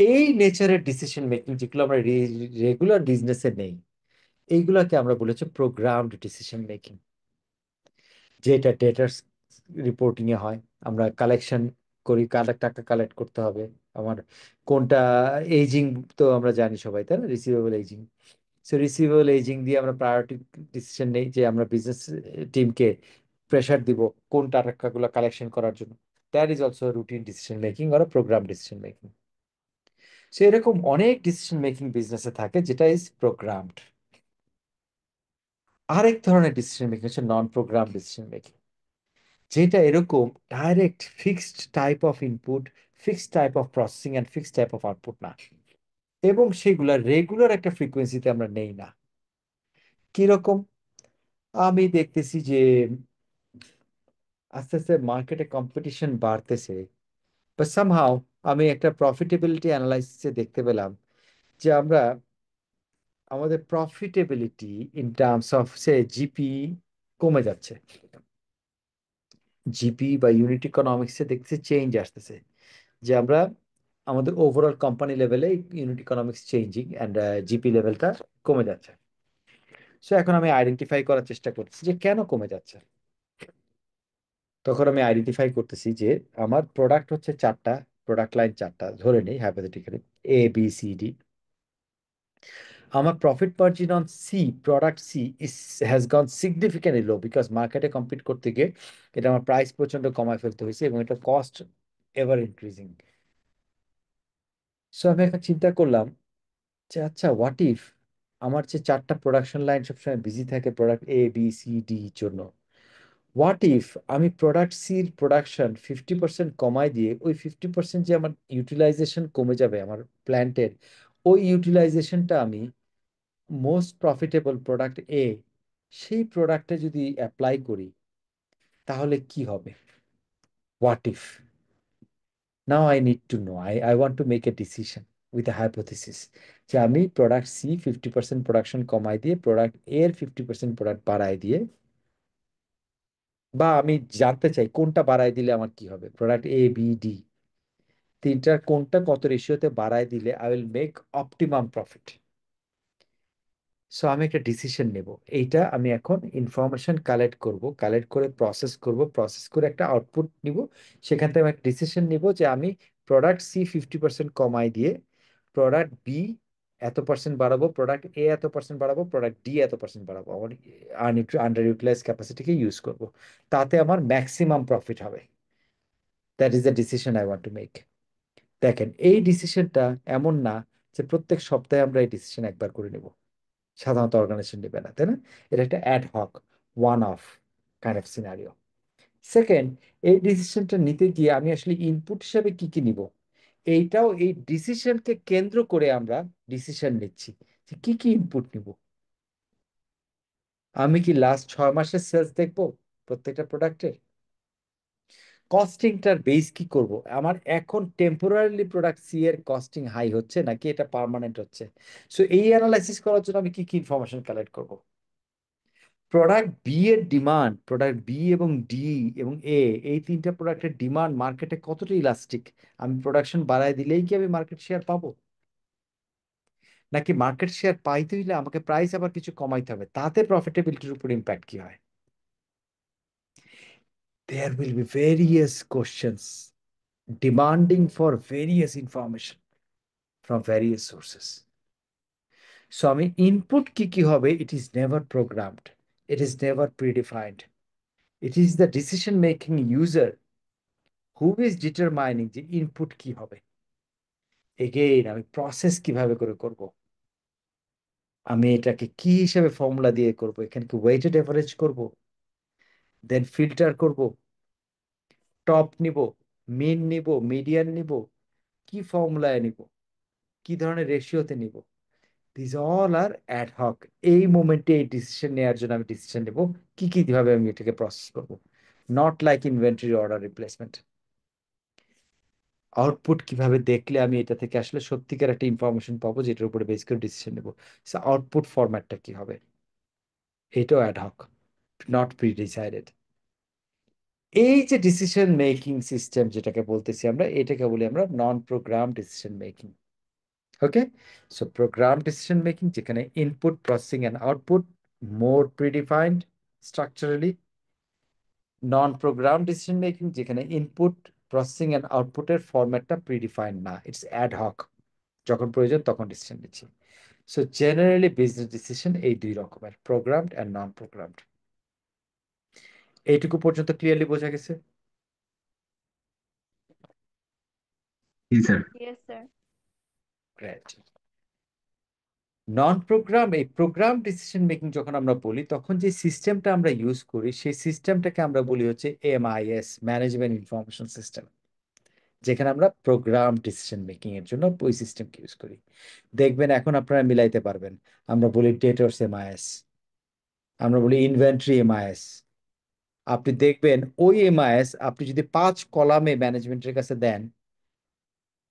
এই নেচারের ডিসিশন মেকিং যেগুলো আমরা রেগুলার বিজনেসে নেই, এইগুলোকে আমরা বলেছি প্রোগ্রামড ডিসিশন মেকিং, যেটা ডেটার রিপোর্টিং এ হয়। আমরা কালেকশন করি, টাকা কালেক্ট করতে হবে, আমার কোনটা এইজিং, তো আমরা জানি সবাই, তাই না, receivable ageing. So receivable ageing দিয়ে আমরা প্রায়োরিটি ডিসিশন নেই, যে আমরা বিজনেস টিমকে প্রেশার দিব কোন টাকাগুলো কালেকশন করার জন্য। That is also routine decision making or program decision making. So এরকম অনেক ডিসিশন মেকিং বিজনেসে থাকে যেটা ইজ প্রোগ্রামড। আরেক ধরনের ডিসিশন মেকিং হচ্ছে নন প্রোগ্রাম ডিসিশন মেকিং, যেটা এরকম direct fixed type of input, fixed type of processing and fixed type of output না, এবং সেগুলা রেগুলার একটা ফ্রিকোয়েন্সিতে আমরা নেই না। কিরকম? আমি দেখতেছি যে আস্তে আস্তে মার্কেটে কম্পিটিশন বাড়তেছে, বাট সামহাও আমি একটা প্রফিটেবিলিটি অ্যানালাইসিসে দেখতে পেলাম যে আমরা, আমাদের profitability in terms of say GP কমে যাচ্ছে, জিপি বা ইউনিট ইকোনমিক্সে দেখতেছি চেঞ্জ আসতেছে, যে আমরা আমাদের ওভারঅল কোম্পানি লেভেলে unit economics changing and GP লেভেলটা কমে যাচ্ছে। সো এখন আমি আইডেন্টিফাই করার চেষ্টা করছি যে কেন কমে যাচ্ছে। তখন আমি আইডেন্টিফাই করতেছি যে আমার প্রোডাক্ট হচ্ছে চারটা, প্রোডাক্ট লাইন চারটা ধরে নেই hypothetically, A B C D. আমার profit margin on C, product C is has gone significantly low, because মার্কেটে কম্পিট করতে গিয়ে এটা আমার প্রাইস প্রচন্ড কমায় ফেলতে হয়েছে এবং এটা কস্ট এভার ইনক্রিজিং। সো আমি এখন চিন্তা করলাম যে আচ্ছা, হোয়াট ইফ আমার যে চারটা প্রোডাকশন লাইন সবসময় বিজি থাকে প্রোডাক্ট এ বি সি ডি জন্য, হোয়াট ইফ আমি প্রোডাক্ট সির প্রোডাকশন 50% কমাই দিয়ে ওই 50% যে আমার ইউটিলাইজেশন কমে যাবে আমার প্ল্যান্টের, ওই ইউটিলাইজেশনটা আমি মোস্ট প্রফিটেবল প্রোডাক্ট এ, সেই প্রোডাক্টে যদি অ্যাপ্লাই করি, তাহলে কি হবে? What if? Now I need to know, I want to make a decision with a hypothesis, যে আমি প্রোডাক্ট সি 50% প্রোডাকশন কমাই দিয়ে প্রোডাক্ট এর 50% প্রোডাক্ট বাড়াই দিয়ে, বা আমি জানতে চাই কোনটা বাড়াই দিলে আমার কি হবে, প্রোডাক্ট এ বি ডি তিনটার কোনটা কত রেশিওতে বাড়াই দিলে I will make optimum profit. So আমি একটা ডিসিশন নেব, এইটা আমি এখন ইনফরমেশন কালেক্ট করব, কালেক্ট করে প্রসেস করব, প্রসেস করে একটা আউটপুট নিব, সেখান থেকে আমি একটা ডিসিশন নিব যে আমি প্রোডাক্ট সি 50% কমাই দিয়ে প্রোডাক্ট বি এত পার্সেন্ট বাড়াবো, প্রোডাক্ট এ এত পার্সেন্ট বাড়াবো, প্রোডাক্ট ডি এত পার্সেন্ট বাড়াবো, আমার আন্ডার ইউটিলাইজ ক্যাপাসিটিকে ইউজ করব, তাতে আমার ম্যাক্সিমাম প্রফিট হবে। That is the decision I want to make. দেখেন এই ডিসিশনটা এমন না যে প্রত্যেক সপ্তাহে আমরা এই ডিসিশন একবার করে নেব, সাধারণত অর্গানাইজেশন নেবে না, তাই না? এটা একটা ad hoc, one of kind of scenario. Second, এই ডিসিশনটা নিতে গিয়ে আমি আসলে ইনপুট হিসাবে কি কি নিব, এইটাও এই ডিসিশনকে কেন্দ্র করে আমরা ডিসিশন নিচ্ছি যে কি কি ইনপুট নিব। আমি কি লাস্ট 6 মাসের সেলস দেখবো প্রত্যেকটা প্রোডাক্টের? কস্টিংটার বেস কি করব, আমার এখন টেম্পোরারিলি প্রোডাক্ট সি এর কস্টিং হাই হচ্ছে নাকি এটা পার্মানেন্ট হচ্ছে। সো এই অ্যানালাইসিস করার জন্য আমি কি কি ইনফরমেশন কালেক্ট করব। প্রোডাক্ট বি এর ডিমান্ড, প্রোডাক্ট বি এবং ডি এবং এ, এই তিনটা প্রোডাক্টের ডিমান্ড মার্কেটে কতটা ইলাস্টিক, আমি প্রোডাকশন বাড়ায় দিলেই কি আমি মার্কেট শেয়ার পাবো, নাকি মার্কেট শেয়ার পাইতে হইলে আমাকে প্রাইস আবার কিছু কমাইতে হবে, তাতে প্রফিটেবিলিটির উপর ইম্প্যাক্ট কি হয়? There will be various questions demanding for various information from various sources. So আমি ইনপুট কি কি হবে, it is never programmed, it is never predefined. It is the decision making user who is determining যে input কি হবে। Again আমি process কিভাবে করে করব, আমি এটাকে কি হিসেবে ফর্মুলা দিয়ে করব, এখানে কি ওয়েটেড এভারেজ করব, দেন ফিল্টার করব, টপ নিব, মিন নিব, মিডিয়ান নিব, কি ফর্মুলায় নিব, কি ধরনের রেশিওতে নিব, this all are ad hoc. এই মোমেন্টে এই ডিসিশন নেওয়ার জন্য আমি ডিসিশন নেব কি কি ভাবে আমি এটাকে প্রসেস করব, not like inventory order replacement. Output কিভাবে দেখলে আমি এটা থেকে আসলে সত্যিকার একটা ইনফরমেশন পাবো যেটার উপরে বেস করে ডিসিশন নেব, আউটপুট ফরম্যাটটা কি হবে, এটাও ad hoc, not pre decided. এই যে ডিসিশন মেকিং সিস্টেম যেটাকে বলতেছি আমরা, এটাকে বলি আমরা non program decision making. Okay, so program decision making যেখানে input, processing and output more predefined structurally, non program decision making যেখানে ইনপুট, প্রসেসিং এন্ড আউটপুটের ফরম্যাটটা প্রিডিফাইন্ড না, ইটস অ্যাড হক, যখন প্রয়োজন তখন ডিসিশন নিচ্ছি। সো জেনারেলি বিজনেস ডিসিশন এই দুই রকমের, প্রোগ্রামড এন্ড নন প্রোগ্রামড। এইটুকু পর্যন্ত ক্লিয়ারলি বোঝা গেছে? জি স্যার। Yes, sir. গ্রেট। নন প্রোগ্রাম, এই প্রোগ্রাম ডিসিশন মেকিং যখন আমরা বলি তখন যে সিস্টেমটা আমরা ইউজ করি সেই সিস্টেমটাকে আমরা বলি হচ্ছে এমআইএস, ম্যানেজমেন্ট ইনফরমেশন সিস্টেম, যেখানে আমরা প্রোগ্রাম ডিসিশন মেকিং এর জন্য ওই সিস্টেমকে ইউজ করি। দেখবেন এখন আপনারা মিলাইতে পারবেন, আমরা বলি ডেটর্স এমআইএস, আমরা বলি ইনভেন্টরি এমআইএস। আপনি দেখবেন ওই এমআইএস আপনি যদি 5 কলামে ম্যানেজমেন্টের কাছে দেন,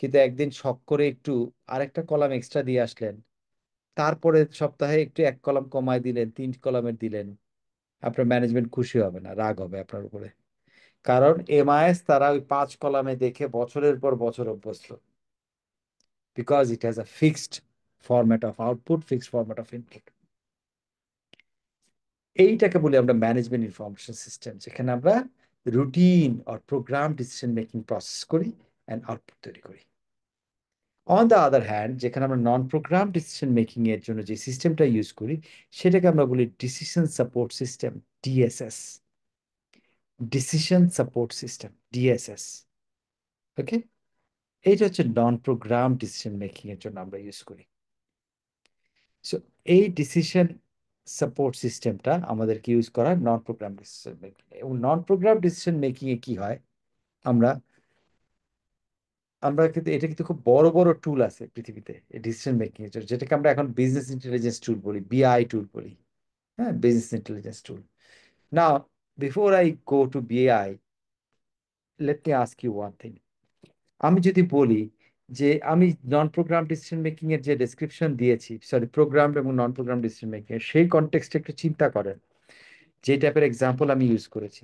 কিন্তু একদিন শখ করে একটু আরেকটা কলাম এক্সট্রা দিয়ে আসলেন, তারপরে সপ্তাহে একটু 1 কলাম কমায় দিলেন, 3 কলামের দিলেন, আপনার ম্যানেজমেন্ট খুশি হবে না, রাগ হবে আপনার উপরে। কারণ এমআইএস তারা ওই 5 কলামে দেখে বছরের পর বছর অভ্যস্ত, because it has a fixed format of output, fixed format of input. এইটাকে বলি আমরা ম্যানেজমেন্ট ইনফরমেশন সিস্টেম, যেখানে আমরা routine or program decision making process করি অ্যান্ড আউটপুট তৈরি করি। অন দ্য আদার হ্যান্ড, যেখানে আমরা নন প্রোগ্রাম ডিসিশন মেকিং এর জন্য যে সিস্টেমটা ইউজ করি সেটাকে আমরা বলি decision support system, DSS, decision support system, DSS. Okay, এইটা হচ্ছে নন প্রোগ্রাম ডিসিশন মেকিং এর জন্য আমরা ইউজ করি। সো এই ডিসিশন সাপোর্ট সিস্টেমটা আমাদেরকে ইউজ করা নন প্রোগ্রাম ডিসিশন মেকিং। এবং নন প্রোগ্রাম ডিসিশন মেকিং এ কি হয়, আমরা আমরা কিন্তু এটা কিন্তু খুব বড় বড় টুল আছে পৃথিবীতে ডিসিশন মেকিং এর জন্য, যেটাকে আমরা এখন বিজনেস ইন্টেলিজেন্স টুল বলি, বিআই টুল বলি। হ্যাঁ, business intelligence tool. Now before I go to BI, let me ask you one thing. আমি যদি বলি যে আমি নন প্রোগ্রাম ডিসিশন মেকিং এর যে ডেসক্রিপশন দিয়েছি, সরি প্রোগ্রাম এবং নন প্রোগ্রাম ডিসিশন মেকিং এর, সেই কনটেক্সটে একটু চিন্তা করেন যে টাইপের এক্সাম্পল আমি ইউজ করেছি।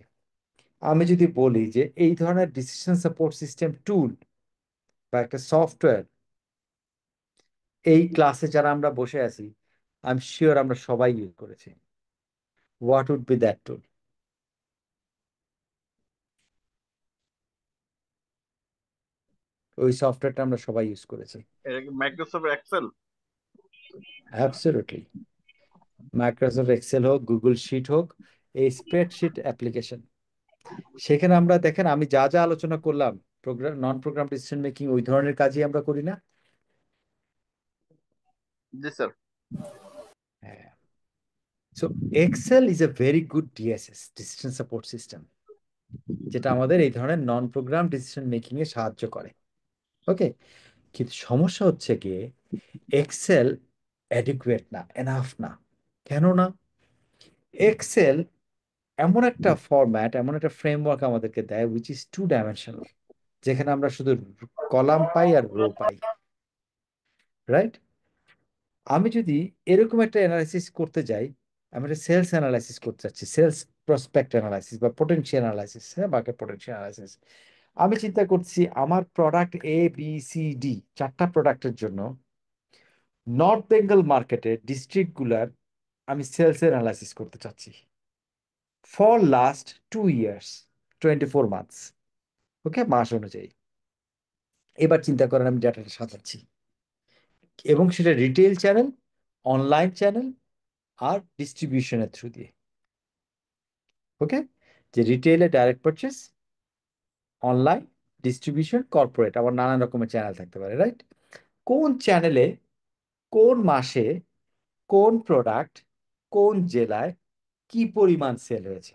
আমি যদি বলি যে এই ধরনের ডিসিশন সাপোর্ট সিস্টেম টুল বা একটা সফটওয়্যার এই ক্লাসে যারা আমরা বসে আছি, আই এম শিওর আমরা সবাই ইউজ করেছি, what would be that tool? ওই সফটওয়্যারটা আমরা সবাই ইউজ করেছি। Microsoft Excel. Absolutely, Microsoft Excel হোক, গুগল শিট হোক, এই স্প্রেডশিট অ্যাপ্লিকেশন, সেখানে আমরা দেখেন আমি যা যা আলোচনা করলাম নন প্রোগ্রাম ডিসিশন মেকিং ওই ধরনের কাজই আমরা করি না? জি স্যার। হ্যাঁ। So Excel is a very good DSS, decision support system, যেটা আমাদের এই ধরনের নন প্রোগ্রাম ডিসিশন মেকিং এ সাহায্য করে। ওকে, কিন্তু সমস্যা হচ্ছে গিয়ে এক্সেল অ্যাডিকুয়েট না, এনাফ না। কেন না? এক্সেল এমন একটা ফরম্যাট, এমন একটা ফ্রেমওয়ার্ক আমাদেরকে দেয় উইচ ইজ টু ডাইমেনশনাল, যেখানে আমরা শুধু কলাম পাই আর রো পাই, রাইট? আমি যদি এরকম একটা অ্যানালাইসিস করতে যাই, আমি একটা সেলস অ্যানালাইসিস করতে চাচ্ছি, সেলস প্রসপেক্ট অ্যানালাইসিস বা পোটেনশিয়াল অ্যানালাইসিস, হ্যাঁ, মার্কেট পোটেনশিয়াল অ্যানালাইসিস। আমি চিন্তা করছি আমার প্রোডাক্ট এ বি সি ডি, চারটা প্রোডাক্টের জন্য নর্থ বেঙ্গল মার্কেটের ডিস্ট্রিক্টগুলার আমি সেলস অ্যানালাইসিস করতে চাচ্ছি for last 2 years, 24 months. Okay, মাস অনুযায়ী। এবার চিন্তা করেন আমি ডাটাটা সাজাচ্ছি, এবং সেটা রিটেল চ্যানেল, অনলাইন চ্যানেল আর ডিস্ট্রিবিউশনের থ্রু দিয়ে। ওকে, যে রিটেলে direct purchase, online distribution, corporate, আবার নানান রকমের চ্যানেল থাকতে পারে, রাইট? কোন চ্যানেলে, কোন মাসে, কোন প্রোডাক্ট, কোন জেলায় কি পরিমাণ সেল হয়েছে,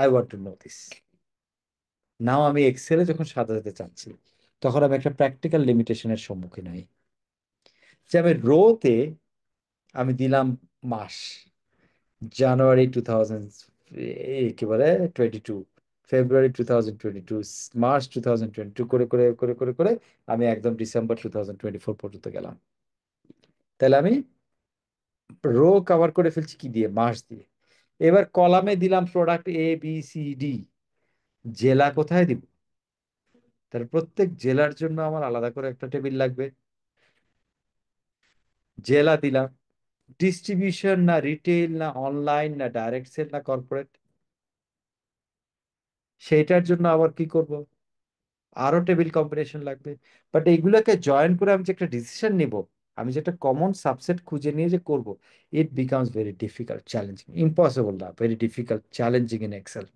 I want to know this. Now আমি এক্সেলে যখন সাজাতে চাচ্ছি, তখন আমি একটা প্র্যাকটিক্যাল লিমিটেশনের সম্মুখীন হই, যে আমি রোতে আমি দিলাম মাস, জানুয়ারি 2000, কি বলে 22, ফেব্রুয়ারি 2022, মার্চ 2022, করে করে করে করে করে আমি একদম ডিসেম্বর 2024 পর্যন্ত গেলাম। তাহলে আমি রো কভার করে ফেলছি কি দিয়ে? মাস দিয়ে। এবার কলামে দিলাম প্রোডাক্ট এ বি সি ডি, জেলা কোথায় দিব? তাহলে প্রত্যেক জেলার জন্য আমার আলাদা করে একটা টেবিল লাগবে। জেলা দিলাম, ডিস্ট্রিবিউশন না রিটেল না অনলাইন না ডাইরেক্ট সেল না কর্পোরেট, সেইটার জন্য আবার কি করব? আরো টেবিল কম্বিনেশন লাগবে। বাট এইগুলোকে জয়েন করে আমি যে একটা ডিসিশন নিব, আমি যে একটা কমন সাবসেট খুঁজে নিয়ে যে করব, it becomes very difficult, challenging, impossible না, very difficult, challenging in Excel.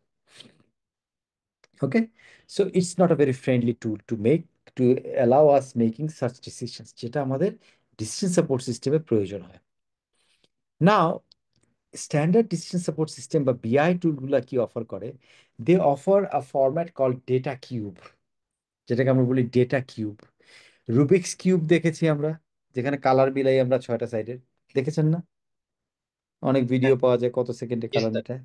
Okay, so it's not a very friendly tool to allow us making such decisions, যেটা আমাদের ডিসিশন সাপোর্ট সিস্টেমে প্রয়োজন হয়। Now standard decision support system বা BI টুলগুলো কি offer করে? They offer a format call data cube, যেটাকে আমরা বলি ডেটা কিউব। রুবিক্স কিউব দেখেছি আমরা, যেখানে কালার মিলাই আমরা 6টা সাইডের, দেখেছেন না? অনেক ভিডিও পাওয়া যায় কত সেকেন্ডে জি কালার স্যার। মেটায়।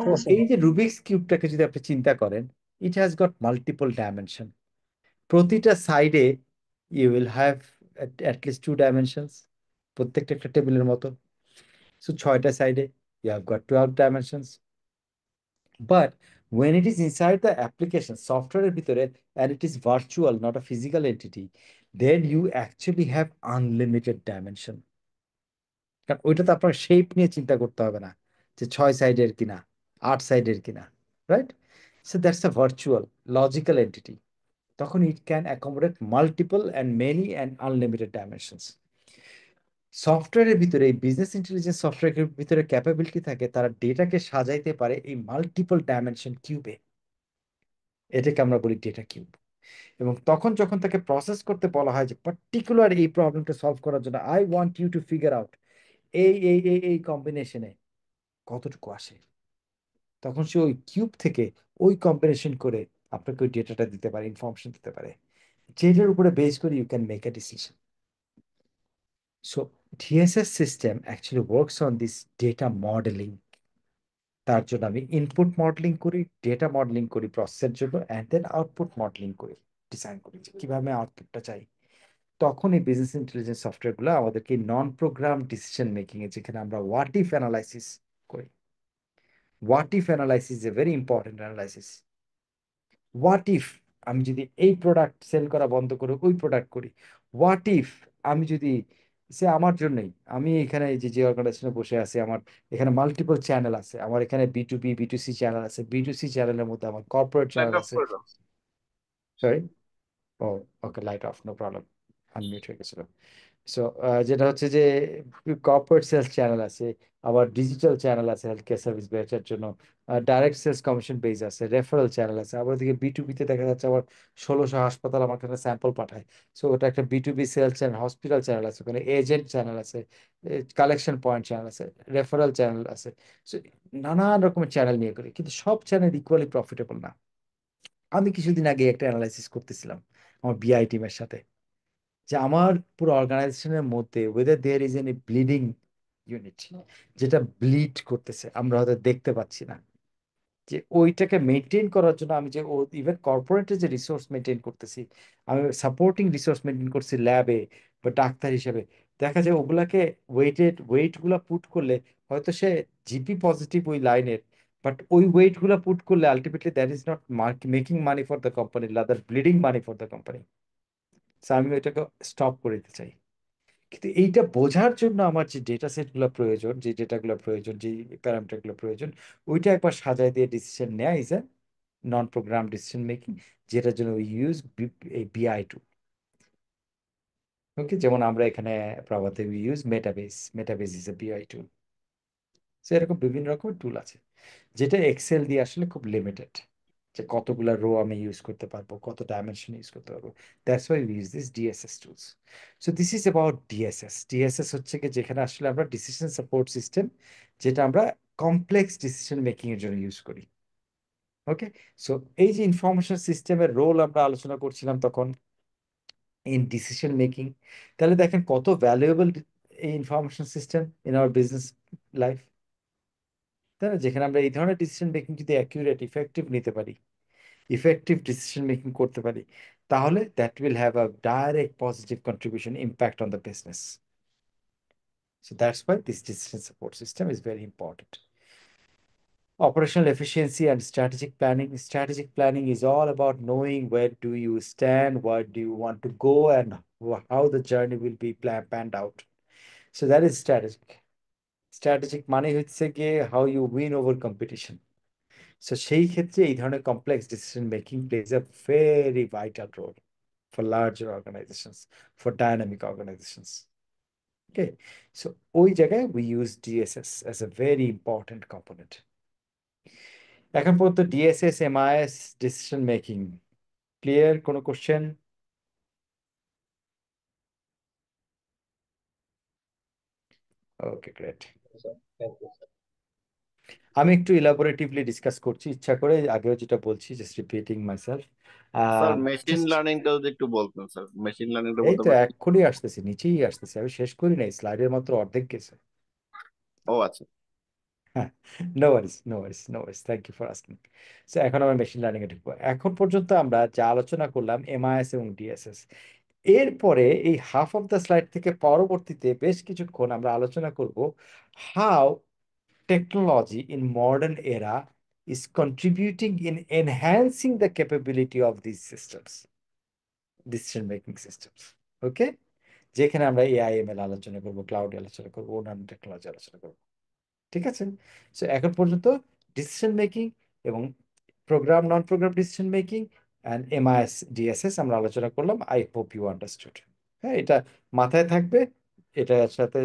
তো এই যে রুবিক্স কিউবটাকে যদি আপনি চিন্তা করেন, it has got multiple dimension. প্রতিটা সাইডে you will have at least 2 dimensions, প্রত্যেকটা একটা টেবিলের মতো। সো 6টা সাইডে you have got 12 dimensions. But when it is inside the application software ভিতরে, and it is virtual, not a physical entity, then you actually have unlimited dimension. কারণ ওইটাতে আপনার শেপ নিয়ে চিন্তা করতে হবে না, যে 6 সাইডের কিনা, 8 সাইডের কিনা, right? So that's a virtual logical entity. তখন it can accommodate multiple and many and unlimited dimensions. সফটওয়্যারের ভিতরে, এই বিজনেস ইন্টেলিজেন্স সফটওয়্যারের ভিতরে ক্যাপাবিলিটি থাকে, তারা ডেটাকে সাজাইতে পারে এই মাল্টিপল ডাইমেনশন কিউবে। এটাকে আমরা বলি ডেটা কিউব। এবং তখন যখন তাকে প্রসেস করতে বলা হয় যে পার্টিকুলার এই প্রবলেমটা সলভ করার জন্য I want you to figure out এই কম্বিনেশনে কতটুকু আসে, তখন সে ওই কিউব থেকে ওই কম্বিনেশন করে আপনাকে ওই ডেটাটা দিতে পারে, ইনফরমেশন দিতে পারে, যেটার উপরে বেস করে you can make a decision. So DSS system actually works on this data modelling. তার জন্য আমি ইনপুট মডেলিং করি, ডেটা মডেলিং করি প্রসেসের জন্য, অ্যান্ড দেন আউটপুট মডেলিং করি, ডিজাইন করি যে কিভাবে আউটপুটটা চাই। তখন এই বিজনেস ইন্টেলিজেন্স সফটওয়্যারগুলো আমাদেরকে নন প্রোগ্রাম ডিসিশন মেকিং এ, যেখানে আমরা হোয়াট ইফ অ্যানালাইসিস করি। What if analysis A very important analysis. What if আমি যদি এই প্রোডাক্ট সেল করা বন্ধ করে ওই প্রোডাক্ট করি? হোয়াট ইফ আমি যদি, সে আমার জন্যই, আমি এখানে এই যে অর্গানাইজেশনে বসে আছি, আমার এখানে মাল্টিপল চ্যানেল আছে, আমার এখানে বি টু সি চ্যানেল আছে, বি টু সি চ্যানেলের মধ্যে আমার কর্পোরেট লাইট চ্যানেল অফ আছে। করে দাও। Sorry, oh okay, light off, no problem, unmute হয়ে গেছিল। সো যেটা হচ্ছে যে কর্পোরেট সেলস চ্যানেল আছে, আবার ডিজিটাল চ্যানেল আছে হেলথ কেয়ার সার্ভিস বেচার জন্য, ডাইরেক্ট সেলস কমিশন বেস আছে, রেফারেল চ্যানেল আছে, আবার দিকে বিটুবিতে দেখা যাচ্ছে আবার 1600 হাসপাতাল আমার কাছে স্যাম্পল পাঠায়। সো ওটা একটা বিটুবি সেলস চ্যানেল, হসপিটাল চ্যানেল আছে, ওখানে এজেন্ট চ্যানেল আছে, কালেকশন পয়েন্ট চ্যানেল আছে, রেফারেল চ্যানেল আছে। সো নানান রকমের চ্যানেল নিয়ে করি, কিন্তু সব চ্যানেল ইকুয়ালি প্রফিটেবল না। আমি কিছুদিন আগে একটা অ্যানালাইসিস করতেছিলাম আমার বিআই টিমের সাথে, যে আমার পুরো অর্গানাইজেশনের মধ্যে whether there is any bleeding unit, যেটা ব্লিড করতেছে আমরা হয়তো দেখতে পাচ্ছি না, যে ওইটাকে মেনটেন করার জন্য আমি যে ইভেন কর্পোরেটে যে রিসোর্স মেনটেন করতেছি, আমি সাপোর্টিং রিসোর্স মেনটেন করছি ল্যাবে বা ডাক্তার হিসেবে, দেখা যায় ওগুলাকে ওয়েট গুলা পুট করলে হয়তো সে জিপি পজিটিভ ওই লাইনের, বাট ওই ওয়েট গুলা পুট করলে ultimately that is not making money for the company, rather bleeding money for the company. আমি ওইটাকে স্টপ করে দিতে চাই। কিন্তু এইটা বোঝার জন্য আমার যে ডেটা সেট গুলো প্রয়োজন, যে ডেটাগুলো প্রয়োজন, যে প্যারামিটার গুলো প্রয়োজন, ওইটা একবার সাজায় দিয়ে ডিসিশন নেওয়া is a non program decision making, যেটার জন্য উই ইউজ এই বিআই টু। ওকে, যেমন আমরা এখানে প্রভাতে উই ইউজ মেটাবেস ইজ এ বিআই টু। এরকম বিভিন্ন রকমের টুল আছে, যেটা এক্সেল দিয়ে আসলে খুব লিমিটেড, যে কতগুলা রো আমি ইউজ করতে পারবো, কত ডাইমেনশন ইউজ করতে পারবো। That's why we use this DSS tools. So this is about DSS. DSS হচ্ছে কি, যেখানে আসলে আমরা ডিসিশন সাপোর্ট সিস্টেম, যেটা আমরা কমপ্লেক্স ডিসিশন মেকিং এর জন্য ইউজ করি। ওকে, সো এই যে ইনফরমেশন সিস্টেমের রোল আমরা আলোচনা করছিলাম তখন ইন ডিসিশন মেকিং, তাহলে দেখেন কত ভ্যালুয়েবল এই information system in our business life, তাই না? যেখানে আমরা এই ধরনের ডিসিশন মেকিং যদি অ্যাকিউরেট ইফেক্টিভ নিতে পারি, ইফেক্টিভ ডিসিশন মেকিং করতে পারি, তাহলে that will have a direct positive contribution impact on the business. So that's why this decision support system is very important. Operational efficiency and strategic planning. Strategic planning is all about knowing where do you stand, where do you want to go, and how the journey will be panned out. So that is strategic. Strategic money হচ্ছে গিয়ে how you win over competition. So সেই ক্ষেত্রে এই ধরনের complex decision making plays a very vital role for larger organisations, for dynamic organisations. Okay, so ওই জায়গায় we use DSS as a very important component. এখন পর্যন্ত DSS, MIS, decision making clear? কোনো question? Okay, great. Thank you, sir. আমি একটু ইলাবোরেটিভলি discuss করছি ইচ্ছা করে, আগেও যেটা বলছি, just repeating myself. Sir machine just লার্নিংটা যদি একটু বলতেন স্যার, মেশিন লার্নিংটা এই বলতে তো পারতেন? এক্ষুনি আসতেছি, নিচেই আসতেছি, আমি শেষ করি নাই, স্লাইডের মাত্র অর্ধেক গেছে। ও আচ্ছা। No worries, no worries, no worries, thank you for asking. So এখন আমরা মেশিন লার্নিং এ ঢুকবো। এখন পর্যন্ত আমরা যা আলোচনা করলাম এমআইএস এবং ডিএসএস, এরপরে এই হাফ অফ দ্য স্লাইড থেকে পরবর্তীতে বেশ কিছুক্ষণ আমরা আলোচনা করব হাউ টেকনোলজি ইন মডার্ন এরা is contributing in enhancing the capability of these systems, decision making systems. ওকে, যেখানে আমরা এআই এমএল আলোচনা করব, ক্লাউড আলোচনা করব, অন্যান্য টেকনোলজি আলোচনা করব। ঠিক আছে? সো এখন পর্যন্ত ডিসিশন মেকিং এবং program non program decision making and MIS DSS আমরা আলোচনা করলাম। I hope you understood. হ্যাঁ, এটা মাথায় থাকবে, এটার সাথে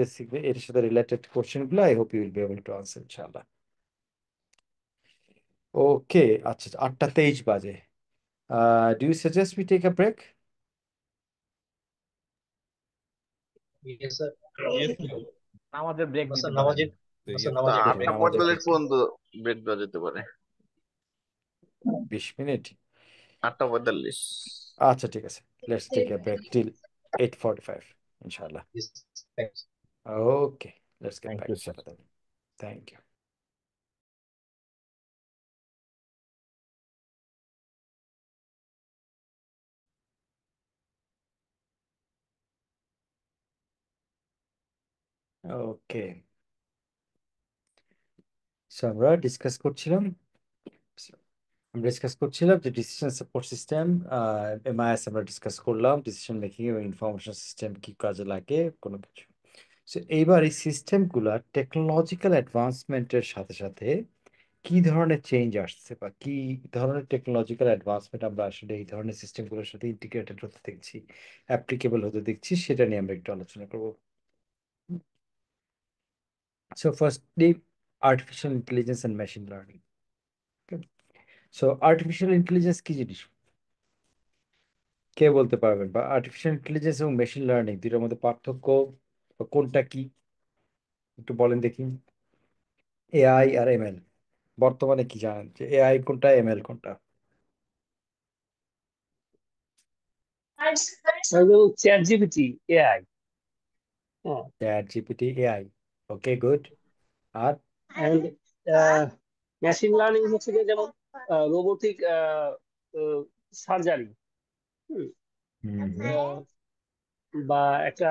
এর সাথে রিলেটেড কোশ্চেনগুলো I hope you will be able to answer ইনশাআল্লাহ। ওকে, আচ্ছা, 8:23 বাজে। Do you suggest we take a break? Yes, sir. আমাদের ব্রেক আমরা দিতে স্যার পারেন। নামাজে একটা ওকে, ব্রেক নামাজে 8:45 ব্রেক, পর্যন্ত ব্রেক দেওয়া যেতে পারে। 20 মিনিট। 8:45। আচ্ছা, ঠিক আছে, let's take a break till 8:45 ইনশাআল্লাহ। Yes, thanks. Okay, let's get thank back you to sir. Saturday. Thank you. Okay, so আমরা ডিসকাস করছিলাম যে ডিসিশন সাপোর্ট সিস্টেম, এমআইএস আমরা ডিসকাস করলাম, ডিসিশন মেকিং এবং ইনফরমেশন সিস্টেম কি কাজে লাগে কোনো কিছু। সো এইবার এই সিস্টেমগুলা টেকনোলজিক্যাল অ্যাডভান্সমেন্টের সাথে সাথে কি ধরনের চেঞ্জ আসছে বা কি ধরনের টেকনোলজিক্যাল অ্যাডভান্সমেন্ট আমরা আসলে এই ধরনের সিস্টেমগুলোর সাথে ইন্টিগ্রেটেড হতে দেখছি, অ্যাপ্লিকেবল হতে দেখছি, সেটা নিয়ে আমরা একটু আলোচনা করবো। So firstly artificial intelligence and machine learning. So artificial intelligence কি জিনিস কে বলতে পারবেন, বা আর্টিফিশিয়াল ইন্টেলিজেন্স এবং মেশিন লার্নিং দুটোর মধ্যে পার্থক্য বা কোনটা কি একটু বলেন দেখি। এআই আর এমএল বর্তমানে কি জানেন, যে এআই কোনটা এমএল কোনটা? ChatGPT AI. হ্যাঁ, ChatGPT AI, okay good. আর অ্যান্ড মেশিন লার্নিং হচ্ছে যে যেমন রোবোটিক সার্জারি বা একটা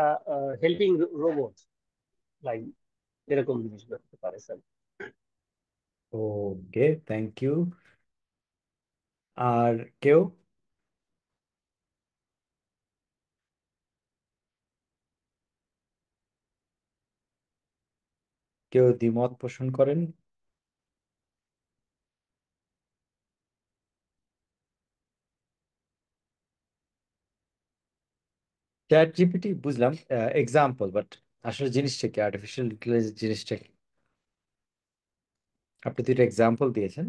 হেল্পিং রোবট, লাইক এরকম জিনিস হতে পারে স্যার। Okay, thank you. আর কেউ? কেউ দ্বিমত পোষণ করেন? চ্যাট জিপিটি বুঝলাম এক্সাম্পল, বাট আসলে জিনিসটা কি, আর্টিফিশিয়াল ইন্টেলিজেন্স জিনিসটা কি? আপনি দুটো এক্সাম্পল দিয়েছেন,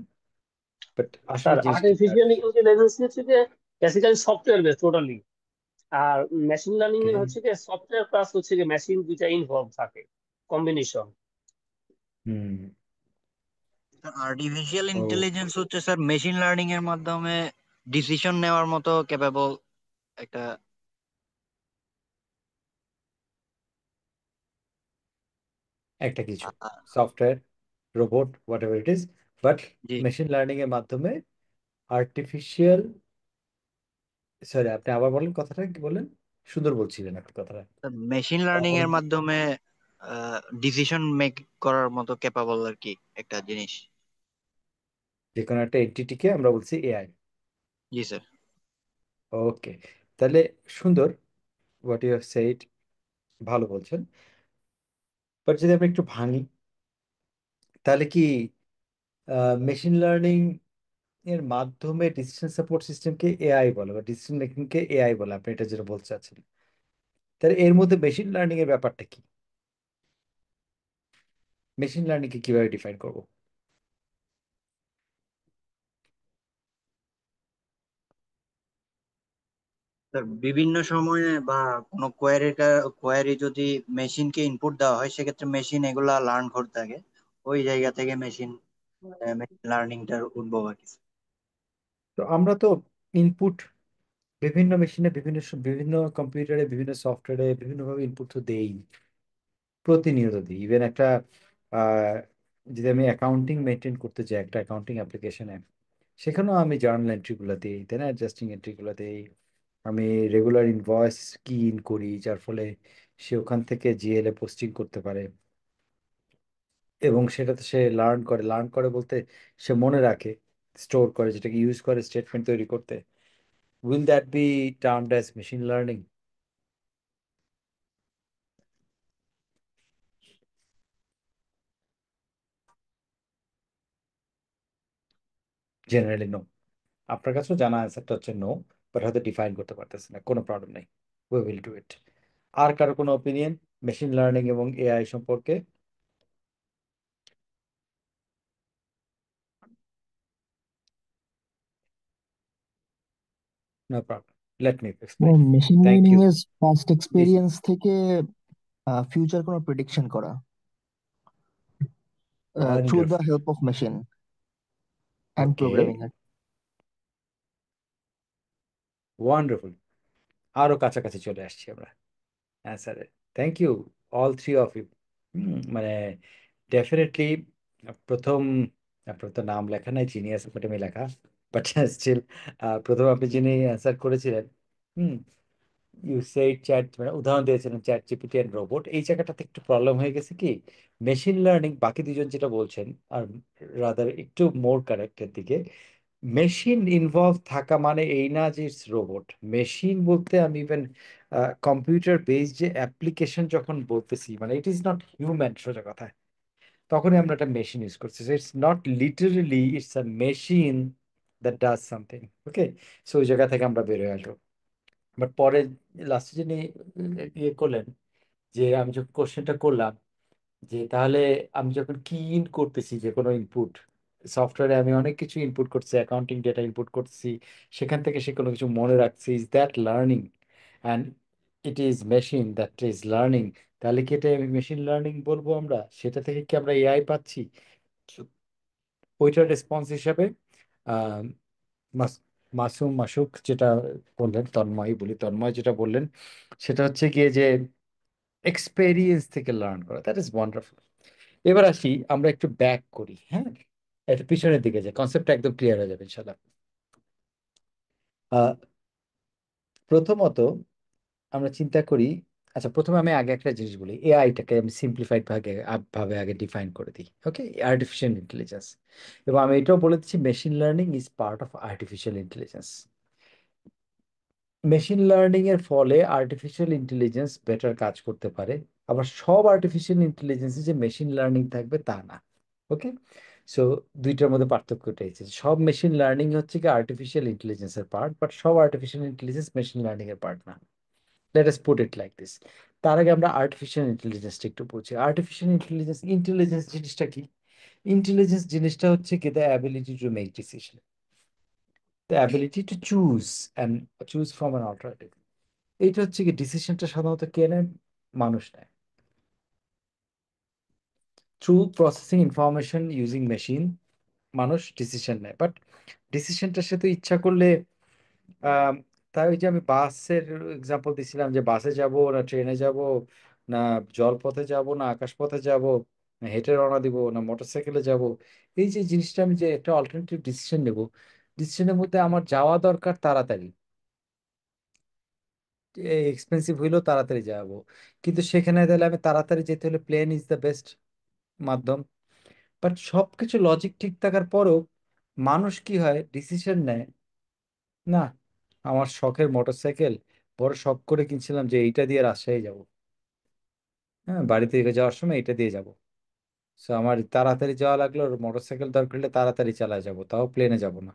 বাট আসলে স্যার জিনিসটা কি আর্টিফিশিয়াল artificial? ইন্টেলিজেন্স হচ্ছে যে বেসিক্যালি সফটওয়্যার বেস টোটালি, আর মেশিন লার্নিং ওকে। এর হচ্ছে যে সফটওয়্যার প্লাস হচ্ছে যে মেশিন দুইটা ইনভলভ থাকে, কম্বিনেশন। হুম। আর্টিফিশিয়াল ও, ইন্টেলিজেন্স হচ্ছে স্যার মেশিন লার্নিং এর মাধ্যমে ডিসিশন নেওয়ার মতো ক্যাপাবল একটা। একটা কিছু আহ, software, robot, whatever it is, but জি মেশিন লার্নিং এর মাধ্যমে আর্টিফিশিয়াল, সরি আপনি আবার বলেন কথাটা, কি বলেন? সুন্দর বলছিলেন আপনি কথাটা। মেশিন আবার লার্নিং বলেন এর তো। মাধ্যমে ডিসিশন মেক করার মতো ক্যাপাবল আর কি একটা জিনিস। যে কোনো একটা এন্টিটিকে আমরা বলছি এআই। জি স্যার। ওকে, তাহলে সুন্দর, হোয়াট ইউ হ্যাভ সেইড, ভালো বলছেন। বাট যদি আমরা একটু ভাঙি, তাহলে কি মেশিন লার্নিং এর মাধ্যমে ডিসিশন সাপোর্ট সিস্টেমকে এআই বলে বা ডিসিশন মেকিং কে এআই বলে, আপনি এটা যেটা বলতে চাচ্ছেন, তাহলে এর মধ্যে মেশিন লার্নিং এর ব্যাপারটা কি? মেশিন লার্নিং কে কিভাবে ডিফাইন করবো? স্যার বিভিন্ন সময়ে বা কোনো কোয়ারি যদি মেশিনকে ইনপুট দেওয়া হয় সেক্ষেত্রে মেশিন এগুলা লার্ন করতে থাকে, ওই জায়গা থেকে মেশিন লার্নিংটার উদ্ভব আর কি। তো আমরা তো ইনপুট বিভিন্ন মেশিনে, বিভিন্ন কম্পিউটারে, বিভিন্ন সফটওয়্যারে বিভিন্নভাবে ইনপুট তো দেই, প্রতিনিয়ত দিই। ইভেন একটা আহ, যদি আমি অ্যাকাউন্টিং মেনটেন করতে চাই একটা অ্যাকাউন্টিং অ্যাপ্লিকেশনে, সেখানেও আমি জার্নাল এন্ট্রিগুলো দিই, তাই না, অ্যাডজাস্টিং এন্ট্রিগুলো দিই। আমি রেগুলার ইনভয়েস কি ইন করি, যার ফলে সে ওখান থেকে জিএল এ পোস্টিং করতে পারে, এবং সেটাতে সে লার্ন করে বলতে সে মনে রাখে, স্টোর করে, যেটাকে ইউজ করে স্টেটমেন্ট তৈরি করতে। Will that be termed as machine learning? Generally no. আপনার কাছেও জানা অ্যান্সারটা হচ্ছে নো, বাট হয়তো ডিফাইন করতে পারতেছে না, কোনো প্রবলেম নেই, উই উইল ডু ইট। আর কারো কোনো ওপিনিয়ন মেশিন লার্নিং এবং এআই সম্পর্কে? No problem, let me explain. Machine thank learning you. এর পাস্ট দিস, এক্সপেরিয়েন্স থেকে ফিউচার কোনো প্রেডিকশন করা through the wonderful, help of machine and okay, programming. Wonderful. আরো কাছাকাছি চলে আসছি আমরা অ্যান্সারে। Thank you all three of you. মানে ডেফিনেটলি প্রথম, আপনার তো নাম লেখা নাই, জিনিয়াস একাডেমি লেখা, বাট স্টিল প্রথম আপনি যিনি অ্যান্সার করেছিলেন, হুম, ইউ সেইড চ্যাট, মানে উদাহরণ দিয়েছিলেন চ্যাট জিপিটি এন্ড রোবট, এই জায়গাটাতে একটু প্রবলেম হয়ে গেছে কি, মেশিন লার্নিং বাকি দুজন যেটা বলছেন আর রাদার একটু মোর কারেক্টের দিকে, মেশিন ইনভলভ থাকা মানে এই না যে রোবট। মেশিন বলতে আমি ইভেন কম্পিউটার বেসড যে অ্যাপ্লিকেশন যখন বলতেছি, মানে ইট ইজ নট হিউম্যান সোজা কথা। তখনই আমরা একটা মেশিন ইউজ করছি। So it's not literally, it's a machine that does something. Okay, so ওই জায়গা থেকে আমরা বের হয়ে আসবো। বাট পরে লাস্টে যিনি ইয়ে করলেন, যে আমি যখন কোশ্চেনটা করলাম যে তাহলে আমি যখন কি ইন করতেছি, যে কোনো ইনপুট সফটওয়্যারে আমি অনেক কিছু ইনপুট করছি, অ্যাকাউন্টিং ডেটা ইনপুট করছি, সেখান থেকে সে কোনো কিছু মনে রাখছি, is that learning? And it is machine that is learning. তাহলে কি এটা আমি মেশিন লার্নিং বলবো? আমরা সেটা থেকে কি আমরা এআই পাচ্ছি? ওইটার রেসপন্স হিসাবে আহ মাসুক যেটা বললেন, তন্ময় বলি, তন্ময় যেটা বললেন সেটা হচ্ছে গিয়ে যে এক্সপেরিয়েন্স থেকে লার্ন করা। That is wonderful. এবার আসি, আমরা একটু ব্যাক করি, হ্যাঁ, একটু পিছনের দিকে যাই, কনসেপ্টটা একদম ক্লিয়ার হয়ে যাবে ইনশাল্লাহ। আহ, প্রথমত আমরা চিন্তা করি, আচ্ছা প্রথমে আমি আগে একটা জিনিস বলি, এআইটাকে আমি সিম্পলিফাইড ভাবে আগে ডিফাইন করে দিই। ওকে, আর্টিফিশিয়াল ইন্টেলিজেন্স। এবং আমি এটাও বলে দিচ্ছি machine learning is part of artificial intelligence. Machine learning এর ফলে আর্টিফিশিয়াল ইন্টেলিজেন্স বেটার কাজ করতে পারে, আবার সব আর্টিফিশিয়াল ইন্টেলিজেন্সে যে মেশিন লার্নিং থাকবে তা না। ওকে, সো দুইটার মধ্যে পার্থক্যটা হচ্ছে সব মেশিন লার্নিং হচ্ছে কি আর্টিফিশিয়াল ইন্টেলিজেন্সের পার্ট, বাট সব আর্টিফিশিয়াল ইন্টেলিজেন্স মেশিন লার্নিং এর পার্ট না। Let us put it like this. তার আগে আমরা আর্টিফিশিয়াল ইন্টেলিজেন্সটা একটু বুঝি। আর্টিফিশিয়াল ইন্টেলিজেন্স, ইন্টেলিজেন্স জিনিসটা কি? ইন্টেলিজেন্স জিনিসটা হচ্ছে কি the ability to make decision, the ability to choose and choose from an alternative. এইটা হচ্ছে কি ডিসিশনটা সাধারণত কে নেয়? মানুষ নেয়। Through processing information using machine মানুষ ডিসিশন নেয়, বাট ডিসিশনটা সে তো ইচ্ছা করলে আহ, তাই ওই যে আমি বাসের এক্সাম্পল দিছিলাম, যে বাসে যাব না ট্রেনে যাব, না জলপথে যাব না আকাশপথে যাব, না হেঁটে রওনা দিব না মোটরসাইকেলে যাব, এই যে জিনিসটা আমি যে একটা অল্টারনেটিভ ডিসিশন নেব, ডিসিশনের মধ্যে আমার যাওয়া দরকার তাড়াতাড়ি, এক্সপেন্সিভ হইলেও তাড়াতাড়ি যাবো, কিন্তু সেখানে তাহলে আমি তাড়াতাড়ি যেতে হলে প্লেন ইজ দ্য বেস্ট মাধ্যম। বাট সবকিছু লজিক ঠিক থাকার পরেও মানুষ কি হয়, ডিসিশন নেয় না, আমার শখের মোটরসাইকেল, বড় শখ করে কিনছিলাম যে এইটা দিয়ে রাজশাহী যাব, হ্যাঁ বাড়ি থেকে যাওয়ার সময় এটা দিয়ে যাব, সো আমার তাড়াতাড়ি যাওয়া লাগলো, মোটরসাইকেল দরকার হলে তাড়াতাড়ি চালায় যাব, তাও প্লেনে যাব না,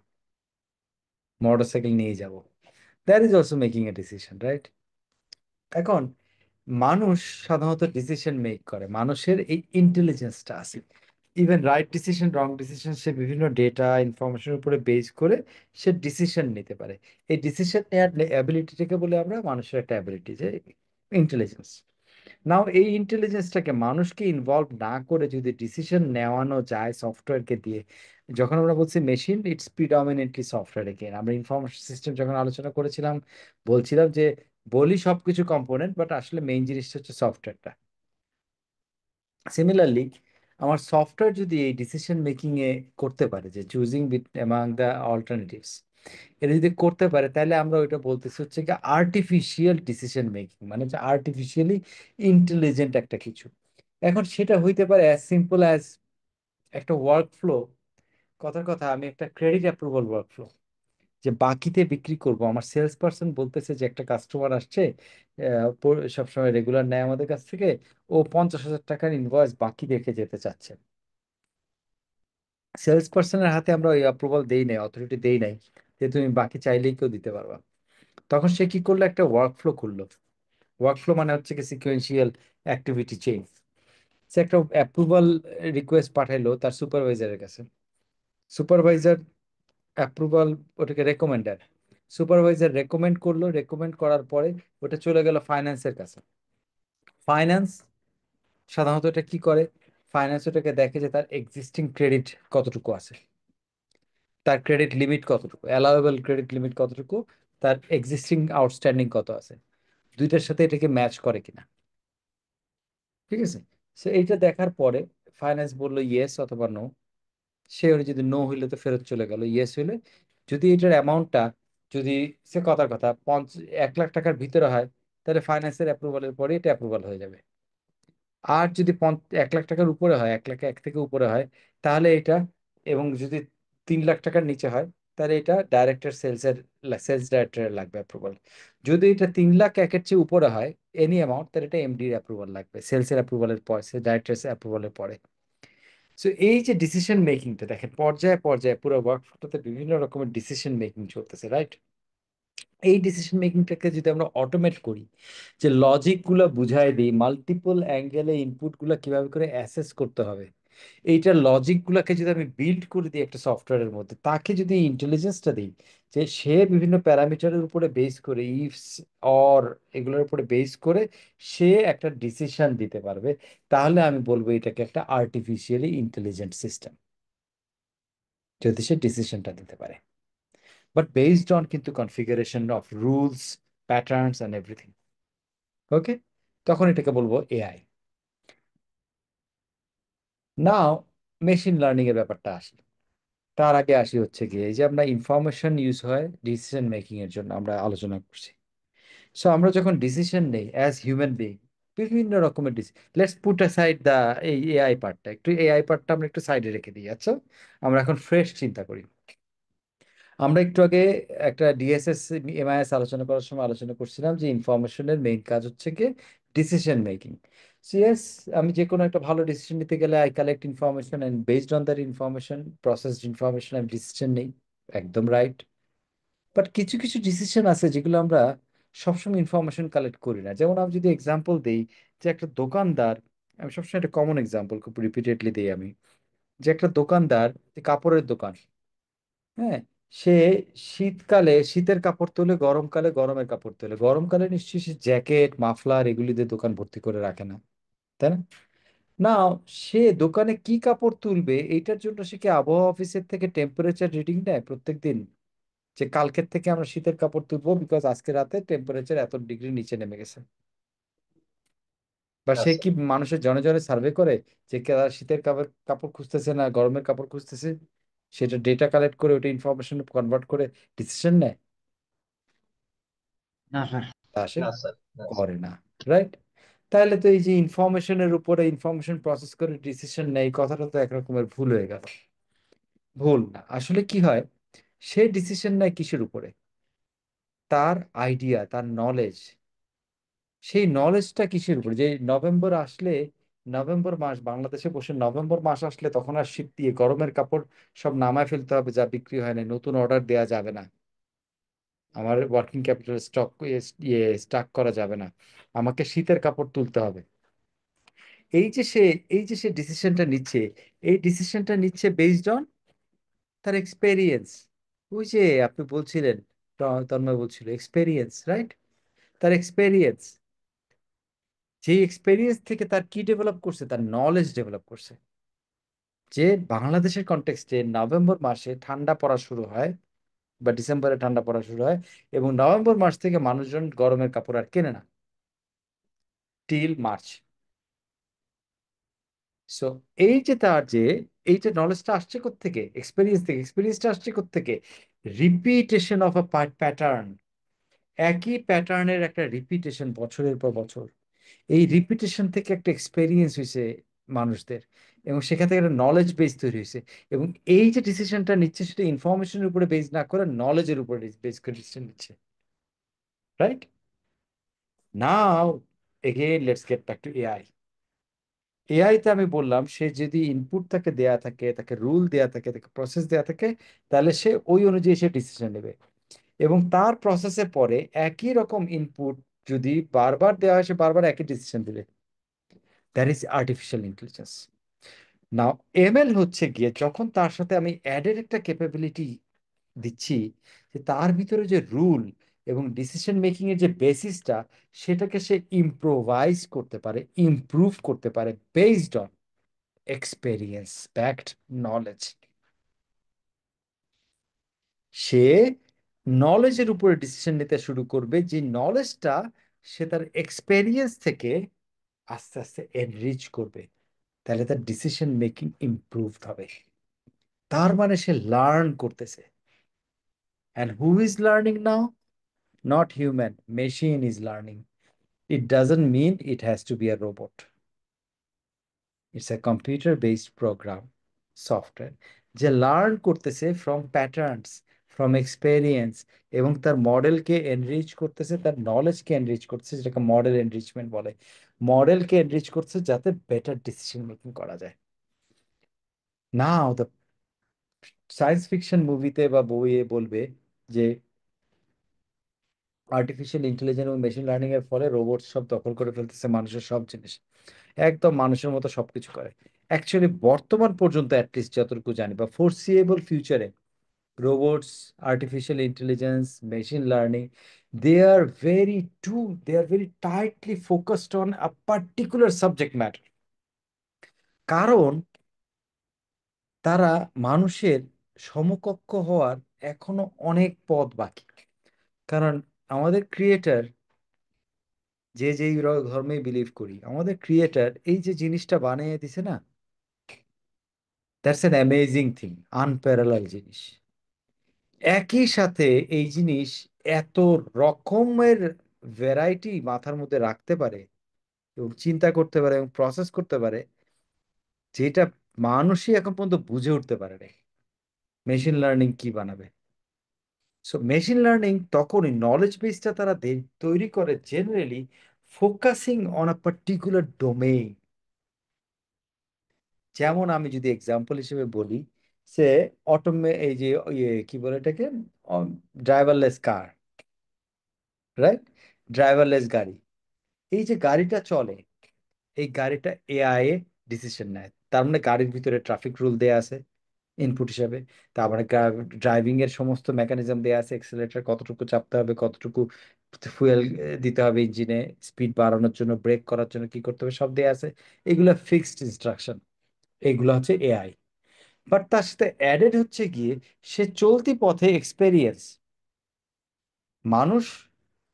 মোটরসাইকেল নিয়ে যাব। That is also making a decision, right? এখন মানুষ সাধারণত ডিসিশন মেক করে, মানুষের এই ইন্টেলিজেন্সটা আছে, even right decision wrong decision সে বিভিন্ন ডেটা ইনফরমেশনের উপরে বেস করে সে ডিসিশন নিতে পারে। এই ডিসিশন নেওয়ার অ্যাবিলিটিটাকে বলে আমরা মানুষের একটা অ্যাবিলিটি, যে ইন্টেলিজেন্স। নাও এই ইন্টেলিজেন্সটাকে মানুষকে ইনভলভ না করে যদি ডিসিশন নেওয়ানো যায় সফটওয়্যারকে দিয়ে, যখন আমরা বলছি machine, it's predominantly software. Again আমরা ইনফরমেশন সিস্টেম যখন আলোচনা করেছিলাম বলছিলাম যে বলি সবকিছু কম্পোনেন্ট, বাট আসলে মেইন জিনিসটা হচ্ছে সফটওয়্যারটা। সিমিলারলি আমার সফটওয়্যার যদি এই ডিসিশন মেকিং এ করতে পারে, যে চুজিং অ্যামাং দ্য অল্টারনেটিভস, এটা যদি করতে পারে, তাহলে আমরা ওইটা বলতেছি হচ্ছে কি আর্টিফিশিয়াল ডিসিশন মেকিং, মানে হচ্ছে আর্টিফিশিয়ালি ইন্টেলিজেন্ট একটা কিছু। এখন সেটা হইতে পারে অ্যাজ সিম্পল অ্যাজ একটা ওয়ার্ক ফ্লো। কথার কথা, আমি একটা ক্রেডিট অ্যাপ্রুভাল ওয়ার্ক ফ্লো, যে বাকিতে বিক্রি করব, আমার সেলস পার্সন বলতেছে যে একটা কাস্টমার আসছে, সবসময় রেগুলার নেয় আমাদের কাছ থেকে, ও 50,000 টাকার ইনভয়েস বাকি রেখে যেতে চাচ্ছে। সেলস পার্সনের হাতে আমরা ওই অ্যাপ্রুভাল দেই নাই, অথরিটি দেই নাই যে তুমি বাকি চাইলেই কেউ দিতে পারবা। তখন সে কি করলো, একটা ওয়ার্কফ্লো খুললো। ওয়ার্কফ্লো মানে হচ্ছে কি সিকোয়েন্সিয়াল অ্যাক্টিভিটি চেইন। সে একটা অ্যাপ্রুভাল রিকোয়েস্ট পাঠাইলো তার সুপারভাইজারের কাছে, সুপারভাইজার অ্যাপ্রুভাল, ওটাকে রেকমেন্ডার, সুপারভাইজার রেকমেন্ড করলো, রেকমেন্ড করার পরে ওটা চলে গেল ফাইন্যান্সের কাছে। ফাইন্যান্স সাধারণত এটা কি করে, ফাইন্যান্স ওটাকে দেখে যে তার এক্সিস্টিং ক্রেডিট কতটুকু আছে, তার ক্রেডিট লিমিট কতটুকু, অ্যালাউয়েবল ক্রেডিট লিমিট কতটুকু, তার এক্সিস্টিং আউটস্ট্যান্ডিং কত আছে, দুইটার সাথে এটাকে ম্যাচ করে কিনা। ঠিক আছে, সো এইটা দেখার পরে ফাইন্যান্স বললো ইয়েস অথবা নো। সে ওর যদি নো হইলে তো ফেরত চলে গেল, ইয়েস হইলে যদি এটার অ্যামাউন্টটা, যদি সে কথার কথা 1 লাখ টাকার ভিতরে হয়, তাহলে ফাইন্যান্সের অ্যাপ্রুভালের পরে এটা অ্যাপ্রুভাল হয়ে যাবে। আর যদি 1 লাখ টাকার উপরে হয়, 1 লাখ 1 থেকে উপরে হয়, তাহলে এটা, এবং যদি 3 লাখ টাকার নিচে হয়, তাহলে এটা ডাইরেক্টর সেলসের, সেলস ডাইরেক্টরের লাগবে অ্যাপ্রুভাল। যদি এটা 3 লাখ 1-এর চেয়ে উপরে হয় এনি অ্যামাউন্ট, তাহলে এটা এমডির অ্যাপ্রুভাল লাগবে, সেলসের অ্যাপ্রুভালের পরে, সেলস ডাইরেক্টর অ্যাপ্রুভালের পরে। সো এই যে ডিসিশন মেকিংটা দেখেন, পর্যায়ে পর্যায়ে পুরো ওয়ার্কফ্লোতে বিভিন্ন রকমের ডিসিশন মেকিং চলতেছে, রাইট? এই ডিসিশন মেকিংটাকে যদি আমরা অটোমেট করি, যে লজিক গুলা বুঝাই দিই, মাল্টিপল অ্যাঙ্গেলে ইনপুট গুলা কিভাবে করে অ্যাসেস করতে হবে, এইটার লজিক গুলাকে যদি আমি বিল্ড করে দিই একটা সফটওয়্যারের মধ্যে, তাকে যদি ইন্টেলিজেন্সটা দিই যে সে বিভিন্ন প্যারামিটারের উপরে বেস করে, ইফস অর এগুলোর উপরে বেস করে সে একটা ডিসিশন দিতে পারবে, তাহলে আমি বলবো এটাকে একটা আর্টিফিশিয়ালি ইন্টেলিজেন্ট সিস্টেম, যদি সে ডিসিশনটা দিতে পারে, বাট বেসড অন কিন্তু configuration of rules, patterns and everything. Okay, তখন এটাকে বলবো এআই। নাও মেশিন লার্নিং এর ব্যাপারটা আসি। তার আগে আসি হচ্ছে গিয়ে এই যে আমরা ইনফরমেশন ইউজ হয় ডিসিশন মেকিং এর জন্য আমরা আলোচনা করছি। সো আমরা যখন ডিসিশন নেই অ্যাজ হিউম্যান বিং, বিভিন্ন রকমের লেটস পুট অ্যাসাইড দা এই এআই পার্টটা, একটু এআই পার্টটা আমরা একটু সাইডে রেখে দিই। আচ্ছা, আমরা এখন ফ্রেশ চিন্তা করি। আমরা একটু আগে একটা ডিএসএস এমআইএস আলোচনা করার সময় আলোচনা করছিলাম যে ইনফরমেশনের মেইন কাজ হচ্ছে কি ডিসিশন মেকিং। সিএস, আমি যে কোনো একটা ভালো ডিসিশন নিতে গেলে I collect information and based on that information, processed information, আমি ডিসিশন নেই। একদম রাইট। বাট কিছু কিছু ডিসিশন আছে যেগুলো আমরা সবসময় ইনফরমেশন কালেক্ট করি না। যেমন আমি যদি এক্সাম্পল দিই, যে একটা দোকানদার, আমি সবসময় একটা কমন এক্সাম্পল খুব রিপিটেডলি দিই আমি, যে একটা দোকানদার, যে কাপড়ের দোকান, হ্যাঁ, সে শীতকালে শীতের কাপড় তোলে, গরমকালে গরমের কাপড় তোলে। গরমকালে নিশ্চয়ই সে জ্যাকেট, মাফলার এগুলি দিয়ে দোকান ভর্তি করে রাখে না, তাই না? না, সে দোকানে কি কাপড় তুলবে এইটার জন্য সে কি আবহাওয়া অফিসের থেকে টেম্পারেচার রিডিং নেয় প্রত্যেক দিন, যে কালকের থেকে আমরা শীতের কাপড় তুলবো বিকজ আজকে রাতে টেম্পারেচার এত ডিগ্রি নিচে নেমে গেছে? বা সে আচ্ছা। কি মানুষের জনে জনে সার্ভে করে যে কারা শীতের কাপড় কাপড় খুঁজতেছে না গরমের কাপড় খুঁজতেছে? সেটা ডেটা কালেক্ট করে ওটা ইনফরমেশন কনভার্ট করে ডিসিশন নেয়? না স্যার। তা সে না স্যার, না স্যার। করে না, রাইট? তাহলে তো এই যে ইনফরমেশনের উপরে ইনফরমেশন প্রসেস করে ডিসিশন নেই, কথাটা তো একরকমের ভুল হয়ে গেল। ভুল না, আসলে কি হয়, সে ডিসিশন নেয় কিসের উপরে? তার আইডিয়া, তার নলেজ। সেই নলেজটা কিসের উপরে? যে নভেম্বর আসলে, নভেম্বর মাস বাংলাদেশে বসে নভেম্বর মাস আসলে তখন আর শীত দিয়ে গরমের কাপড় সব নামায় ফেলতে হবে যা বিক্রি হয় না, নতুন অর্ডার দেওয়া যাবে না, আমার ওয়ার্কিং ক্যাপিটাল স্টক স্টাক করা যাবে না, আমাকে শীতের কাপড় তুলতে হবে। এই যে সে এই যে সে ডিসিশনটা নিচ্ছে, এই ডিসিশনটা নিচ্ছে বেসড অন তার এক্সপেরিয়েন্স। ওই যে আপনি বলছিলেন, তন্ময় বলছিল এক্সপেরিয়েন্স, রাইট? তার এক্সপেরিয়েন্স, যে এক্সপেরিয়েন্স থেকে তার কি ডেভেলপ করছে, তার নলেজ ডেভেলপ করছে। যে বাংলাদেশের কনটেক্সটে নভেম্বর মাসে ঠান্ডা পড়া শুরু হয় বা ডিসেম্বরে ঠান্ডা পড়া শুরু হয়, এবং নভেম্বর মাস থেকে মানুষজন গরমের কাপড় আর কেনে না টিল মার্চ। সো এই যে তার যে এই যে নলেজটা আসছে কোত্থেকে? এক্সপেরিয়েন্স থেকে। এক্সপেরিয়েন্সটা আসছে কোত্থেকে? Repetition of a pattern. একই প্যাটার্নের একটা রিপিটেশন বছরের পর বছর, এই রিপিটেশন থেকে একটা এক্সপেরিয়েন্স হয়েছে মানুষদের, এবং সেখান থেকে একটা নলেজ বেস তৈরি হয়েছে। এবং এই যে ডিসিশনটা নিচ্ছে সেটা ইনফরমেশনের উপরে বেস না করে নলেজের উপরে বেস করে ডিসিশন নিচ্ছে, right? Now again let's get back to AI. AI তে আমি বললাম সে যদি ইনপুট তাকে দেয়া থাকে, তাকে রুল দেয়া থাকে, তাকে প্রসেস দেয়া থাকে, তাহলে সে ওই অনুযায়ী সে ডিসিশন নেবে। এবং তার প্রসেসের পরে একই রকম ইনপুট যদি বারবার দেওয়া হয়, সে বারবার একই ডিসিশন দিবে। That is artificial intelligence. Now ML হচ্ছে গিয়ে যখন তার সাথে আমি অ্যাডের একটা ক্যাপাবিলিটি দিচ্ছি, যে তার ভিতরে যে রুল এবং ডিসিশন মেকিং এর যে বেসিসটা, সেটাকে সে ইম্প্রোভাইজ করতে পারে, ইমপ্রুভ করতে পারে based on experience backed knowledge. সে নলেজের উপরে ডিসিশন নিতে শুরু করবে, যে নলেজটা সে তার এক্সপেরিয়েন্স থেকে আস্তে আস্তে এনরিচ করবে। তাহলে তার ডিসিশন মেকিং ইমপ্রুভ হবে। তার মানে সে লার্ন করতেছে। And who is learning now? Not human, machine is learning. It doesn't mean it has to be a robot. It's a computer based program software, যে লার্ন করতেছে ফ্রম প্যাটার্নস, ফ্রম এক্সপেরিয়েন্স, এবং তার মডেলকে enrich করতেছে, তার নলেজকে enrich করতেছে, যেটাকে model enrichment বলে। মডেলকে enrich করছে যাতে বেটার ডিসিশন মেকিং করা যায়। নাও দ্য সায়েন্স ফিকশন মুভিতে বা বইয়ে বলবে যে আর্টিফিশিয়াল ইন্টেলিজেন্স এবং মেশিন লার্নিং এর ফলে রোবট সব দখল করে ফেলতেছে মানুষের সব জিনিস, একদম মানুষের মতো সবকিছু করে। অ্যাকচুয়ালি বর্তমান পর্যন্ত অ্যাটলিস্ট যতটুকু জানি বা ফোরসিয়েবল ফিউচারে robots, artificial intelligence, machine learning, they are they are very tightly focused on a particular subject matter. কারণ তারা মানুষের সমকক্ষ হওয়ার এখনো অনেক পথ বাকি। কারণ আমাদের ক্রিয়েটার, যে যেই ধর্মে বিলিভ করি, আমাদের ক্রিয়েটার এই যে জিনিসটা বানিয়ে দিছে না, that's an amazing thing, unparalleled জিনিস। একই সাথে এই জিনিস এত রকমের ভ্যারাইটি মাথার মধ্যে রাখতে পারে এবং চিন্তা করতে পারে এবং প্রসেস করতে পারে, যেটা মানুষই এখন পর্যন্ত বুঝে উঠতে পারে না মেশিন লার্নিং কি বানাবে। সো মেশিন লার্নিং তখনই নলেজ বেসটা তারা তৈরি করে generally focusing on a particular domain. যেমন আমি যদি এক্সাম্পল হিসেবে বলি, সে এই যে কি বলে এটাকে, ড্রাইভারলেস কার, রাইট? ড্রাইভারলেস গাড়ি, এই যে গাড়িটা চলে, এই গাড়িটা এআই এ ডিসিশন নেয়। তার মানে গাড়ির ভিতরে ট্রাফিক রুল দেয়া আছে ইনপুট হিসাবে, তারপরে ড্রাইভিং এর সমস্ত মেকানিজম দেয়া আছে, এক্সেলেটর কতটুকু চাপতে হবে, কতটুকু ফুয়েল দিতে হবে ইঞ্জিনে, স্পিড বাড়ানোর জন্য, ব্রেক করার জন্য কি করতে হবে, সব দেয়া আছে। এগুলো ফিক্সড ইনস্ট্রাকশন, এগুলো হচ্ছে এআই। বাট তার সাথে অ্যাডেড হচ্ছে গিয়ে সে চলতি পথে এক্সপেরিয়েন্স। মানুষ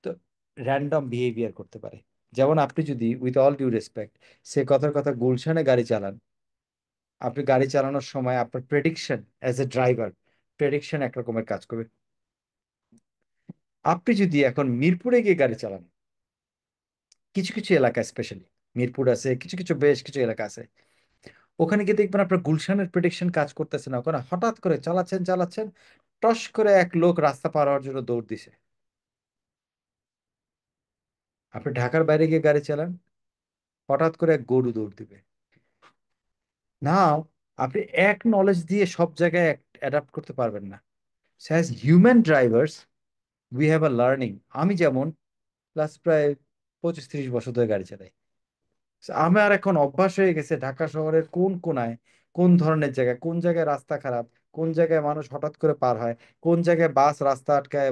তো র্যান্ডম বিহেভিয়ার করতে পারে। যেমন আপনি যদি উইথ অল ডিউ রেসপেক্ট সে কথার কথা গুলশানে গাড়ি চালান, আপনি গাড়ি চালানোর সময় আপনার prediction as a driver, prediction একরকমের কাজ করবে। আপনি যদি এখন মিরপুরে গিয়ে গাড়ি চালান, কিছু কিছু এলাকা স্পেশালি মিরপুর আছে, কিছু কিছু বেশ কিছু এলাকা আছে, ওখানে গিয়ে দেখবেন আপনার গুলশানের প্রেডিকশন কাজ করতেছে না। ওখানে হঠাৎ করে চালাচ্ছেন চালাচ্ছেন, টস করে এক লোক রাস্তা পার হওয়ার জন্য দৌড় দিছে। আপনি ঢাকার বাইরে গিয়ে গাড়ি চালান, হঠাৎ করে এক গরু দৌড় দিবে। নাও আপনি এক নলেজ দিয়ে সব জায়গায় অ্যাডাপ্ট করতে পারবেন না। As human drivers we have a learning. আমি যেমন লাস্ট প্রায় 25-30 বছর ধরে গাড়ি চালাই। So, আমার এখন অভ্যাস হয়ে গেছে ঢাকা শহরের কোন কোনায় কোন ধরনের জায়গায়, কোন জায়গায় রাস্তা খারাপ, কোন জায়গায় মানুষ হঠাৎ করে পার হয়, কোন জায়গায় বাস রাস্তা আটকায়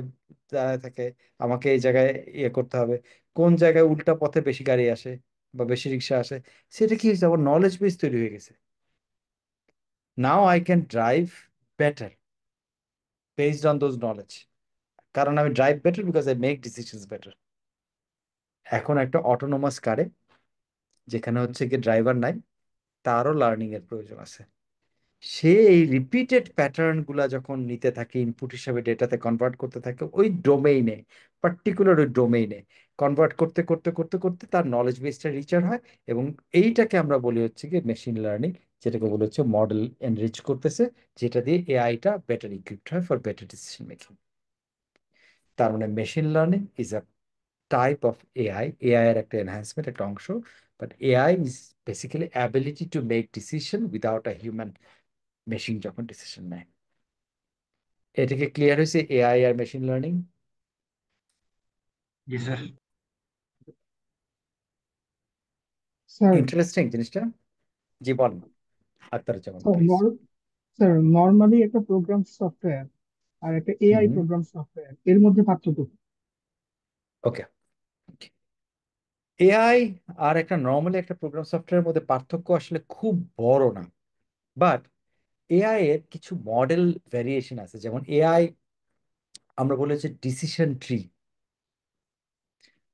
দাঁড়ায় থাকে, আমাকে এই জায়গায় ইয়ে করতে হবে, কোন জায়গায় উল্টা পথে বেশি গাড়ি আসে বা বেশি রিক্সা আসে। সেটা কি হয়েছে, আমার নলেজ বেস তৈরি হয়ে গেছে। Now I can drive better based on those knowledge. কারণ আমি drive better because I make decisions better. এখন একটা অটোনোমাস কারে যেখানে হচ্ছে কি ড্রাইভার নাই, তারও লার্নিং এর প্রয়োজন আছে। সে এই রিপিটেড প্যাটার্ন গুলা যখন নিতে থাকে, ইনপুট হিসাবে ডেটাতে কনভার্ট করতে থাকে, ওই ডোমেইনে, পার্টিকুলার ওই ডোমেইনে কনভার্ট করতে করতে করতে করতে তার নলেজ বেসটা রিচার হয়। এবং এইটাকে আমরা বলি হচ্ছে কি মেশিন লার্নিং, যেটাকে বলে হচ্ছে মডেল এনরিচ করতেছে, যেটা দিয়ে এআইটা বেটার ইকুইপড হয় ফর বেটার ডিসিশন মেকিং। তার মানে machine learning is a type of AI, AI এর একটা এনহ্যান্সমেন্ট, একটা অংশ। But AI is basically ability to make decision without a human machine যখন ডিসিশন নেয়। এটাকে ক্লিয়ার হয়েছে এআই আর মেশিন লার্নিং? জি স্যার। স্যার ইন্টারেস্টিং জিনিসটা। জি বলেন Akhtaruzzaman sir please. Sir normally একটা প্রোগ্রাম সফটওয়্যার আর একটা এআই প্রোগ্রাম সফটওয়্যার এর মধ্যে পার্থক্য কি? ওকে, এআই আর একটা নর্মালি একটা প্রোগ্রাম সফটওয়্যারের মধ্যে পার্থক্য আসলে খুব বড় না। বাট এআই এর কিছু মডেল ভ্যারিয়েশন আছে। যেমন এআই আমরা বলি হচ্ছে ডিসিশন ট্রি।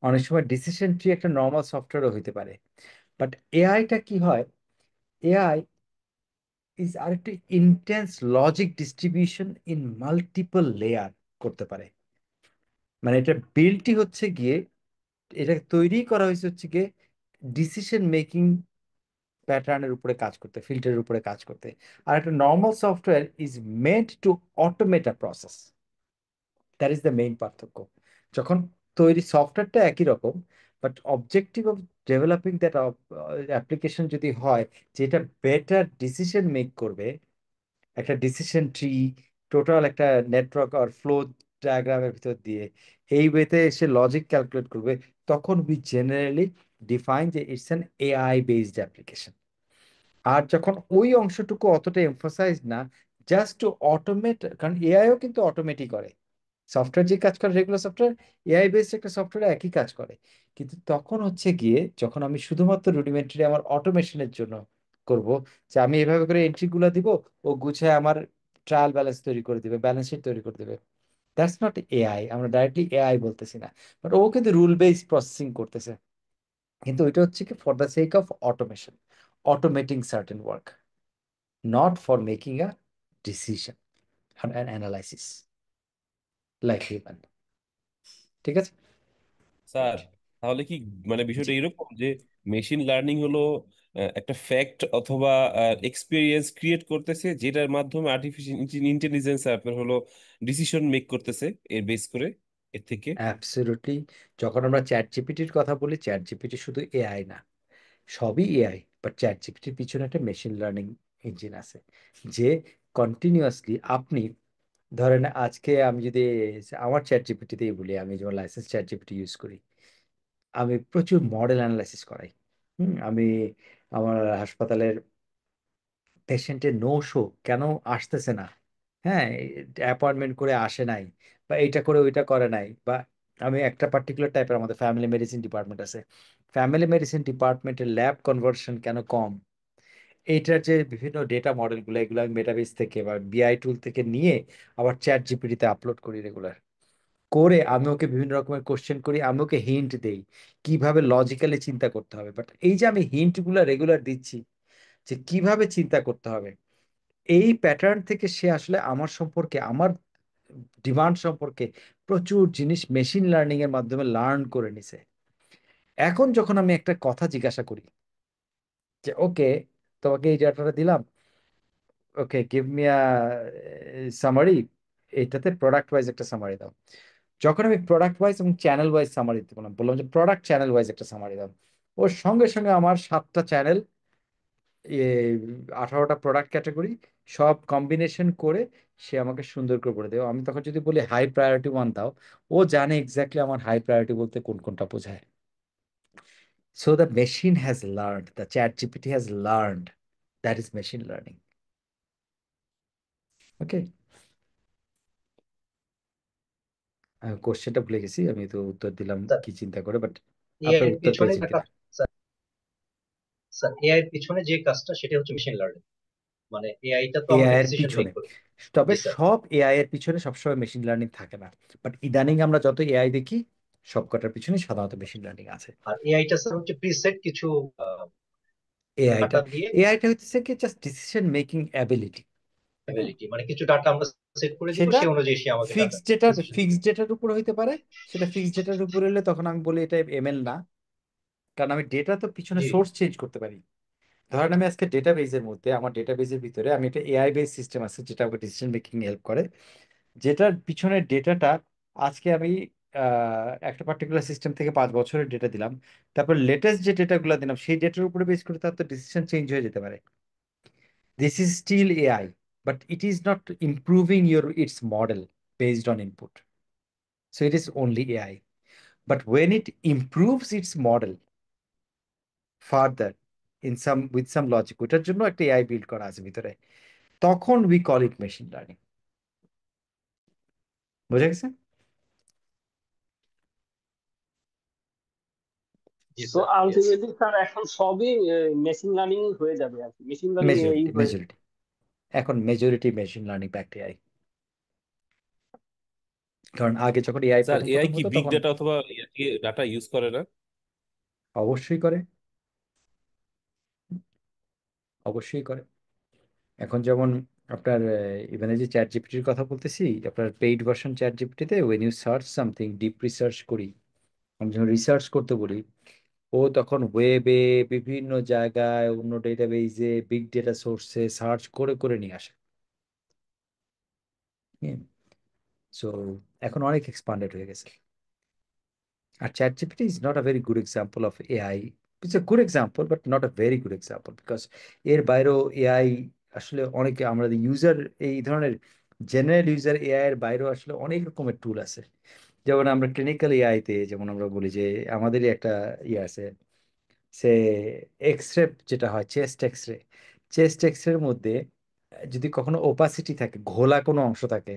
অনেক সময় ডিসিশন ট্রি একটা নর্মাল সফটওয়্যারও হইতে পারে। বাট এআইটা কি হয়, এআই ইজ আরেকটি intense logic distribution in multiple layer করতে পারে। মানে এটা বিল্ডটি হচ্ছে গিয়ে, এটা তৈরি করা হয়েছে হচ্ছে গিয়ে ডিসিশন মেকিং প্যাটার্নের উপরে কাজ করতে, ফিল্টারের উপরে কাজ করতে। আর একটা normal software is made to automate a process. That is the main পার্থক্য। যখন তৈরি সফটওয়্যারটা একই রকম, but objective of developing that application যদি হয় যেটা বেটার ডিসিশন মেক করবে, একটা ডিসিশন ট্রি, টোটাল একটা নেটওয়ার্ক আর ফ্লো ডায়াগ্রামের ভিতর দিয়ে এই ওয়েতে এসে লজিক ক্যালকুলেট করবে, তখন উই জেনারেলি ডিফাইন যে it's an AI based application. আর যখন ওই অংশটুকু অতটা এমফাসাইজ না, জাস্ট টু অটোমেট, কারণ এআইও কিন্তু অটোমেটই করে, সফটওয়্যার যে কাজ করে রেগুলার সফটওয়্যার, এআই বেসড একটা সফটওয়্যার একই কাজ করে। কিন্তু তখন হচ্ছে গিয়ে যখন আমি শুধুমাত্র রুডিমেন্টারি আমার অটোমেশনের জন্য করব, যে আমি এভাবে করে এন্ট্রি গুলা দিব, ও গুছায় আমার ট্রায়াল ব্যালেন্স তৈরি করে দিবে, ব্যালেন্স শিট তৈরি করে দিবে, দ্যাটস নট এআই। আমরা ডাইরেক্টলি এআই বলতেছি না, বাট ও কিন্তু রুল বেসড প্রসেসিং করতেছে। কিন্তু ওইটা হচ্ছে কি for the sake of automation, automating certain work, not for making a decision and analysis like human. ঠিক আছে? স্যার তাহলে কি মানে জি বিষয়টা এরকম যে মেশিন লার্নিং হলো একটা ফ্যাক্ট অথবা এক্সপিরিয়েন্স ক্রিয়েট করতেছে, যেটার মাধ্যমে আর্টিফিশিয়াল ইন্টেলিজেন্স আপনার হলো ডিসিশন মেক করতেছে এর বেস করে এর থেকে। অ্যাবসলিউটলি। যখন আমরা চ্যাট জিপিটির কথা বলি, চ্যাট জিপিটি শুধু এআই না, সবই এআই, বাট চ্যাট জিপিটির পিছনে একটা মেশিন লার্নিং ইঞ্জিন আছে, যে কন্টিনিউয়াসলি আপনি ধরেন আজকে আমি যদি আমার চ্যাট জিপিটিতেই বলি, আমি যেমন লাইসেন্স চ্যাট জিপিটি ইউজ করি, আমি প্রচুর মডেল অ্যানালাইসিস করাই। আমি আমার হাসপাতালের পেশেন্টের নো শো কেন আসতেছে না, হ্যাঁ, অ্যাপয়েন্টমেন্ট করে আসে নাই, বা এইটা করে ওইটা করে নাই, বা আমি একটা পার্টিকুলার টাইপের, আমাদের ফ্যামিলি মেডিসিন ডিপার্টমেন্ট আছে, ফ্যামিলি মেডিসিন ডিপার্টমেন্টের ল্যাব কনভার্সন কেন কম, এইটার যে বিভিন্ন ডেটা মডেলগুলো, এগুলো আমি মেটাবেস থেকে বা বিআই টুল থেকে নিয়ে আবার চ্যাট জিপিটিতে আপলোড করি রেগুলার করে, আমি ওকে বিভিন্ন রকমের কোশ্চেন করি, আমি ওকে হিন্ট দেই কিভাবে লজিক্যালি চিন্তা করতে হবে। বাট এই যে আমি হিন্টগুলো রেগুলার দিচ্ছি যে কিভাবে চিন্তা করতে হবে, এই প্যাটার্ন থেকে সে আসলে আমার সম্পর্কে, আমার ডিমান্ড সম্পর্কে প্রচুর জিনিস মেশিন লার্নিং এর মাধ্যমে লার্ন করে নিছে। এখন যখন আমি একটা কথা জিজ্ঞাসা করি যে ওকে, তোমাকে এই ডাটাটা দিলাম, ওকে গিভ মি আ সামারি, এটাতে প্রোডাক্ট ওয়াইজ একটা সামারি দাও। যখন আমি প্রোডাক্ট ওয়াইজ এবং চ্যানেল ওয়াইজ সামারি দিতে বললাম, বললাম যে প্রোডাক্ট চ্যানেল ওয়াইজ একটা সামারি দাও, ওর সঙ্গে সঙ্গে আমার 7টা চ্যানেল, 18টা প্রোডাক্ট ক্যাটাগরি সব কম্বিনেশন করে সে আমাকে সুন্দর করে বলে দেবে। আমি তখন যদি বলি হাই প্রায়োরিটি ওয়ান দাও, ও জানে এক্স্যাক্টলি আমার হাই প্রায়োরিটি বলতে কোন কোনটা বোঝায়। So the machine has learned, the ChatGPT has learned, that is machine learning. Okay, আমি কোশ্চেনটা ভুলে গেছি, আমি তো উত্তর দিলাম স্যার কি চিন্তা করে, বাট এআই আপনার এর উত্তর পিছনে পেয়েছেন যে কিনা? কাজ, স্যার এআই এর পিছনে যে কাজটা সেটা হচ্ছে মেশিন লার্নিং। মানে এআইটা তো এআই আমাকে এর ডিসিশন মেক পিছনে, করবে। তবে জি স্যার। সব এআই এর পিছনে সবসময় মেশিন লার্নিং থাকে না, বাট ইদানিং আমরা যত এআই দেখি সব কটার পিছনে সাধারণত মেশিন লার্নিং আছে। আর এআইটা স্যার হচ্ছে প্রিসেট কিছু এআইটা ডাটা দিয়ে এআইটা হচ্ছে কি just decision making ability. Ability, মানে কিছু ডাটা আমরা সেট করে দিব, সেটা সেই অনুযায়ী সে আমাকে ডাটা ডিসিশন ফিক্সড দিবে। ডেটার উপর হইতে পারে, সেটা ফিক্সড ডেটার উপর হলে তখন আমি বলি এটা এমএল না, কারণ আমি ডেটা তো পিছনে জি সোর্স চেঞ্জ করতে পারি। ধরেন আমি আজকে ডেটাবেজের মধ্যে, আমার ডেটাবেজের ভিতরে আমি একটা এআই বেস সিস্টেম আছে যেটা আমাকে ডিসিশন মেকিং হেল্প করে, যেটার পিছনের ডেটাটা আজকে আমি একটা পার্টিকুলার সিস্টেম থেকে 5 বছরের ডেটা দিলাম, তারপর লেটেস্ট যে ডেটাগুলো দিলাম সেই ডেটার উপরে বেস করে তার তো ডিসিশন চেঞ্জ হয়ে যেতে পারে। This is still AI, but it is not improving its model based on input. So it is only AI. But when it improves its model further in some with some logic, ওটার জন্য একটা AI build করা আছে ভিতরে, তখন we call it machine learning. বুঝা গেছে? জি তো স্যার, ইয়েস। আলটিমেটলি স্যার এখন সবই মেশিন লার্নিং হয়ে যাবে আর কি, মেশিন লার্নিং এই হয়ে যাবে। মেজরিটি এখন majority machine learning back AI. কারণ আগে যখন এআই স্যার প্রথম এআই প্রথম কি হতো বিগ তখন ডাটা অথবা ডাটা ইউজ করে না? অবশ্যই করে, অবশ্যই করে। এখন যেমন আপনার ইভেন যে চ্যাট জিপিটির কথা বলতেছি, আপনার পেইড ভার্সন চ্যাট জিপিটিতে when you search something, deep research করি, আমি যখন রিসার্চ করতে বলি, ও তখন ওয়েবে বিভিন্ন জায়গায় অন্য ডেটাবেজে বিগ ডেটা সোর্সে সার্চ করে করে নিয়ে আসে। সো এখন অনেক এক্সপান্ডেড হয়ে গেছে। আর ChatGPT is not a very good example of AI. It's a good example, but not a very good example because এর বাইরেও এআই আসলে অনেকে আমরা ইউজার এই ধরনের জেনারেল ইউজার এআই এর বাইরেও আসলে অনেক রকমের টুল আছে। যেমন আমরা ক্লিনিক্যাল এআইতে যেমন আমরা বলি যে আমাদেরই একটা ইয়ে আছে, সে এক্স রে যেটা হয় চেস্ট এক্স রের মধ্যে যদি কখনো ওপাসিটি থাকে, ঘোলা কোনো অংশ থাকে,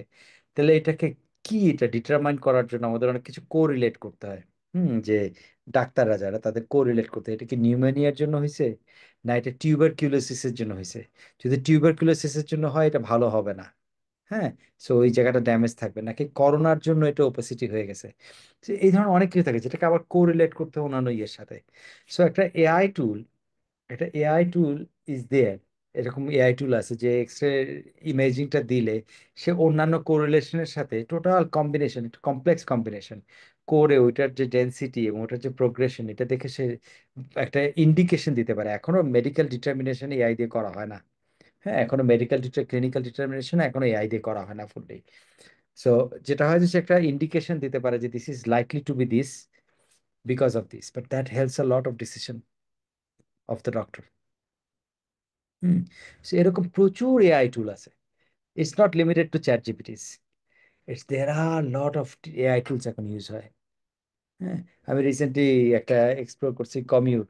তাহলে এটাকে কি এটা ডিটারমাইন করার জন্য আমাদের অনেক কিছু কোরিলেট করতে হয়। যে ডাক্তাররা যারা তাদের কোরিলেট করতে হয় এটা কি নিউমোনিয়ার জন্য হয়েছে না এটা টিউবারকিউলোসিসের জন্য হয়েছে। যদি টিউবারকিউলোসিসের জন্য হয় এটা ভালো হবে না, হ্যাঁ, সো ওই জায়গাটা ড্যামেজ থাকবে, নাকি করোনার জন্য এটা ওপাসিটি হয়ে গেছে। তো এই ধরনের অনেক কিছু থাকে যেটাকে আবার কোরিলেট করতে হয় অন্যান্য ইয়ের সাথে। সো একটা এআই টুল ইজ দেয়ার, এরকম এআই টুল আছে যে এক্স রে ইমেজিংটা দিলে সে অন্যান্য কোরিলেশনের সাথে টোটাল কম্বিনেশন, একটা কমপ্লেক্স কম্বিনেশন করে ওইটার যে ডেন্সিটি এবং ওটার যে প্রোগ্রেশন এটা দেখে সে একটা ইন্ডিকেশন দিতে পারে। এখনো মেডিকেল ডিটারমিনেশন এআই দিয়ে করা হয় না। হ্যাঁ, এখনো ক্লিনিক্যাল ডিটারমিনেশন এখনো এআই দিয়ে করা হয় না ফুললি। সো যেটা হয় যে সে একটা ইন্ডিকেশন দিতে পারে যে this is likely to be this because of this, but that helps a lot of decision of the doctor. So এরকম প্রচুর এআই টুল আছে। It's not limited to ChatGPTs, there are lot of AI tools এখন use হয়। হ্যাঁ, আমি recently একটা explore করছি commute,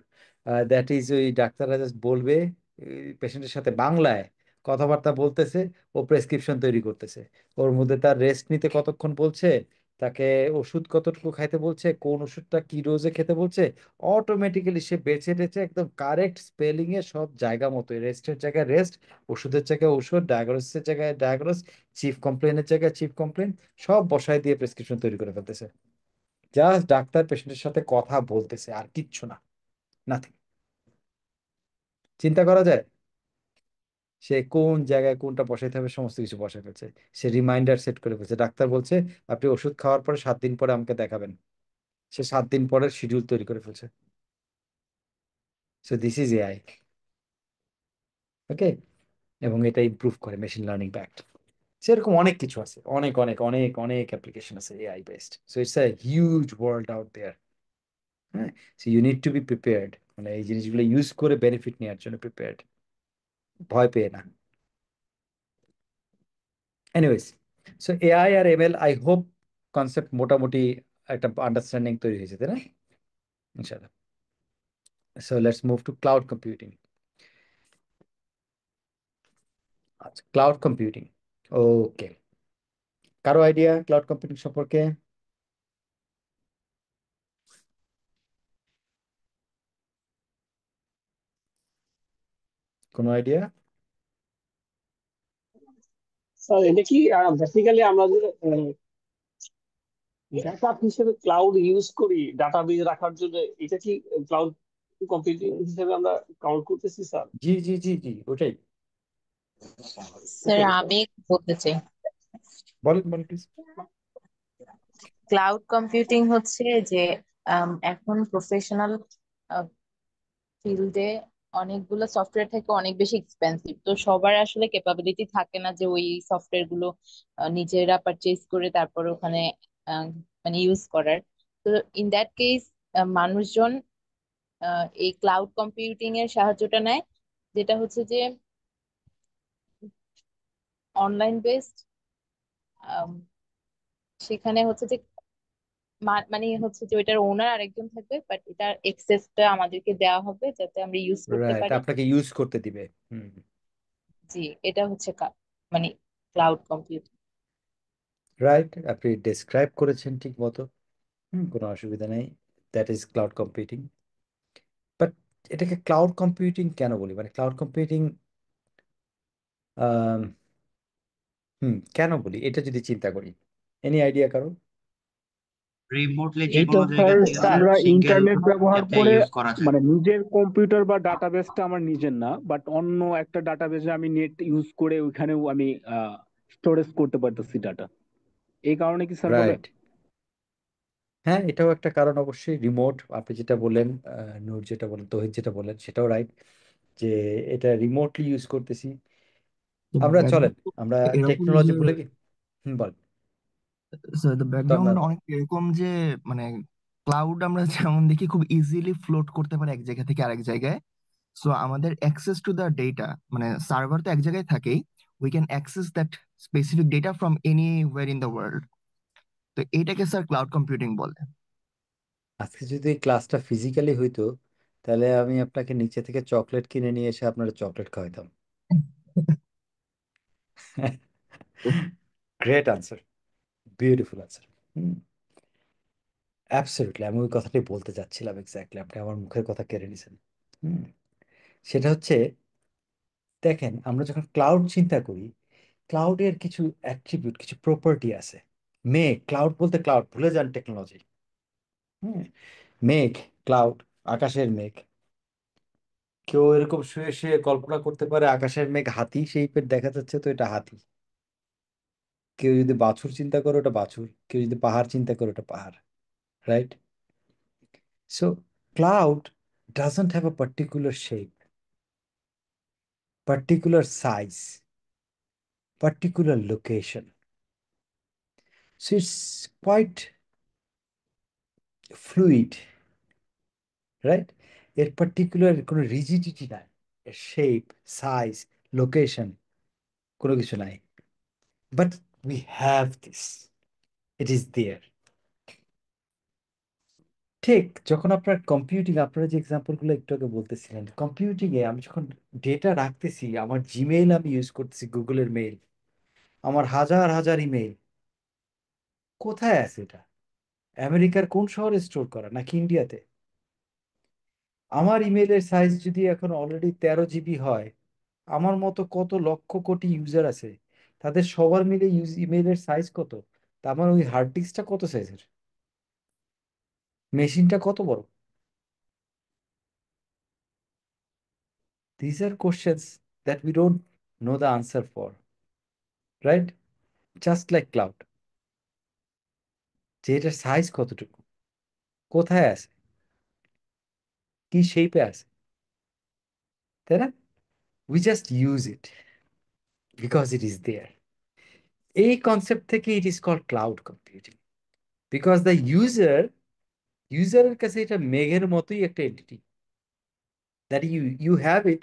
that is ওই ডাক্তাররা জাস্ট বলবে পেশেন্টের সাথে বাংলায় কথাবার্তা বলতেছে, ও প্রেসক্রিপশন তৈরি করতেছে। ওর মধ্যে তার রেস্ট নিতে কতক্ষণ বলছে, তাকে ওষুধ কতটুকু খাইতে বলছে, কোন ওষুধটা কি ডোজে খেতে বলছে, অটোমেটিক্যালি সে বেছে টেছে একদম কারেক্ট স্পেলিং এ সব জায়গা মতো, রেস্টের জায়গায় রেস্ট, ওষুধের জায়গায় ওষুধ, ডায়াগনোসিসের জায়গায় ডায়াগনোস, চিফ কমপ্লেনের জায়গায় চিফ কমপ্লেন, সব বসায় দিয়ে প্রেসক্রিপশন তৈরি করে ফেলতেছে। জাস্ট ডাক্তার পেশেন্টের সাথে কথা বলতেছে আর কিচ্ছু না, নাথিং। চিন্তা করা যায় সে কোন জায়গায় কোনটা বসাইতে হবে সমস্ত কিছু বসাই ফেলছে। সে রিমাইন্ডার সেট করে ফেলছে, ডাক্তার বলছে আপনি ওষুধ খাওয়ার পরে 7 দিন পরে আমাকে দেখাবেন, সে 7 দিন পরের শিডিউল তৈরি করে ফেলছে। So this is AI. Okay, এবং এটা ইমপ্রুভ করে মেশিন লার্নিং ব্যাকড। সেরকম অনেক কিছু আছে, অনেক অনেক অনেক অনেক অ্যাপ্লিকেশন আছে AI based. So it's a huge world out there. হ্যাঁ, so you need to be prepared, মানে এই জিনিসগুলো ইউজ করে বেনিফিট নেওয়ার জন্য প্রিপেয়ার্ড, ভয় পেয়ে না। এনিওয়েজ, সো এআই আর এমএল আই হোপ কনসেপ্ট মোটামুটি একটা আন্ডারস্ট্যান্ডিং তৈরি হয়েছে, তাই না? ইনশাআল্লাহ। So let's move to cloud computing. আচ্ছা, ক্লাউড কম্পিউটিং, ওকে, কারো আইডিয়া ক্লাউড কম্পিউটিং সম্পর্কে? কোনো আইডিয়া? স্যার এটা কি বেসিক্যালি আমরা যে ব্যাকআপ হিসেবে ক্লাউড ইউজ করি ডাটাবেজ রাখার জন্য, এটা কি ক্লাউড কম্পিউটিং হিসেবে আমরা কাউন্ট করতেছি স্যার? জি জি জি জি, ওটাই। স্যার আমি বলতে চাই, বলেন বলেন প্লিজ। ক্লাউড কম্পিউটিং হচ্ছে যে এখন প্রফেশনাল ফিল্ডে অনেকগুলো সফটওয়্যার থেকে অনেক বেশি এক্সপেন্সিভ, তো সবার আসলে ক্যাপাবিলিটি থাকে না যে ওই সফটওয়্যার গুলো নিজেরা পারচেজ করে তারপর ওখানে আহ, মানে ইউজ করার। তো ইন দ্যাট কেস মানুষজন এই ক্লাউড কম্পিউটিং এর সাহায্যটা নেয়, যেটা হচ্ছে যে অনলাইন বেসড। সেখানে হচ্ছে যে মানে হচ্ছে যে ওইটার ওনার আরেকজন থাকবে, বাট এটার এক্সেসটা আমাদেরকে দেওয়া হবে যাতে আমরা ইউজ করতে রাইট, পারি। আপনাকে ইউজ করতে দিবে। হুম, জি, এটা হচ্ছে মানে ক্লাউড কম্পিউটিং। রাইট, আপনি ডেসক্রাইব করেছেন ঠিক মতো। কোনো অসুবিধা নেই, that is cloud computing. But এটাকে ক্লাউড কম্পিউটিং কেন বলি, মানে ক্লাউড কম্পিউটিং কেন বলি এটা যদি চিন্তা করি, এনি আইডিয়া কারো? রিমোটলি যে এইটা কোনো স্যার জায়গা থেকে স্যার আমরা সিঙ্গেল ইন্টারনেট ব্যবহার অ্যাপে করে, ইউজ করা যায়। মানে নিজের কম্পিউটার বা ডাটাবেসটা আমার নিজের না, বাট অন্য একটা ডাটাবেসে আমি নেট ইউজ করে ওইখানেও আমি স্টোরেজ করতে পারতেছি ডাটা, এই কারণে কি স্যার বলেন? রাইট, হ্যাঁ, এটাও একটা কারণ অবশ্যই। রিমোট, আপনি যেটা বললেন, নূর যেটা বলেন, তৌহিদ যেটা বললেন, সেটাও রাইট যে এটা রিমোটলি ইউজ করতেছি আমরা। চলেন আমরা এরকম টেকনোলজি যে ভুলে গিয়ে বল ব্যাকগ্রাউন্ড তন্ময় বল। অনেক এরকম যে মানে ক্লাউড আমরা যেমন দেখি খুব ইজিলি ফ্লোট করতে পারে এক জায়গা থেকে আরেক জায়গায়। সো আমাদের অ্যাক্সেস টু দ্য ডেটা, মানে সার্ভার তো এক জায়গায় থাকেই, we can access that specific data from anywhere in the world. তো এটাকে স্যার ক্লাউড কম্পিউটিং বলে। আজকে যদি এই ক্লাসটা ফিজিক্যালি হইতো, তাহলে আমি আপনাকে নিচে থেকে চকলেট কিনে নিয়ে এসে আপনার চকলেট খাওয়াইতাম। Great answer, beautiful answer. Absolutely, আমি ওই কথাটাই বলতে চাচ্ছিলাম এক্স্যাক্টলি, আপনি আমার মুখের কথা কেড়ে নিছেন। হুম সেটা হচ্ছে, দেখেন আমরা যখন ক্লাউড চিন্তা করি, ক্লাউডের কিছু অ্যাট্রিবিউট, কিছু প্রপার্টি আছে। মেঘ, ক্লাউড বলতে ক্লাউড ভুলে যান টেকনোলজি। হুম মেঘ, ক্লাউড, আকাশের মেঘ। কেউ এরকম শুয়ে শুয়ে কল্পনা করতে পারে আকাশের মেঘ হাতি শেপের দেখা যাচ্ছে, তো এটা হাতি। কেউ যদি বাছুর চিন্তা করে ওটা বাছুর, কেউ যদি পাহাড় চিন্তা করে ওটা পাহাড়, right? So cloud doesn't have a particular shape, particular size, particular location. So it's quite fluid, right? এর particular কোনো rigidity নাই, এর shape, size, location কোনো কিছু নাই। But we have this, it is there. ঠিক যখন আপনার কম্পিউটিং, আপনারা যে এক্সাম্পলগুলো একটু আগে বলতেছিলেন, কম্পিউটিং এ আমি যখন ডেটা রাখতেছি, আমার জিমেইল আমি ইউজ করতেছি, গুগলের মেইল, আমার হাজার হাজার ইমেইল, কোথায় আছে এটা? আমেরিকার কোন শহরে স্টোর করা, নাকি ইন্ডিয়াতে? আমার ইমেলের সাইজ যদি এখন অলরেডি 13 GB হয়, আমার মতো কত লক্ষ কোটি ইউজার আছে, তাদের সবার মিলে ইমেলের সাইজ কত? তা আমার ওই হার্ড ডিস্কটা কত সাইজের, মেশিনটা কত বড়? This are questions that we don't know the answer for, right? Just like cloud, যে এটার সাইজ কতটুকু, কোথায় আছে, কি শেপে আছে, তাই না? We just use it because it is there. এই কনসেপ্ট থেকে it is called cloud computing, because the ইউজারের কাছে এটা মেঘের মতোই একটা entity, that you have it,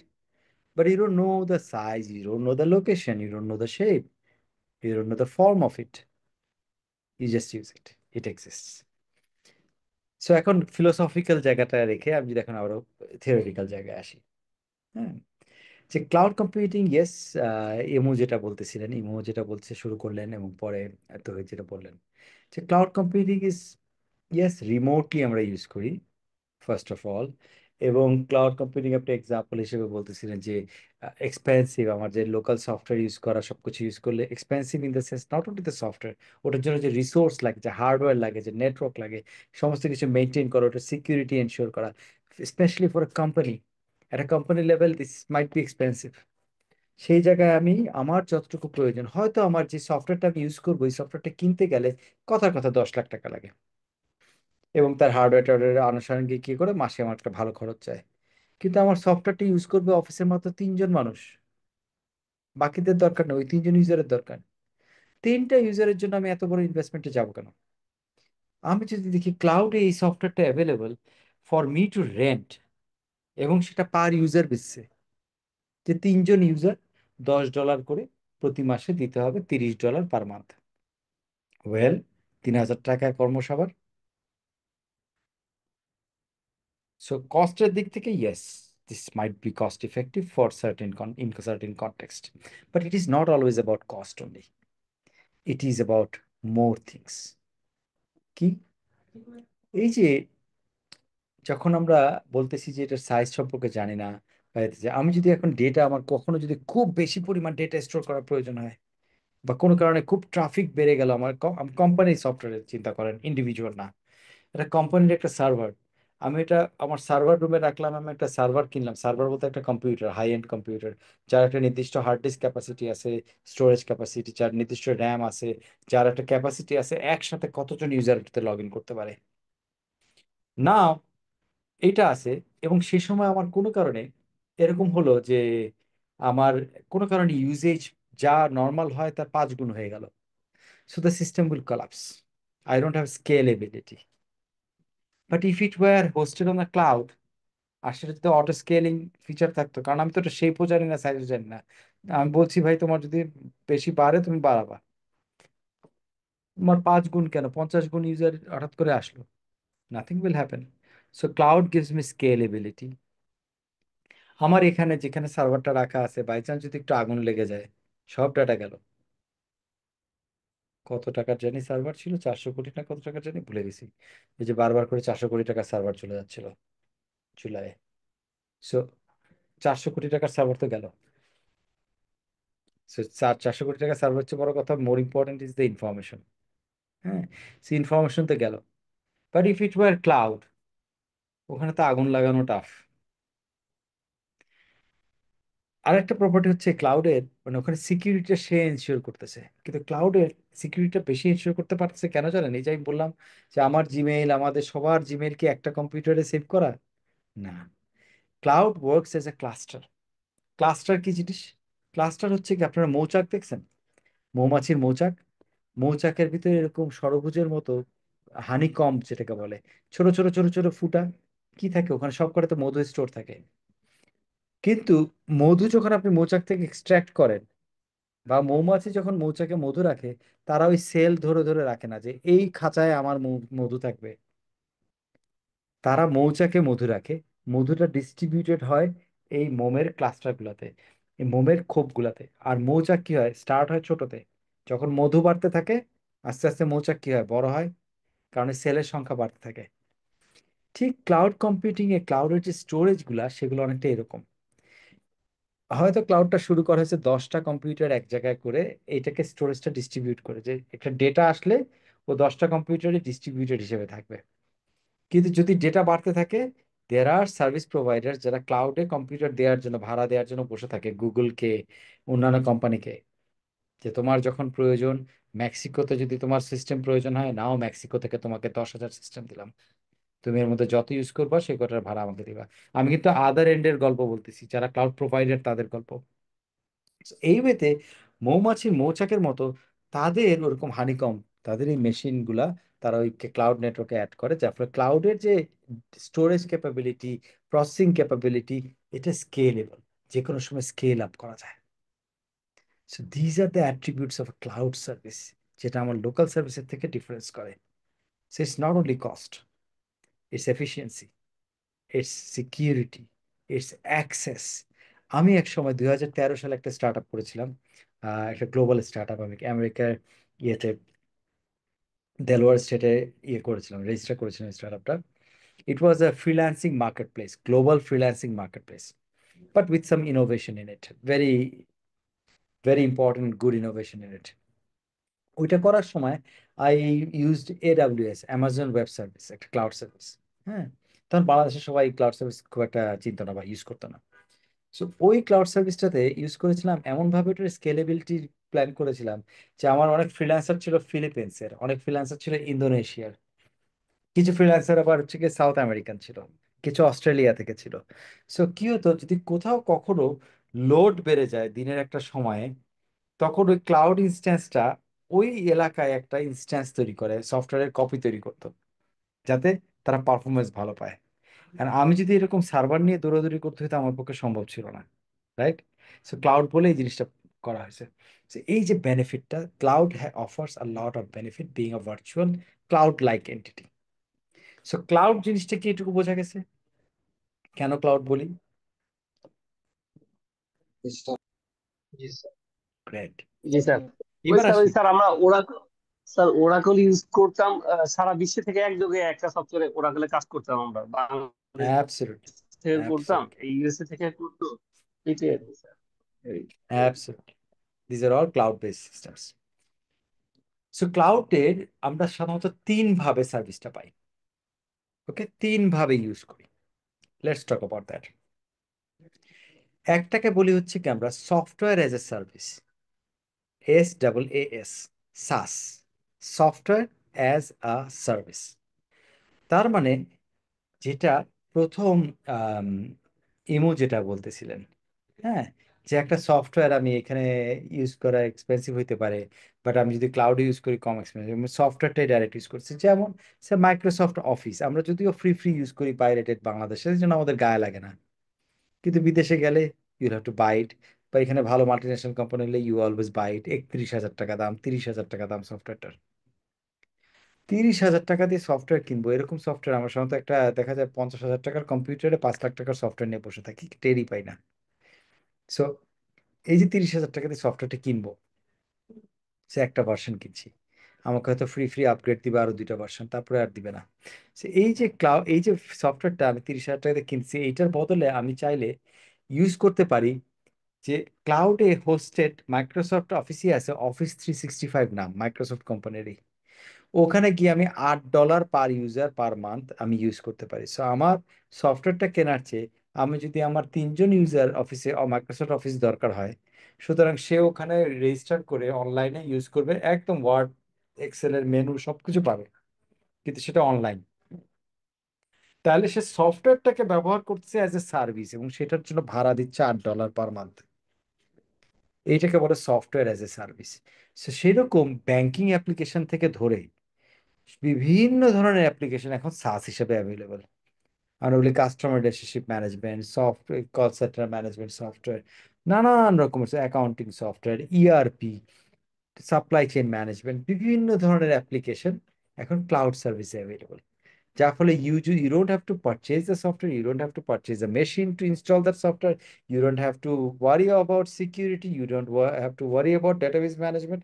but you don't know the size, you don't know the location, you don't know the shape, you don't know the form of it, you just use it, it exists. So এখন philosophical জায়গাটা রেখে আমি যদি এখন আরো theoretical জায়গায় আসি, হ্যাঁ, যে ক্লাউড কম্পিউটিং, ইয়েস, ইমু যেটা বলতেছিলেন, ইমু যেটা বলতে শুরু করলেন এবং পরে তো যেটা বললেন, যে cloud computing is, yes, remotely আমরা ইউজ করি ফার্স্ট অফ অল। এবং ক্লাউড কম্পিউটিং আপনি এক্সাম্পল হিসেবে বলতেছিলেন যে এক্সপেন্সিভ, আমার যে লোকাল সফটওয়্যার ইউজ করা, সবকিছু ইউজ করলে expensive in the sense not only the software, ওটার জন্য যে রিসোর্স লাগে, যে হার্ডওয়্যার লাগে, যে নেটওয়ার্ক লাগে, সমস্ত কিছু মেনটেন করা, ওটার সিকিউরিটি এনশিওর করা, স্পেশালি ফর এ কোম্পানি, একটা company level this might be expensive. সেই জায়গায় আমি আমার যতটুকু প্রয়োজন, হয়তো আমার যে সফটওয়্যারটা আমি ইউজ করবো, এই সফটওয়্যারটা কিনতে গেলে কথার কথা 10 লাখ টাকা লাগে, এবং তার হার্ডওয়্যার আনুষঙ্গিক কি করে মাসে আমার একটা ভালো খরচ চাই। কিন্তু আমার সফটওয়্যারটা ইউজ করবে অফিসের মাত্র 3 জন মানুষ, বাকিদের দরকার নেই, ওই 3 জন ইউজারের দরকার। 3টা ইউজারের জন্য আমি এত বড় ইনভেস্টমেন্টে যাবো কেন? আমি যদি দেখি ক্লাউডে এই সফটওয়্যারটা available for me two rent, এবং সেটা পার ইউজার বেসছে, যে 3 জন ইউজার $10 করে প্রতি মাসে দিতে হবে, $30 পার মান্থ, ওয়েল, 3,000 টাকায় কর্মসভার। সো কস্টের দিক থেকে, yes, this might be cost effective for in certain context, but it is not always about cost only, it is about more things. কি, এই যে যখন আমরা বলতেছি যে এটার সাইজ সম্পর্কে জানি না, বা যে আমি যদি এখন ডেটা, আমার কখনো যদি খুব বেশি পরিমাণ ডেটা স্টোর করার প্রয়োজন হয়, বা কোনো কারণে খুব ট্রাফিক বেড়ে গেল, আমার কোম্পানির সফটওয়্যারের চিন্তা করেন, ইন্ডিভিজুয়াল না, এটা কোম্পানির একটা সার্ভার, আমি এটা আমার সার্ভার রুমে রাখলাম, আমি একটা সার্ভার কিনলাম, সার্ভার বলতে একটা কম্পিউটার, হাই এন্ড কম্পিউটার, যার একটা নির্দিষ্ট হার্ড ডিস্ক ক্যাপাসিটি আছে, স্টোরেজ ক্যাপাসিটি, যার নির্দিষ্ট র্যাম আছে, যার একটা ক্যাপাসিটি আছে, একসাথে কতজন ইউজার এটাতে লগ ইন করতে পারে না, এটা আছে। এবং সে সময় আমার কোনো কারণে এরকম হলো যে আমার কোনো কারণে ইউজেজ যা নর্মাল হয় তার 5 গুণ হয়ে গেল, so the system will collapse, I don't have scalability. But if it were hosted on the cloud, আর সেটা যদি অটো স্কেলিং ফিচার থাকতো, কারণ আমি তো ওটা শেপও জানি না, সাইজও জানি না, আমি বলছি ভাই তোমার যদি বেশি বাড়ে তুমি বাড়াবা, তোমার 5 গুণ কেন 50 গুণ ইউজার হঠাৎ করে আসলো, nothing will happen. So cloud gives me scalability. আমার এখানে যেখানে সার্ভারটা রাখা আছে, বাই চান্স যদি একটু আগুন লেগে যায়, সব ডাটা গেল। কত টাকার জানি সার্ভার ছিল, 400 কোটি না কত টাকার জানি ভুলে গেছি। এই যে বারবার করে 400 কোটি টাকার সার্ভার চলে যাচ্ছিল জুলাই। সো 400 কোটি টাকার সার্ভার তো গেল। সো 400 কোটি টাকার সার্ভার হচ্ছে বড় কথা, more important is the information. হ্যাঁ, সে ইনফরমেশন তো গেল। But if it were cloud, ওখানে তো আগুন লাগানো টাফ। আর একটা প্রপার্টি হচ্ছে ক্লাউডের, মানে ওখানে সিকিউরিটিটা সে এনশিওর করতেছে, কিন্তু ক্লাউডের সিকিউরিটিটা বেশি এনশিওর করতে পারতেছে কেন জানেন? এই যে আমি বললাম যে আমার জিমেইল, আমাদের সবার জিমেইল কি একটা কম্পিউটারে সেভ করা? না, cloud works as a cluster. Cluster কি জিনিস? ক্লাস্টার হচ্ছে কি, আপনারা মৌচাক দেখছেন? মৌমাছির মৌচাক, মৌচাকের ভিতরে এরকম ষড়ভুজের মতো হানিকম্ব যেটাকে বলে, ছোট ছোট ছোট ছোট ফুটা কি থাকে ওখানে, সব করে তো মধু স্টোর থাকে। কিন্তু মধু যখন আপনি মৌচাক থেকে এক্সট্রাক্ট করেন, বা মৌমাছি যখন মৌচাকে মধু রাখে, তারা ওই সেল ধরে ধরে রাখে না যে এই খাঁচায় আমার মধু থাকবে। তারা মৌচাকে মধু রাখে, মধুটা ডিস্ট্রিবিউটেড হয় এই মোমের ক্লাস্টারগুলোতে, এই মোমের খোপগুলাতে। আর মৌচাক কি হয়, স্টার্ট হয় ছোটতে, যখন মধু বাড়তে থাকে আস্তে আস্তে মৌচাক কি হয়, বড় হয়, কারণ সেলের সংখ্যা বাড়তে থাকে। ঠিক ক্লাউড কম্পিউটিং এ ক্লাউডের যে স্টোরেজ গুলা, সেগুলো অনেকটা এরকম। হয়তো ক্লাউডটা শুরু করা হয়েছে 10টা কম্পিউটার এক জায়গায় করে এইটাকে স্টোরেজটা ডিস্ট্রিবিউট করে, যে একটা ডেটা আসলে ও 10টা কম্পিউটারে ডিস্ট্রিবিউটেড হিসেবে থাকবে। কিন্তু যদি ডেটা বাড়তে থাকে, দেয়ার আর সার্ভিস প্রোভাইডার যারা ক্লাউডে কম্পিউটার দেওয়ার জন্য, ভাড়া দেওয়ার জন্য বসে থাকে, গুগলকে, অন্যান্য কোম্পানিকে, যে তোমার যখন প্রয়োজন, মেক্সিকোতে যদি তোমার সিস্টেম প্রয়োজন হয়, নাও মেক্সিকো থেকে তোমাকে 10,000 সিস্টেম দিলাম, তুমি এর মধ্যে যত ইউজ করবা সেই কটার ভাড়া আমাকে দিবা। আমি কিন্তু আদার এন্ডের গল্প বলতেছি, যারা ক্লাউড প্রোভাইডার তাদের গল্প। So, এই ওয়েতে মৌমাছির মৌচাকের মতো তাদের ওরকম হানিকম, তাদের এই মেশিন গুলা তারা ওই ক্লাউড নেটওয়ার্কে অ্যাড করে, যার ফলে ক্লাউডের যে স্টোরেজ ক্যাপাবিলিটি, প্রসেসিং ক্যাপাবিলিটি, এটা স্কেলেবল, যে কোনো সময় স্কেল আপ করা যায়। So these are the attributes of cloud service, যেটা আমার লোকাল সার্ভিসের থেকে ডিফারেন্স করে। So it's not only cost, it's efficiency, it's security, it's access. আমি এক সময় 2013 সালে একটা স্টার্ট আপ করেছিলাম, একটা গ্লোবাল স্টার্ট আপ। আমি আমেরিকার ইয়েতে দেলোয়ার স্টেটে ইয়ে করেছিলাম, রেজিস্টার করেছিলাম স্টার্ট আপটা। It was a freelancing marketplace, global freelancing marketplace, but with some innovation in it, very very important good innovation in it. ওইটা করার সময় I used AWS, Amazon Web Service, একটা ক্লাউড সার্ভিস। হ্যাঁ, তখন বাংলাদেশের সবাই cloud service খুব একটা চিন্তা না বা ইউজ করতো না। সো ওই ক্লাউড সার্ভিসটাতে ইউজ করেছিলাম, এমনভাবে ওটার স্কেলেবিলিটি প্ল্যান করেছিলাম যে আমার অনেক ফ্রিল্যান্সার ছিল ফিলিপিন্সের, অনেক ফ্রিল্যান্সার ছিল ইন্দোনেশিয়ার, কিছু ফ্রিল্যান্সার আবার হচ্ছে কি সাউথ আমেরিকান ছিল, কিছু অস্ট্রেলিয়া থেকে ছিল। সো কি হতো, যদি কোথাও কখনো লোড বেড়ে যায় দিনের একটা সময়ে, তখন ওই ক্লাউড ইনস্ট্যান্সটা ওই এলাকায় একটা ইনস্ট্যান্স তৈরি করে, সফটওয়্যারের কপি তৈরি করতো, যাতে তারা পারফরমেন্স ভালো পায়। আর আমি যদি এরকম সার্ভার নিয়ে দৌড়াদৌড়ি করতে হতো, আমার পক্ষে সম্ভব ছিল না, রাইট? সো ক্লাউড বলে এই জিনিসটা করা হয়েছে। So, এই যে বেনিফিটটা, cloud offers a lot of benefit being a virtual cloud like entity. So cloud জিনিসটা কি এটুকু বোঝা গেছে, কেন ক্লাউড বলি? জি স্যার। গ্রেট। জি স্যার। এবার আসি, স্যার আমরা ওরাকল ইউজ করতাম, সারা বিশ্ব থেকে একযোগে একটা সফটওয়্যারে ওরাকলে কাজ করতাম, আমরা বাংলাদেশ অ্যাবসলিউটলি, থেকে করতাম, অ্যাবসলিউটলি, ইউএসএ থেকে করতো, এটাই আর কি sir. Absolutely, these are all cloud based systems. So ক্লাউডের আমরা সাধারণত 3 ভাবে সার্ভিসটা পাই। ওকে, 3 ভাবে ইউজ করি। Let's talk about that. একটাকে বলি হচ্ছে কি আমরা software as a service, SaaS, SaaS, software as a service. তার মানে যেটা প্রথম আম, ইমু যেটা বলতেছিলেন, হ্যাঁ, যে একটা সফটওয়্যার আমি এখানে ইউজ করা এক্সপেন্সিভ হইতে পারে, বাট আমি যদি ক্লাউডে ইউজ করি কম এক্সপেন্সিভ, সফটওয়্যারটাই ডাইরেক্ট ইউজ করছি। যেমন সে মাইক্রোসফট অফিস আমরা যদিও ফ্রি ইউজ করি পাইরেটেড বাংলাদেশে, এই জন্য আমাদের গায়ে লাগে না, কিন্তু বিদেশে গেলে ইউ হ্যাভ টু বাই ইট। বা এখানে ভালো মাল্টিনেশনাল কোম্পানি হলে ইউ অলওয়েজ বাই ইট। 31,000 টাকা দাম, 30,000 টাকা দাম সফটওয়্যারটার। 30,000 টাকা দিয়ে সফটওয়্যার কিনবো, এরকম সফটওয়্যার আমার সাধারণত একটা দেখা যায় 50,000 টাকার কম্পিউটারে 5 লাখ টাকার সফটওয়্যার নিয়ে বসে থাকি, টেরই পাই না। সো এই যে 30,000 টাকা দিয়ে সফটওয়্যারটা কিনবো, সে একটা ভার্সন কিনছি, আমাকে হয়তো ফ্রি আপগ্রেড দিবে আরো 2টা ভার্সন, তারপরে আর দিবে না। এই যে এই যে সফটওয়্যারটা আমি 30,000 টাকা দিয়ে কিনছি, এইটার বদলে আমি চাইলে ইউজ করতে পারি যে ক্লাউডে হোস্টেড মাইক্রোসফট অফিসই আছে, Office 365 নাম মাইক্রোসফট কোম্পানিরই। ওখানে গিয়ে আমি $8 পার ইউজার পার মান্থ আমি ইউজ করতে পারি। সো আমার সফটওয়্যারটা কেনার চেয়ে আমি যদি আমার 3জন ইউজার অফিসে মাইক্রোসফট অফিস দরকার হয়, সুতরাং সে ওখানে রেজিস্টার করে অনলাইনে ইউজ করবে, একদম ওয়ার্ড এক্সেলের মেনু সবকিছু পাবে, কিন্তু সেটা অনলাইন। তাহলে সে সফটওয়্যারটাকে ব্যবহার করছে অ্যাজ এ সার্ভিস, এবং সেটার জন্য ভাড়া দিচ্ছে $8 পার মান্থ। এইটাকে বলে software as a service. So সেরকম ব্যাংকিং অ্যাপ্লিকেশন থেকে ধরে বিভিন্ন ধরনের অ্যাপ্লিকেশন এখন সাস হিসেবে অ্যাভেলেবল। আর ওগুলি customer relationship management software, call centre management software, নানান রকমের accounting software, ERP, supply chain management, বিভিন্ন ধরনের অ্যাপ্লিকেশন এখন ক্লাউড সার্ভিসে অ্যাভেলেবল। যার ফলে you don't have to purchase the software, you don't have to purchase a machine to install that software, you don't have to worry about security, you don't have to worry about database management.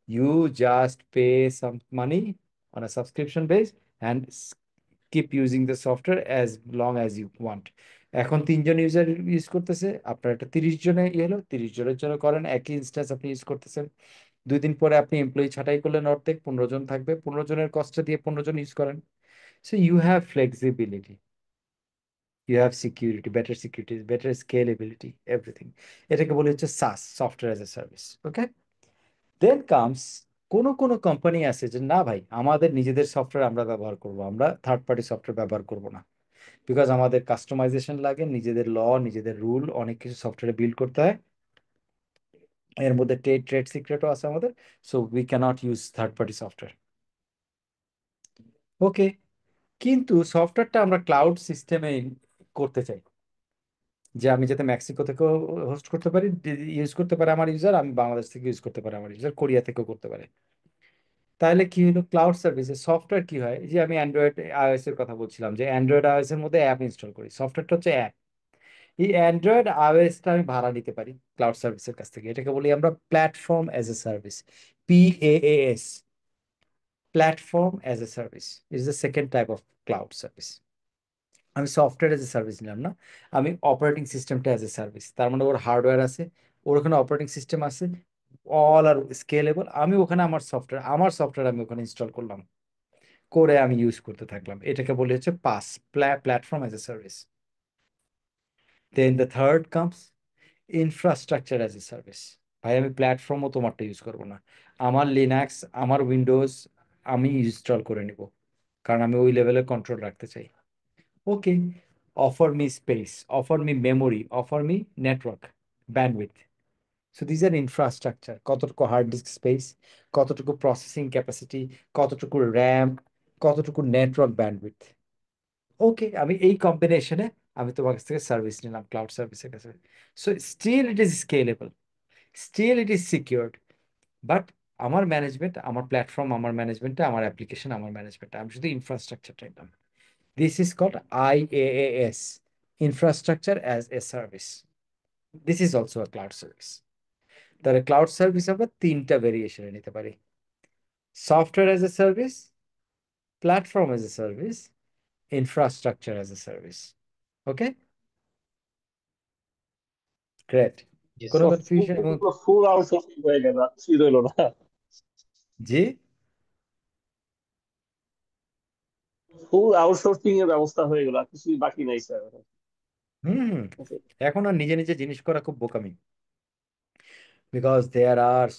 You just pay some money on a subscription base and keep using the software as long as you want. এখন 3জন user use করতেছে, আপনার একটা 30 জনে হলো, 30 জনের জন্য করেন, একই ইনস্ট্যান্স আপনি ইউজ করতেছেন। 2 দিন পরে আপনি এমপ্লয়ি ছাঁটাই করলেন, অর্ধেক 15 জন থাকবে, 15 জনের কষ্টটা দিয়ে 15 জন ইউজ করেন। So you have flexibility, you have security, better scalability, everything. এটাকে বলে হচ্ছে SaaS, software as a service. Okay, then comes কোন কোন কোম্পানি আছে যে না ভাই আমাদের নিজেদের সফটওয়্যার আমরা ব্যবহার করব, আমরা থার্ড পার্টি সফটওয়্যার ব্যবহার করব না, বিকজ আমাদের কাস্টমাইজেশন লাগে, নিজেদের নিজেদের রুল, অনেক কিছু সফটওয়্যারে বিল্ড করতে হয়, এর মধ্যে ট্রেড সিক্রেটও আছে আমাদের। So we can't use third party software. Okay, কিন্তু সফটওয়্যারটা আমরা ক্লাউড সিস্টেমে করতে চাই, যে আমি যাতে মেক্সিকো থেকেও হোস্ট করতে পারি, ইউজ করতে পারে আমার ইউজার, আমি বাংলাদেশ থেকে ইউজ করতে পারি আমার ইউজার, কোরিয়া থেকেও করতে পারে। তাহলে কি হলো, ক্লাউড সার্ভিসে সফটওয়্যার কি হয়, যে আমি অ্যান্ড্রয়েড আইওএস এর কথা বলছিলাম, যে অ্যান্ড্রয়েড আইওএস এর মধ্যে অ্যাপ ইনস্টল করি, সফটওয়্যারটা হচ্ছে অ্যাপ। এই অ্যান্ড্রয়েড আইওএসটা আমি ভাড়া নিতে পারি ক্লাউড সার্ভিসের কাছ থেকে, এটাকে বলি আমরা platform as a service, PaaS, platform as a service is the second type of cloud service. আমি সফটওয়্যার এজ এ সার্ভিস নিলাম না, আমি অপারেটিং সিস্টেমটা অ্যাজ এ সার্ভিস, তার মানে ওর হার্ডওয়্যার আছে, ওর ওখানে অপারেটিং সিস্টেম আছে, অল আর স্কেলেবল, আমি ওখানে আমার সফটওয়্যার আমি ওখানে ইনস্টল করলাম, করে আমি ইউজ করতে থাকলাম, এটাকে বলে হচ্ছে PaaS, platform as a service. Then the third comes infrastructure as a service. ভাই আমি প্ল্যাটফর্মও তোমারটা ইউজ করবো না, আমার লিনাক্স আমার উইন্ডোজ আমি ইনস্টল করে নিব, কারণ আমি ওই লেভেলের কন্ট্রোল রাখতে চাই। Okay, offer me space, offer me memory, offer me network bandwidth. So these are infrastructure. কতটুকু হার্ড ডিস্ক স্পেস, কতটুকু প্রসেসিং ক্যাপাসিটি, কতটুকু র্যাম, কতটুকু নেটওয়ার্ক ব্যান্ডউইথ। ওকে, আমি এই কম্বিনেশনে আমি তোমার কাছ থেকে সার্ভিস নিলাম ক্লাউড সার্ভিসের কাছে। So still it is scalable, still it is secured, but আমার ম্যানেজমেন্ট, আমার প্ল্যাটফর্ম, আমার ম্যানেজমেন্টটা, আমার অ্যাপ্লিকেশন, আমার ম্যানেজমেন্ট, আমি শুধু ইনফ্রাস্ট্রাকচারটা নিলাম। This is called IaaS, Infrastructure as a Service. This is also a cloud service. তাহলে ক্লাউড সার্ভিস আমরা 3টা ভেরিয়েশনে নিতে পারি: software as a service, platform as a service, infrastructure as a service. Okay, great. কোনো confusion? এবং ফুল outsourcing হয়ে গেল, কিছুই রইলো না। জি, ফুল আউটসোর্সিং এর ব্যবস্থা হয়ে গেল, আর কিছুই বাকি নাই স্যার। হুম, এখন আর নিজে নিজে জিনিস করা খুব বোকামি, because there are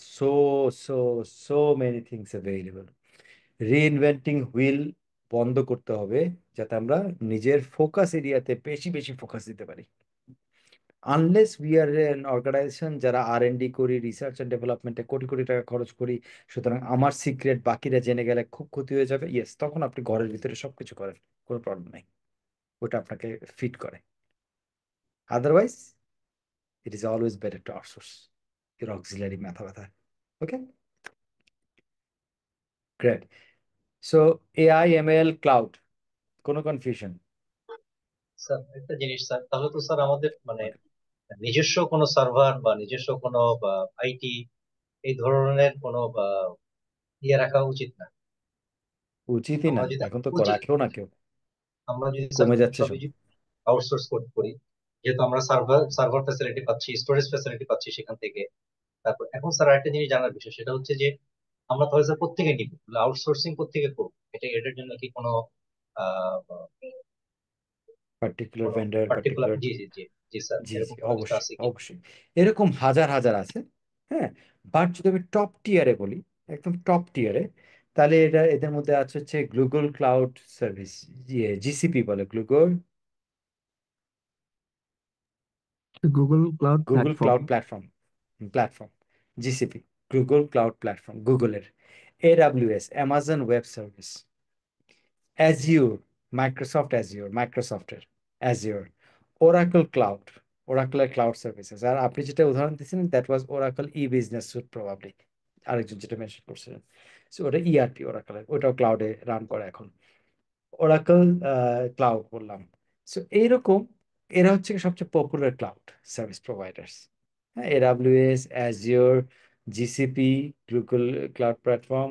so many things available. Reinventing wheel বন্ধ করতে হবে, যাতে আমরা নিজের ফোকাস এরিয়াতে বেশি বেশি ফোকাস দিতে পারি। Unless we are an organisation যারা R&D করি, রিসার্চ অ্যান্ড ডেভেলপমেন্টে কোটি কোটি টাকা খরচ করি, সুতরাং আমার সিক্রেট বাকিরা জেনে গেলে খুব ক্ষতি হয়ে যাবে, ইয়েস, তখন আপনি ঘরের ভিতরে সবকিছু করেন, কোনো প্রবলেম নাই, ওটা আপনাকে ফিট করে। Otherwise it is always better to outsource your auxiliary মাথা ব্যথা। Okay, great. So AI, ML, cloud, কোনো কনফিউশন? স্যার একটা জিনিস স্যার, তাহলে তো স্যার আমাদের মানে নিজস্ব কোনো সার্ভার বা নিজস্ব কোনো আইটি এই ধরনের কোনো ইয়ে রাখা উচিত না। উচিতই না, আমরা যদি এখন তো উচিত রাখেও না কেউ, আমরা যদি স্যার কমে যাচ্ছে সবই সব। যদি আউটসোর্স করি, যেহেতু আমরা সার্ভার ফ্যাসিলিটি পাচ্ছি, স্টোরেজ ফ্যাসিলিটি পাচ্ছি সেখান থেকে। তারপর এখন স্যার আরেকটা জিনিস জানার বিষয়, সেটা হচ্ছে যে আমরা তাহলে স্যার প্রত্যেকে নিব, আউটসোর্সিং প্রত্যেকে করবো, এটার জন্য কি কোনো পার্টিকুলার ভেন্ডর, পার্টিকুলার? পার্টিকুলার, জি জি জি জি স্যার, জি জি এরকম কোনো কিছু অবশ্যই আছে কি? অবশ্যই, এরকম হাজার হাজার আছে। হ্যাঁ, বাট যদি আমি টপ টিয়ারে বলি, একদম টপ টিয়ারে, তাহলে এদের মধ্যে আছে হচ্ছে গুগল ক্লাউড সার্ভিস, GCP বলে, Google Google cloud Google platform. Cloud platform, GCP, Google cloud platform, গুগলের। AWS, Amazon Web Service. Azure, মাইক্রোসফটের Azure, Oracle Cloud, ওরাকলের ক্লাউড সার্ভিসেস। আর আপনি যেটা উদাহরণ দিচ্ছেন, that was Oracle business suite probably, আরেকজন যেটা মেনশন করছিলেন। সো ওটা ERP ওরাকলের, ওটাও ক্লাউডে রান করে এখন, ওরাকল ক্লাউড বললাম। সো এইরকম এরা হচ্ছে সবচেয়ে পপুলার ক্লাউড সার্ভিস প্রোভাইডার্স। হ্যাঁ, AWS, Azure, GCP, Google cloud platform,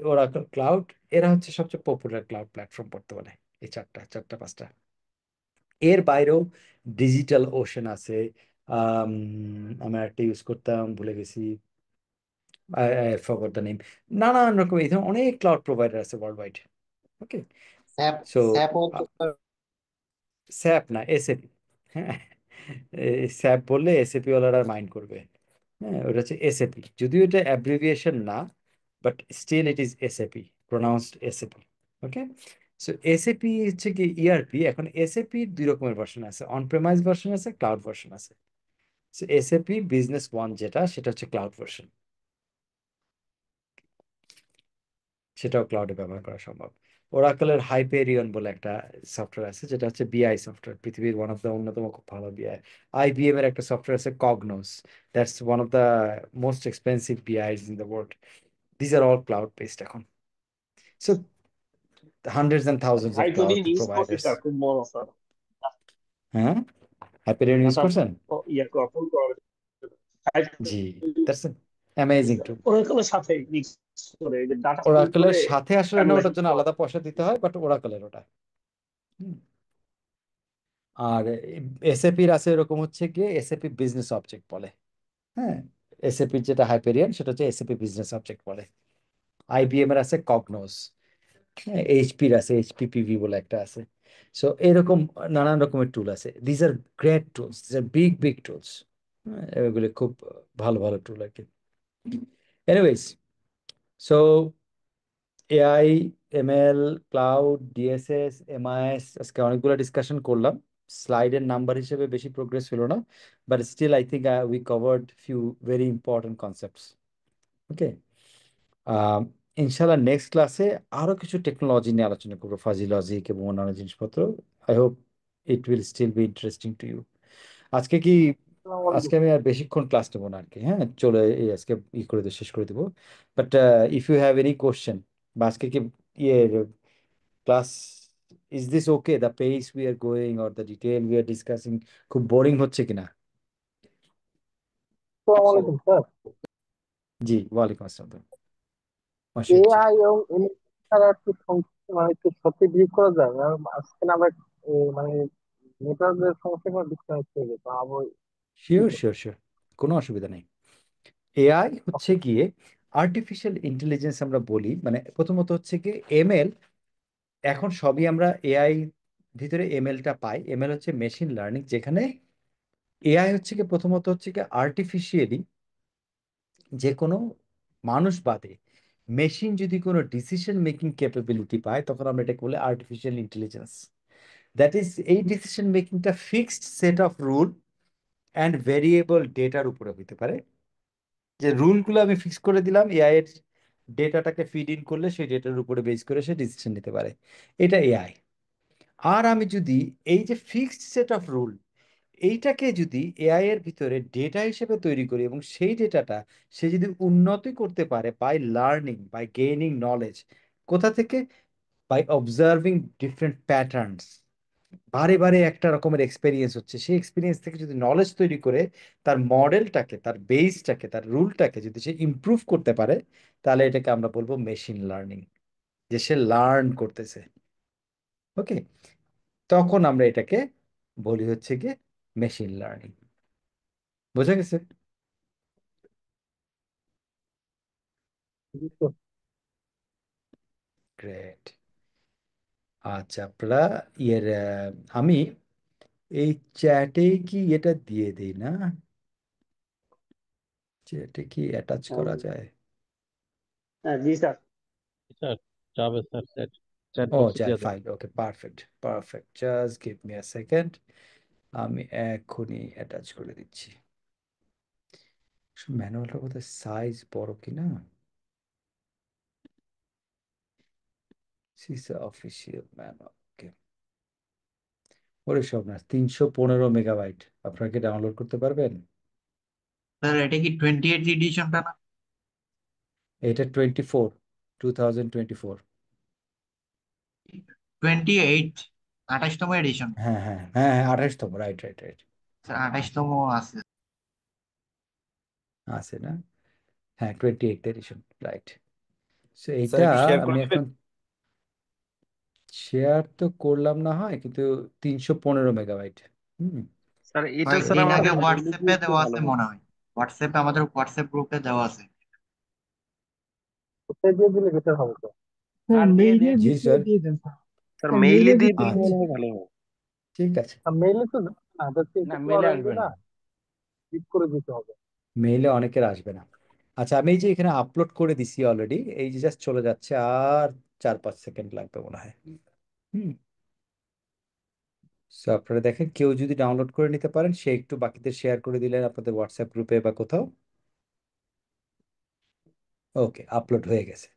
Oracle cloud, এরা হচ্ছে সবচেয়ে পপুলার ক্লাউড প্ল্যাটফর্ম বর্তমানে, এই চারটা পাঁচটা। এর বাইরেও ডিজিটাল ওশন আছে, আমি একটা ইউজ করতাম, ভুলে গেছি, I forgot the name, নানান রকম এই ধরনের অনেক ক্লাউড প্রোভাইডার আছে ওয়ার্ল্ড ওয়াইড। ওকে, স্যাপ সো স্যাপও তো স্যাপ না, SAP। হ্যাঁ, স্যাপ বললে SAP ওয়ালারা মাইন্ড করবে। হ্যাঁ, ওটা হচ্ছে SAP, যদিও এটা অ্যাব্রিভিয়েশন না, but still it is SAP, pronounced SAP। Okay, so SAP হচ্ছে কি ERP। এখন SAP দুই রকমের ভার্সন আছে, অন প্রেমাইজ ভার্সন আছে, ক্লাউড ভার্সন আছে। সো SAP বিজনেস ওয়ান যেটা, সেটা হচ্ছে ক্লাউড ভার্সন, সেটাও ক্লাউডে ব্যবহার করা সম্ভব। ওরাকলের হাইপেরিয়ন বলে একটা সফটওয়্যার আছে, যেটা হচ্ছে BI সফটওয়্যার, পৃথিবীর ওয়ান অফ দ্য অন্যতম খুব ভালো BI। IBM এর একটা সফটওয়্যার আছে Cognos, that's one of the most expensive BIs in the world. These are all cloud based এখন। So hundreds and thousands of cloud Hyperion use করছি providers. Sir, খুব বড় স্যার। হ্যাঁ, হাইপেরিয়ন ইউজ ডাটা করছেন? ইয়ে কখন করা জি, দ্যাটস অ্যামেজিং টু। ওরাকলের সাথে মিক্স করে এই যে ডাটা স্টোর ওরাকলের করে সাথে আসলে না, ওটার অ্যানালাইসিস জন্য করা। আলাদা পয়সা দিতে হয়, বাট ওরাকলের ওটা। হুম। আর SAP-র আছে এরকম হচ্ছে গিয়ে SAP বিজনেস অবজেক্ট বলে। হ্যাঁ, SAP-র যেটা হাইপেরিয়ন, সেটা হচ্ছে SAP বিজনেস অবজেক্ট বলে। IBM এর আছে কগনোস। হ্যাঁ, HP-র আছে HPPV বলে একটা আছে। সো এরকম নানান রকমের টুল আছে। These are great tools, these are big big tools. এগুলি খুব ভালো ভালো টুল আর কি। Anyways, so AI, ML, cloud, DSS, MIS, আজকে অনেকগুলো ডিসকাশন করলাম। স্লাইডের নাম্বার হিসেবে বেশি প্রোগ্রেস হলো না, but still I think we covered few very important concepts. Okay, ইনশাল্লাহ নেক্সট ক্লাসে আরো কিছু টেকনোলজি নিয়ে আলোচনা করবো, ফাজি লজিক এবং অন্যান্য জিনিসপত্র। I hope it will still be interesting to you. আজকে কি, আজকে আমি আর বেশিক্ষণ ক্লাস নেবো না আর কি। হ্যাঁ, চলে এই আজকে শেষ করে দেবো। But if you have any question, বা আজকে কি ইয়ে class, is this okay, the pace we are going or the detail we are discussing, খুব বোরিং হচ্ছে কিনা? আসসালামু আলাইকুম স্যার। জি, ওয়ালাইকুম আসসালাম, মাসুদ জি। এআই এবং এমএল ছাড়া একটু মানে একটু সত্যি ব্রিফ করা যায়? আজকে না আমরা মানে নেটওয়ার্কের সমস্যা করে ডিসকানেক্ট হয়ে গেছে আবার। শিওর শিওর শিওর, কোনো অসুবিধা নেই। AI হচ্ছে গিয়ে আর্টিফিশিয়াল ইন্টেলিজেন্স আমরা বলি, মানে প্রথমত হচ্ছে গিয়ে ML। এখন সবই আমরা AI ভিতরে ML-টা পাই। ML হচ্ছে মেশিন লার্নিং, যেখানে AI হচ্ছে গিয়ে প্রথমত হচ্ছে গিয়ে আর্টিফিশিয়ালি, যে কোনো মানুষ বাদে মেশিন যদি কোনো ডিসিশন মেকিং ক্যাপাবিলিটি পায়, তখন আমরা এটাকে বলি আর্টিফিশিয়াল ইন্টেলিজেন্স। দ্যাট ইজ, এই ডিসিশন মেকিংটা fixed set of rule and variable ডেটার উপরে হইতে পারে, যে রুলগুলো আমি ফিক্স করে দিলাম, এআই এর ডেটাটাকে ফিড ইন করলে সেই ডেটার উপরে বেস করে সে ডিসিশন নিতে পারে, এটা এআই। আর আমি যদি এই যে ফিক্সড সেট অফ রুল, এইটাকে যদি এআই এর ভিতরে ডেটা হিসেবে তৈরি করি এবং সেই ডেটাটা সে যদি উন্নতি করতে পারে by learning, by gaining knowledge, কোথা থেকে? বাই অবজার্ভিং ডিফারেন্ট প্যাটার্নস, বারে বারে একটা রকমের এক্সপেরিয়েন্স হচ্ছে, সেই এক্সপিরিয়েন্স থেকে যদি নলেজ তৈরি করে তার মডেলটাকে, তার বেসটাকে, তার রুলটাকে যদি সে ইমপ্রুভ করতে পারে, তাহলে এটাকে আমরা বলবো মেশিন লার্নিং, যে সে লার্ন করতেছে। ওকে, তখন আমরা এটাকে বলি হচ্ছে গিয়ে মেশিন লার্নিং। বোঝা গেছে? গ্রেট। আচ্ছা, আপনারা ইয়ের আমি এই চ্যাটে কি এটা দিয়ে দিই না? চ্যাটে কি অ্যাটাচ করা যায়? জি স্যার। স্যার যাবে স্যার, চ্যাট ও বক্সে চ্যাট দিয়ে দেন। File, okay, perfect perfect, just give me a second, আমি এখনই অ্যাটাচ করে দিচ্ছি। ম্যানুয়ালটা বোধহয় সাইজ বড় কিনা, সিসা অফিসিয়াল ম্যানুয়াল, ওকে। ওরে সব না, 315 মেগাবাইট, আপনারা কি ডাউনলোড করতে পারবেন? স্যার এটা কি 28 এডিশনটা না? এটা 2024। 28 28তম এডিশন। হ্যাঁ হ্যাঁ হ্যাঁ হ্যাঁ, 28তম, রাইট রাইট রাইট, স্যার 28তম আছে। আছে না? হ্যাঁ, 28 এডিশন, রাইট। সো স্যার এইটা একটু শেয়ার করে আমি দিবেন। এখন শেয়ার তো করলাম না হয়, কিন্তু 315 মেগাবাইট। হুম, স্যার এটা স্যার কয়েকদিন আগে আমাদের হোয়াটসঅ্যাপে দেওয়া আছে মনে হয়, হোয়াটসঅ্যাপে আমাদের হোয়াটসঅ্যাপ গ্রুপে দেওয়া আছে। কোথায় দিয়ে দিলে বেটার হবে তো? স্যার মেইলের জি ভিতরে স্যার। দিয়ে দেন স্যার। স্যার স্যার মেইলে মেইলের দিয়ে ভিতরে দিলে দিয়ে আচ্ছা, মনে দেন। হয় ভালো হবে। ঠিক আছে। মেইলে তো আদার্স না, একটু মেলে আরো আসবে না না। ক্লিক করে দিতে হবে। মেইলে অনেকের আসবে না। আচ্ছা, আমি এই যে এখানে আপলোড করে দিছি অলরেডি, এই যে জাস্ট চলে যাচ্ছে, আর 4-5 সেকেন্ড লাগবে মনে হয়। হুম, সো আপনারা দেখেন, কেউ যদি ডাউনলোড করে নিতে পারেন, সে একটু বাকিদের শেয়ার করে দিলেন আপনাদের হোয়াটসঅ্যাপ গ্রুপে বা কোথাও। ওকে, আপলোড হয়ে গেছে।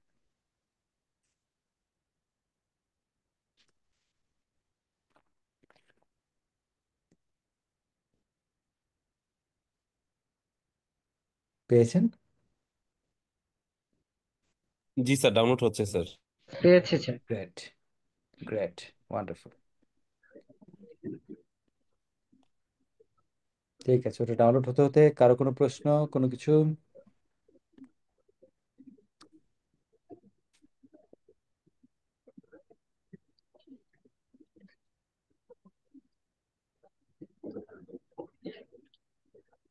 পেয়েছেন? জি স্যার, ডাউনলোড হচ্ছে স্যার। পেয়েছি স্যার। Great great, wonderful. ঠিক আছে, ওটা ডাউনলোড হতে হতে কারো কোনো প্রশ্ন, কোনো কিছু?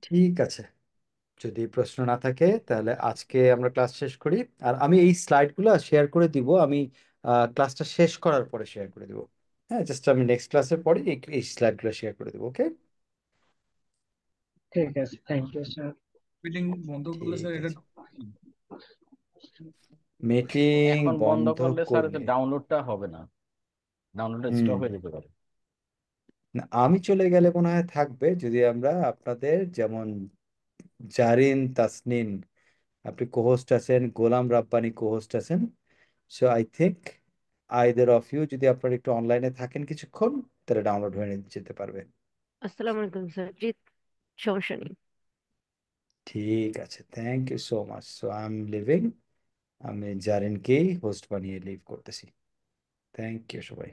ঠিক আছে, যদি প্রশ্ন না থাকে তাহলে আজকে আমরা ক্লাস শেষ করি। আর আমি এই স্লাইডগুলো শেয়ার করে দিব, আমি ক্লাসটা শেষ করার পরে শেয়ার করে দিব। হ্যাঁ, জাস্ট আমি নেক্সট ক্লাসের পরে এই স্লাইডগুলো শেয়ার করে দেবো। ওকে, ঠিক আছে, থ্যাংক ইউ স্যার। মিটিং বন্ধ করলে স্যার ঠিক এটা আছে। মিটিং এখন বন্ধ বন্ধ করলে স্যার করলে ডাউনলোডটা হবে না, ডাউনলোডটা স্টপ হুম, হয়ে যেতে পারে। না, আমি চলে গেলে মনে হয় থাকবে, যদি আমরা আপনাদের যেমন জারিন, তাসনিন, আপনি কোহোস্ট আছেন, গোলাম রাব্বানি কোহোস্ট আছেন। So I think either of you যদি আপনারা একটু অনলাইনে থাকেন কিছুক্ষণ, তাহলে ডাউনলোড হয়ে যেতে পারবে। আসসালামু আলাইকুম স্যার। জি, সমস্যা নেই। ঠিক আছে, thank you so much. So I am leaving, আমি জারিনকেই হোস্ট বানিয়ে লিভ করতেছি। থ্যাংক ইউ সবাই।